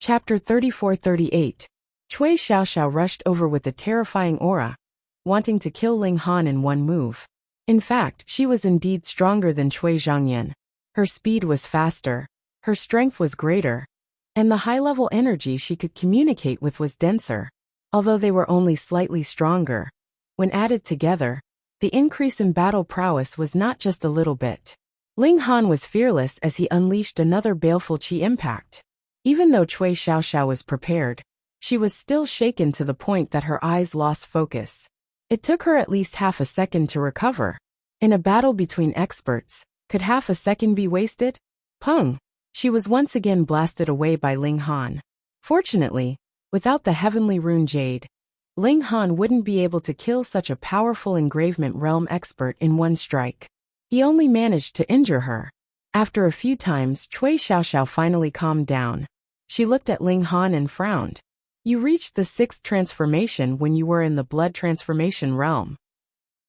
Chapter 34-38. Cui Xiaoxiao rushed over with a terrifying aura, wanting to kill Ling Han in one move. In fact, she was indeed stronger than Cui Zhangyan. Her speed was faster, her strength was greater, and the high-level energy she could communicate with was denser. Although they were only slightly stronger, when added together, the increase in battle prowess was not just a little bit. Ling Han was fearless as he unleashed another baleful qi impact. Even though Cui Xiaoxiao was prepared, she was still shaken to the point that her eyes lost focus. It took her at least half a second to recover. In a battle between experts, could half a second be wasted? Pung! She was once again blasted away by Ling Han. Fortunately, without the heavenly rune jade, Ling Han wouldn't be able to kill such a powerful engravement realm expert in one strike. He only managed to injure her. After a few times, Cui Xiaoxiao finally calmed down. She looked at Ling Han and frowned. You reached the 6th transformation when you were in the blood transformation realm.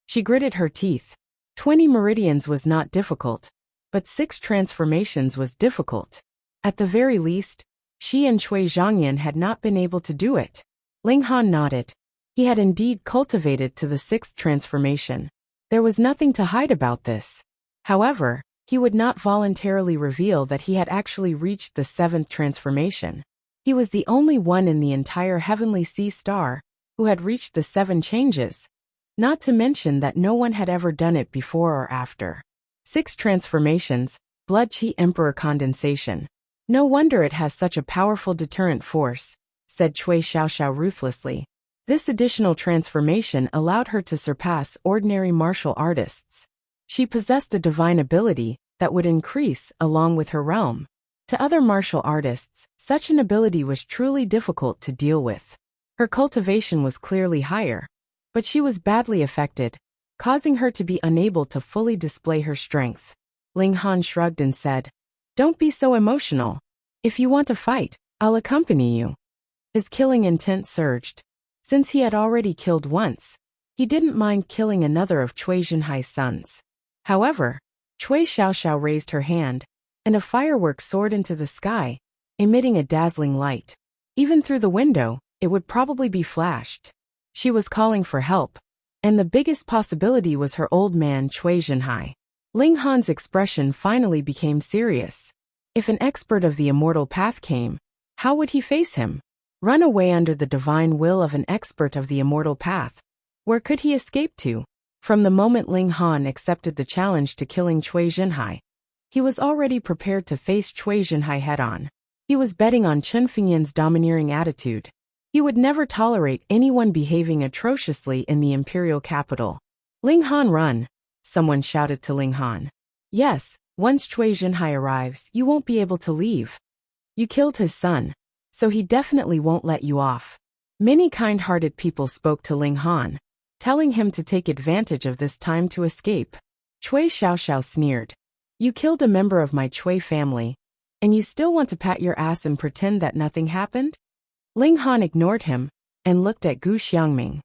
She gritted her teeth. 20 meridians was not difficult, but 6 transformations was difficult. At the very least, she and Cui Zhangyan had not been able to do it. Ling Han nodded. He had indeed cultivated to the 6th transformation. There was nothing to hide about this. However, he would not voluntarily reveal that he had actually reached the 7th transformation. He was the only one in the entire Heavenly Sea Star who had reached the 7 changes, not to mention that no one had ever done it before or after. 6 transformations, blood qi emperor condensation. No wonder it has such a powerful deterrent force, said Cui Xiaoxiao ruthlessly. This additional transformation allowed her to surpass ordinary martial artists. She possessed a divine ability that would increase along with her realm. To other martial artists, such an ability was truly difficult to deal with. Her cultivation was clearly higher, but she was badly affected, causing her to be unable to fully display her strength. Ling Han shrugged and said, "Don't be so emotional. If you want to fight, I'll accompany you." His killing intent surged. Since he had already killed once, he didn't mind killing another of Cui Zhenhai's sons. However, Cui Xiaoxiao raised her hand, and a firework soared into the sky, emitting a dazzling light. Even through the window, it would probably be flashed. She was calling for help, and the biggest possibility was her old man Cui Zhenhai. Ling Han's expression finally became serious. If an expert of the immortal path came, how would he face him? Run away under the divine will of an expert of the immortal path. Where could he escape to? From the moment Ling Han accepted the challenge to killing Cui Jinhai, he was already prepared to face Cui Jinhai head-on. He was betting on Chen Fengyan's domineering attitude. He would never tolerate anyone behaving atrociously in the imperial capital. Ling Han, run! Someone shouted to Ling Han. Yes, once Cui Jinhai arrives, you won't be able to leave. You killed his son, so he definitely won't let you off. Many kind-hearted people spoke to Ling Han, telling him to take advantage of this time to escape. Cui Xiaoxiao sneered. You killed a member of my Cui family, and you still want to pat your ass and pretend that nothing happened? Ling Han ignored him and looked at Gu Xiangming.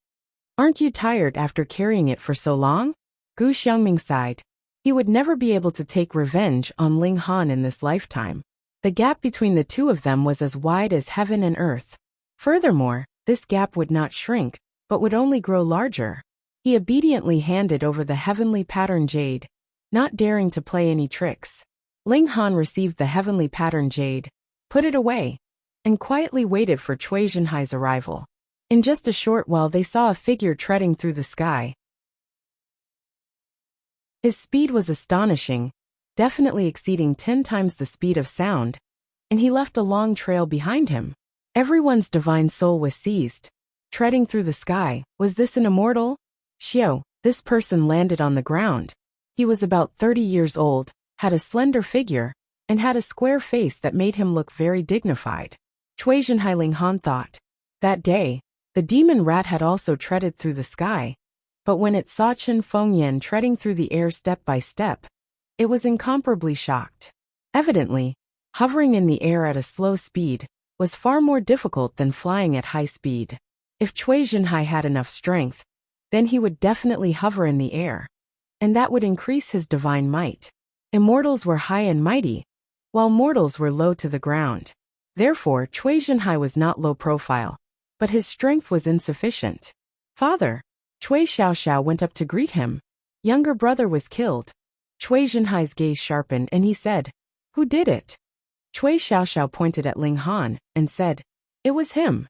Aren't you tired after carrying it for so long? Gu Xiangming sighed. He would never be able to take revenge on Ling Han in this lifetime. The gap between the two of them was as wide as heaven and earth. Furthermore, this gap would not shrink, but would only grow larger. He obediently handed over the heavenly pattern jade, not daring to play any tricks. Ling Han received the heavenly pattern jade, put it away, and quietly waited for Cui Jinhai's arrival. In just a short while they saw a figure treading through the sky. His speed was astonishing, definitely exceeding 10 times the speed of sound, and he left a long trail behind him. Everyone's divine soul was seized. Treading through the sky, was this an immortal? Xiao, this person landed on the ground. He was about 30 years old, had a slender figure, and had a square face that made him look very dignified. Cui Jinhai, Ling Han thought. That day, the demon rat had also treaded through the sky, but when it saw Chen Fengyan treading through the air step by step, it was incomparably shocked. Evidently, hovering in the air at a slow speed was far more difficult than flying at high speed. If Cui Jinhai had enough strength, then he would definitely hover in the air, and that would increase his divine might. Immortals were high and mighty, while mortals were low to the ground. Therefore, Cui Jinhai was not low profile, but his strength was insufficient. Father! Cui Xiaoxiao went up to greet him. Younger brother was killed. Cui Jinhai's gaze sharpened and he said, Who did it? Cui Xiaoxiao pointed at Ling Han and said, It was him.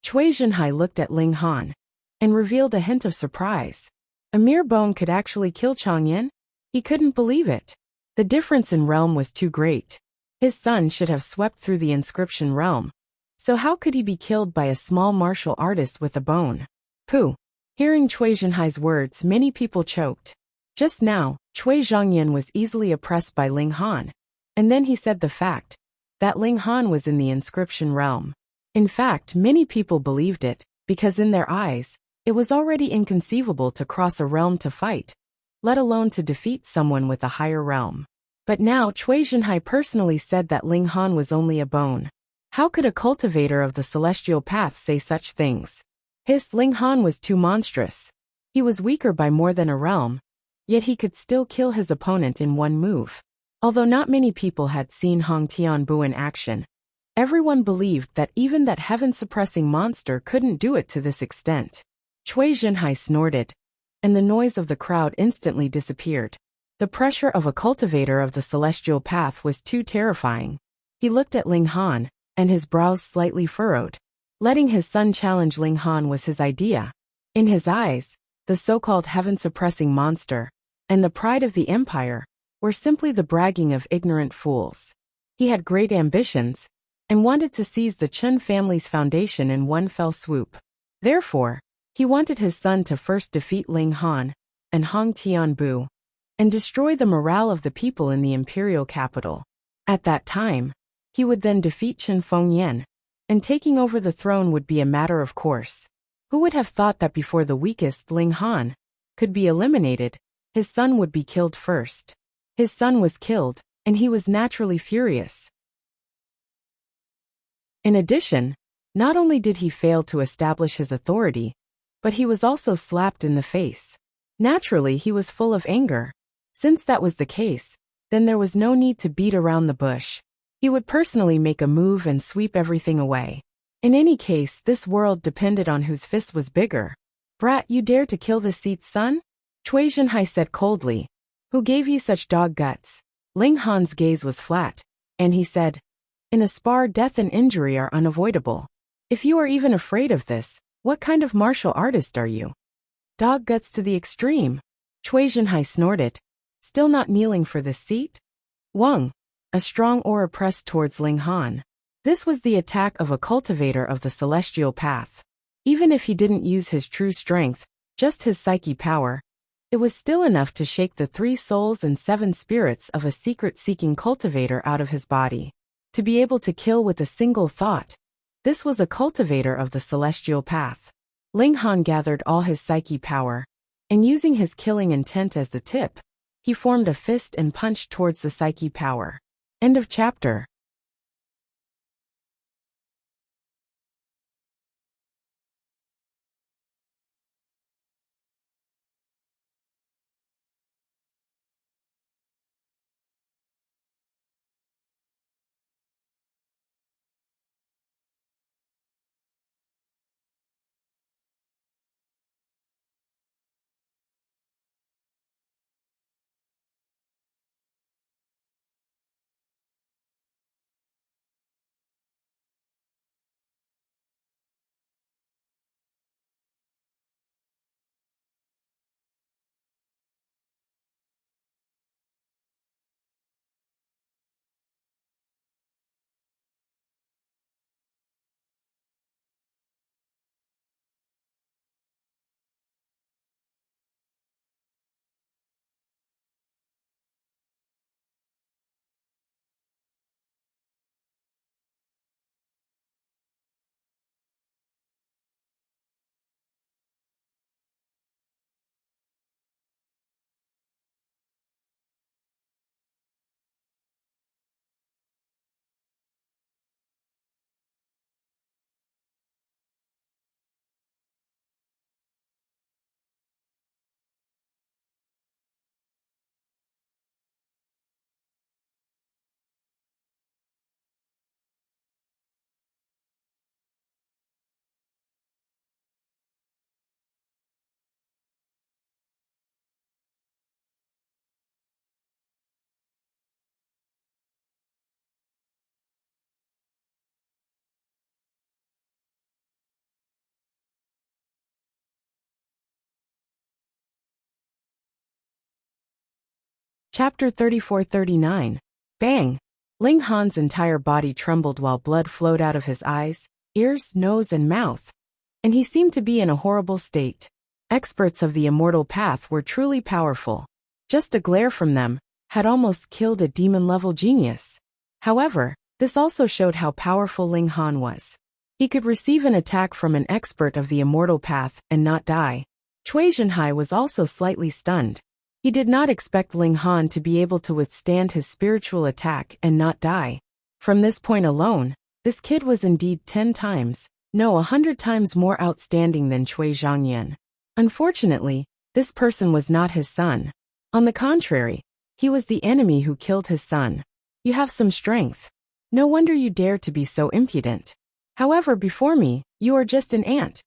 Cui Jinhai looked at Ling Han and revealed a hint of surprise. A mere bone could actually kill Changyan? He couldn't believe it. The difference in realm was too great. His son should have swept through the inscription realm. So how could he be killed by a small martial artist with a bone? Pooh! Hearing Cui Jinhai's words, many people choked. Just now, Cui Zhongyan was easily oppressed by Ling Han, and then he said the fact that Ling Han was in the inscription realm. In fact, many people believed it, because in their eyes, it was already inconceivable to cross a realm to fight, let alone to defeat someone with a higher realm. But now Cui Jinhai personally said that Ling Han was only a bone. How could a cultivator of the celestial path say such things? Ling Han was too monstrous. He was weaker by more than a realm, yet he could still kill his opponent in one move. Although not many people had seen Hong Tianbu in action, everyone believed that even that heaven-suppressing monster couldn't do it to this extent. Cui Jinhai snorted, and the noise of the crowd instantly disappeared. The pressure of a cultivator of the celestial path was too terrifying. He looked at Ling Han, and his brows slightly furrowed. Letting his son challenge Ling Han was his idea. In his eyes, the so-called heaven-suppressing monster and the pride of the empire were simply the bragging of ignorant fools. He had great ambitions and wanted to seize the Chen family's foundation in one fell swoop. Therefore, he wanted his son to first defeat Ling Han and Hong Tianbu and destroy the morale of the people in the imperial capital. At that time, he would then defeat Chen Fengyan, and taking over the throne would be a matter of course. Who would have thought that before the weakest Ling Han could be eliminated, his son would be killed first? His son was killed, and he was naturally furious. In addition, not only did he fail to establish his authority, but he was also slapped in the face. Naturally, he was full of anger. Since that was the case, then there was no need to beat around the bush. He would personally make a move and sweep everything away. In any case, this world depended on whose fist was bigger. Brat, you dare to kill the seat's son? Cui Jinhai said coldly. Who gave you such dog guts? Ling Han's gaze was flat, and he said, In a spar, death and injury are unavoidable. If you are even afraid of this, what kind of martial artist are you? Dog guts to the extreme. Cui Zhenhai snorted, still not kneeling for this seat? Wang. A strong aura pressed towards Ling Han. This was the attack of a cultivator of the celestial path. Even if he didn't use his true strength, just his psyche power, it was still enough to shake the 3 souls and 7 spirits of a secret-seeking cultivator out of his body. To be able to kill with a single thought, this was a cultivator of the celestial path. Ling Han gathered all his psyche power, and using his killing intent as the tip, he formed a fist and punched towards the psyche power. End of chapter. Chapter 34-39. Bang! Ling Han's entire body trembled while blood flowed out of his eyes, ears, nose, and mouth, and he seemed to be in a horrible state. Experts of the immortal path were truly powerful. Just a glare from them had almost killed a demon-level genius. However, this also showed how powerful Ling Han was. He could receive an attack from an expert of the immortal path and not die. Cui Zhenhai was also slightly stunned. He did not expect Ling Han to be able to withstand his spiritual attack and not die. From this point alone, this kid was indeed 10 times, no 100 times more outstanding than Cui Zhangyan. Unfortunately, this person was not his son. On the contrary, he was the enemy who killed his son. You have some strength. No wonder you dare to be so impudent. However, before me, you are just an ant,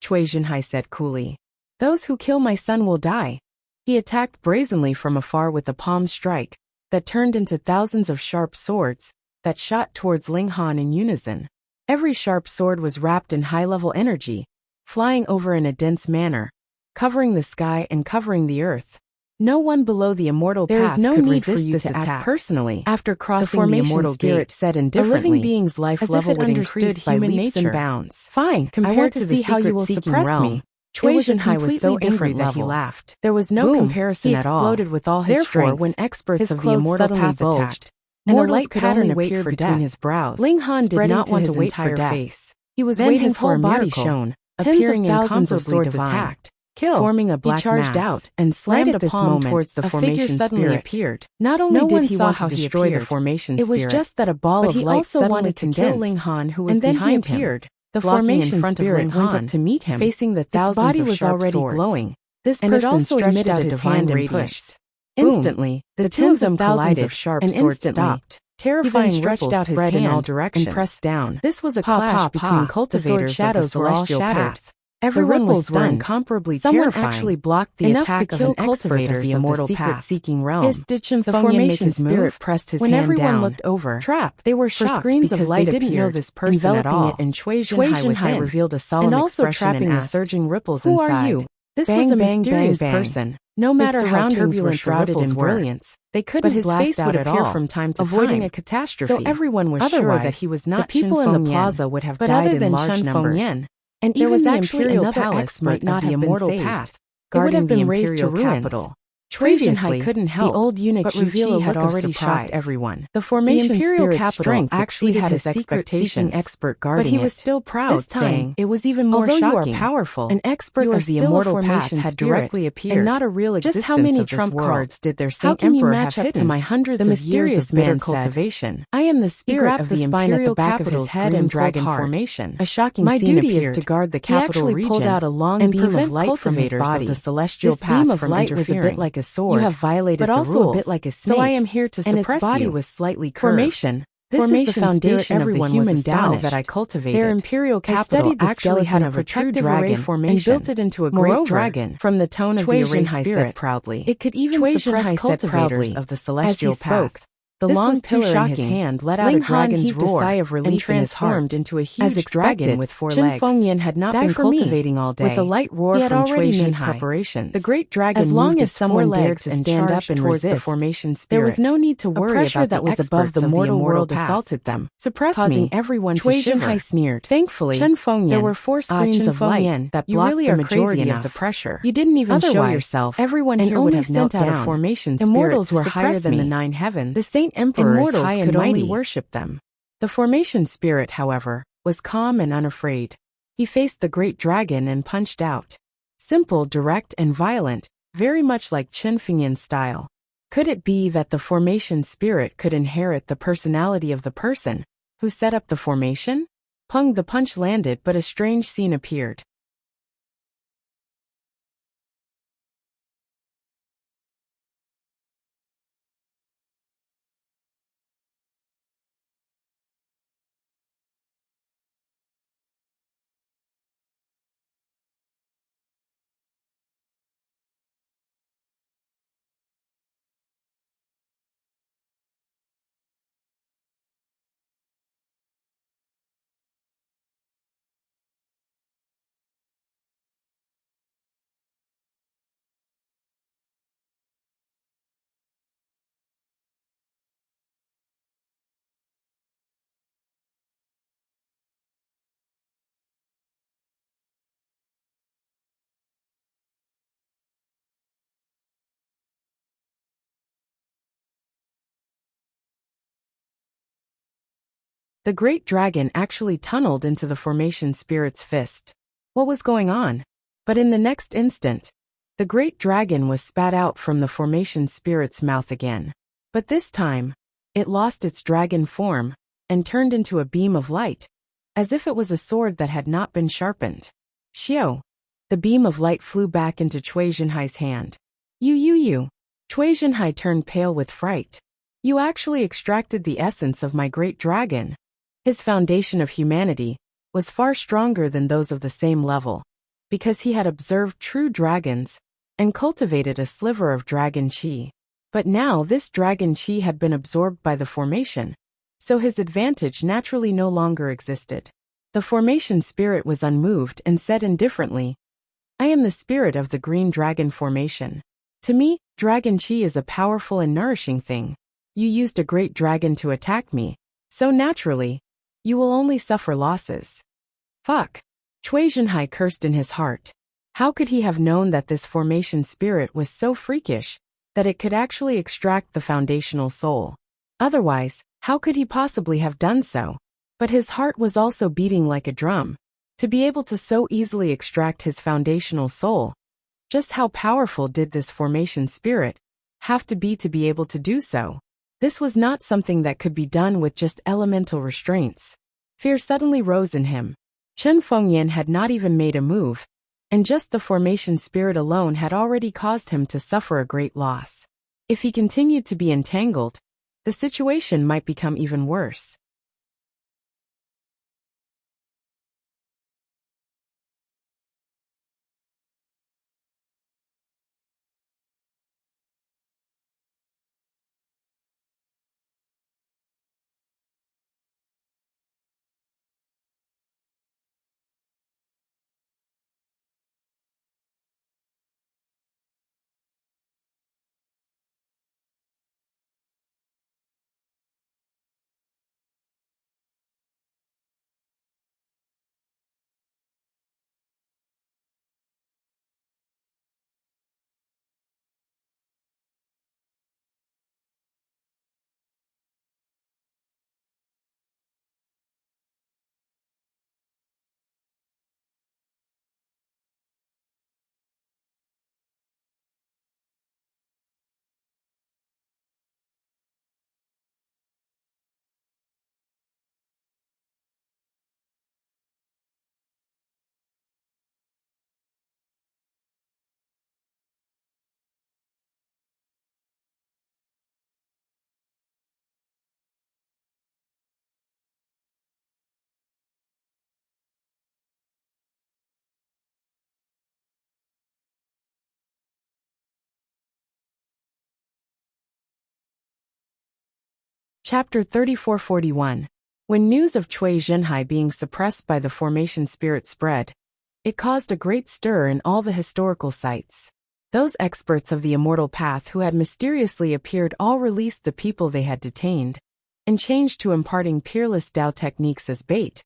Cui Zhenhai said coolly. Those who kill my son will die. He attacked brazenly from afar with a palm strike that turned into thousands of sharp swords that shot towards Ling Han in unison. Every sharp sword was wrapped in high-level energy, flying over in a dense manner, covering the sky and covering the earth. No one below the immortal path could resist this attack personally. After crossing the immortal gate, said indifferently, a living being's life level would increase by leaps and bounds. Fine, compared to see how you will suppress me. Cui Zhenhai was so angry that he laughed. There was no comparison at all. He exploded with all his strength. Therefore, when experts of the immortal path attacked, and a light pattern appeared between his brows, Ling Han did not want to wait for death. He was waiting for a miracle. Shone, appearing incomparably divine. Kill. Forming a black mass, out and slammed at this moment towards the formation suddenly appeared. Not only did he want to destroy the formation spirit, it was just that a ball of light suddenly condensed, kill Ling Han, who was behind him. The formation spirit went up to meet him, facing the thousands of body was already glowing. This person stretched out his hand and pushed. Instantly, the tens of thousands of sharp swords stopped. Terrifying ripples spread in all directions and pressed down. This was a clash between cultivators of the celestial path. Everyone was ripples were stunned. incomparably Someone terrifying, actually blocked the enough attack to of kill an expert of cultivators the of the immortal secret-seeking realm. His Did The formation spirit move? pressed his When hand everyone down. looked over, Trap. they were For shocked screens of because light they didn't know appeared, this person at enveloping all. it, and Cui Cui Jinhai Jinhai revealed a solemn and also expression trapping and the asked, surging ripples "Who inside. are you?" This Bang, was a bang, mysterious bang, bang. person. No matter how surroundings were turbulent the shrouded in ripples were, brilliance. they couldn't But his blast face out would at appear all, from time to avoiding time. a catastrophe. So everyone was sure Otherwise, that he was not the people Chen in the Fengyan, plaza would have but died other in than large Chen numbers. Fengyan, And there even was the actually imperial another palace expert might not of the have been immortal saved. path, It would have guarding been the razed to imperial ruins. capital. Previously, couldn't help, the old eunuch but Xu reveal Qi a had look of already surprise. shocked everyone. The formation imperial spirit's capital strength actually exceeded had his a expectations, expert but guarding he was it. still proud, This time, saying, it was even more "Although shocking. you are powerful, An expert you are of the still a immortal path formation had spirit, directly appeared, and not a real Just existence how many of this trump world. cards did their How Saint can you Emperor match have up to hidden? my hundreds The of years mysterious of bitter man said, cultivation? I am the He spirit grabbed of the the spine at imperial the back of his capital's head and dragon heart. formation. A shocking My scene duty appeared. is to guard the He capital actually region pulled out a long and beam prevent of light from his cultivators body. of the celestial This path beam of from light was a interfering. bit like a sword. You have violated but the also rules, a bit like a snake. so I am here to and suppress its body you. was slightly curved. Formation. This Formation is the foundation spirit of the everyone human was Dao astonished. that I cultivated. Their imperial I capital studied the actually had skeleton a of a true protective dragon array and formation built it into a great Moreover, dragon. From the tone of Cui the array Jinhai spirit, said proudly. it could even Cui suppress Jinhai said cultivators proudly of the as he celestial spoke. path. The This long was too pillar in his shocking. hand let out Ling a Han dragon's heaved a roar sigh of relief and in his transformed heart. into a As huge expected, dragon with 4 Chen legs. Fengyan had not Die been for me. cultivating all day. With a light roar He had from already Cui made Jinhai, preparations. the great dragon As long moved as its someone 4 dared legs to and stand charged up and towards the resist, formation spirit. there was no need to A worry pressure about that the was above experts the of mortal world path. assaulted them, Suppress causing me. everyone to Cui shiver. Jinhai sneered. Thankfully, Chen Fengyan, there were 4 screens Chen of light Fengyan, that you blocked really the are majority crazy of the enough. pressure. You didn't even show Otherwise, yourself. everyone and here would only have knelt sent out down. a formation Immortals spirit were to higher suppress than me. the 9 heavens. The Saint Emperor is Immortals high and could only mighty. worship them. The formation spirit, however, was calm and unafraid. He faced the great dragon and punched out. Simple, direct, and violent, very much like Chen Fengyan's style. Could it be that the formation spirit could inherit the personality of the person who set up the formation? Pung, the punch landed, but a strange scene appeared. The great dragon actually tunneled into the formation spirit's fist. What was going on? But in the next instant, the great dragon was spat out from the formation spirit's mouth again. But this time, it lost its dragon form and turned into a beam of light, as if it was a sword that had not been sharpened. Xiao. The beam of light flew back into Cui Jinhai's hand. You. Cui Jinhai turned pale with fright. You actually extracted the essence of my great dragon. His foundation of humanity was far stronger than those of the same level, because he had observed true dragons and cultivated a sliver of dragon chi. But now this dragon chi had been absorbed by the formation, so his advantage naturally no longer existed. The formation spirit was unmoved and said indifferently, I am the spirit of the green dragon formation. To me, dragon chi is a powerful and nourishing thing. You used a great dragon to attack me, so naturally, you will only suffer losses. Fuck. Cui Jinhai cursed in his heart. How could he have known that this formation spirit was so freakish that it could actually extract the foundational soul? Otherwise, how could he possibly have done so? But his heart was also beating like a drum. To be able to so easily extract his foundational soul, just how powerful did this formation spirit have to be able to do so? This was not something that could be done with just elemental restraints. Fear suddenly rose in him. Chen Fengyan had not even made a move, and just the formation spirit alone had already caused him to suffer a great loss. If he continued to be entangled, the situation might become even worse. Chapter 3441. When news of Cui Zhenhai being suppressed by the formation spirit spread, it caused a great stir in all the historical sites. Those experts of the immortal path who had mysteriously appeared all released the people they had detained, and changed to imparting peerless Tao techniques as bait,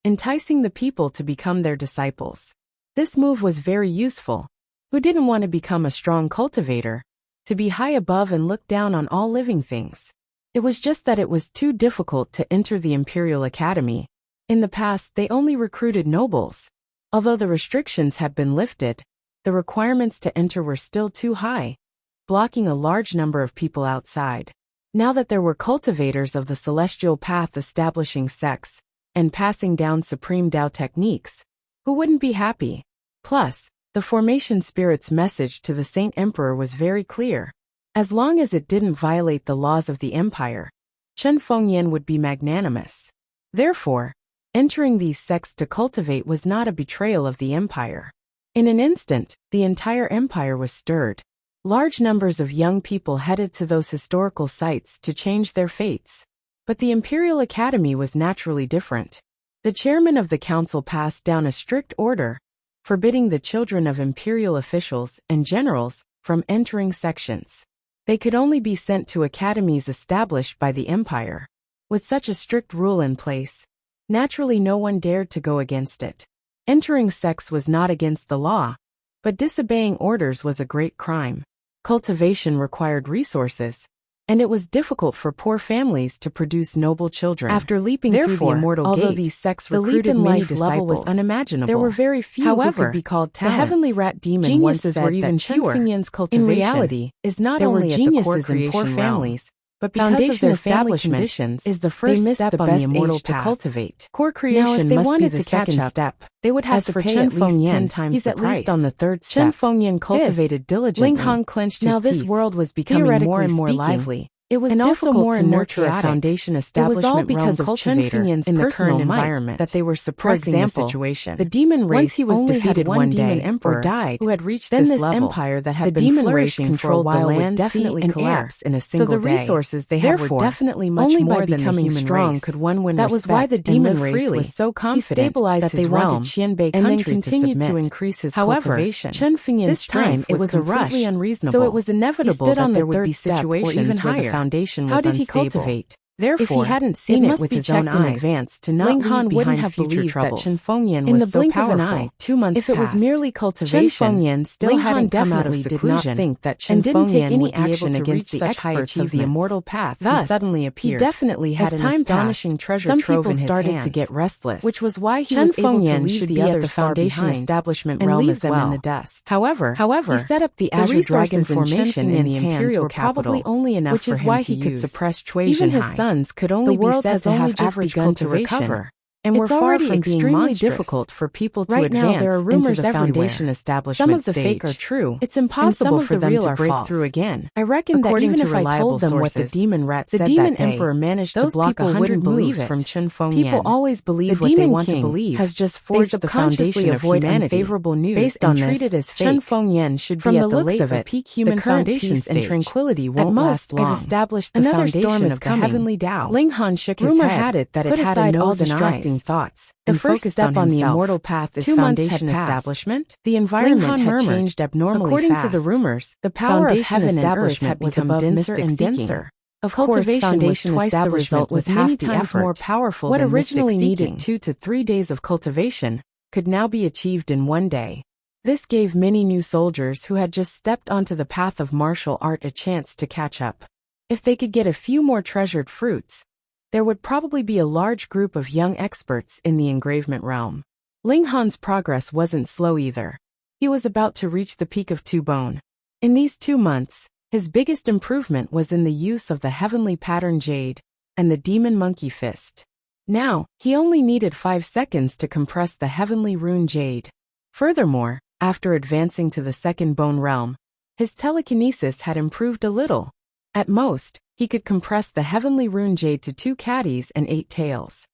enticing the people to become their disciples. This move was very useful. Who didn't want to become a strong cultivator, to be high above and look down on all living things? It was just that it was too difficult to enter the Imperial Academy. In the past, they only recruited nobles. Although the restrictions had been lifted, the requirements to enter were still too high, blocking a large number of people outside. Now that there were cultivators of the celestial path establishing sects and passing down supreme Tao techniques, who wouldn't be happy? Plus, the formation spirit's message to the Saint Emperor was very clear. As long as it didn't violate the laws of the empire, Chen Fengyan would be magnanimous. Therefore, entering these sects to cultivate was not a betrayal of the empire. In an instant, the entire empire was stirred. Large numbers of young people headed to those historical sites to change their fates. But the Imperial Academy was naturally different. The chairman of the council passed down a strict order, forbidding the children of imperial officials and generals from entering sections. They could only be sent to academies established by the empire. With such a strict rule in place, naturally no one dared to go against it. Entering sects was not against the law, but disobeying orders was a great crime. Cultivation required resources, and it was difficult for poor families to produce noble children. After leaping through the immortal gate, although these sects recruited many disciples, level was unimaginable. There were very few who could be called talents. The heavenly rat demon geniuses were even fewer. In reality, is not only geniuses in poor families, but because of their family conditions, is the first step on the immortal to cultivate. Core creation must be the second step. They would have to pay at least 10 times the price. He's at least on the third step. Chen Fengyan cultivated diligently. Ling Han clenched his teeth. Now this world was becoming more and more lively. It was difficult to nurture a foundation establishment because of Chen Fengyan's personal environment that they were suppressing the situation. The demon race once he was defeated one day or died who had reached this level. Empire that had been flourishing for a while would definitely collapse in a single day. So the resources they had were definitely much more than the human race. Could one win respect. That was why the demon race was so confident that they wanted Qianbei country and then continued to increase his cultivation. Chen Fengyan's time it was a rush, unreasonable. So it was inevitable that there would be situations where the foundation was unstable. How did he cultivate? Therefore, if he hadn't seen it with his own eyes, in advance to not Ling Han wouldn't have believed that Chen Fengyan was so powerful. In the blink of an eye, 2 months passed. If it was merely cultivation, Chen Fengyan still hadn't come out of seclusion, think that Chen Fengyan would be able to reach the experts of the immortal path who suddenly appeared. He definitely had an astonishing treasure trove in his hands. Some people started to get restless, which was why he was able to leave the others foundation establishment realm as well in the dust. However, he set up the Azure Dragon formation in the Imperial capital, only enough which is why he could suppress Cui Zhenhai. Could only be said to have just begun to recover, and were far from extremely difficult for people to advance now, there are rumors into the foundation establishment. Some of the fake are true. It's impossible for them to break through again. I reckon that even if I told them what the demon rat said, the demon emperor managed to block 100 moves from Chen Fengyan. People always believe what they want to believe. Has just forged the foundation of humanity. Unfavorable news based on treated as fake. Chen Fengyan should be at the late of peak human foundation and tranquility won't last long. I've established the foundation of the heavenly Tao. Ling Han shook his head. Rumor had it that it had a nose and eyes. Thoughts. The first step on the immortal path is foundation establishment. The environment had changed abnormally according to the rumors. The power of heaven and earth had become denser and denser. Of course, foundation was twice the result was many times more powerful. What originally needed 2 to 3 days of cultivation could now be achieved in 1 day. This gave many new soldiers who had just stepped onto the path of martial art a chance to catch up. If they could get a few more treasured fruits, there would probably be a large group of young experts in the engravement realm. Ling Han's progress wasn't slow either. He was about to reach the peak of two bone. In these 2 months, his biggest improvement was in the use of the heavenly pattern jade and the demon monkey fist. Now, he only needed 5 seconds to compress the heavenly rune jade. Furthermore, after advancing to the second bone realm, his telekinesis had improved a little. At most, he could compress the heavenly rune jade to 2 caddies and 8 tails.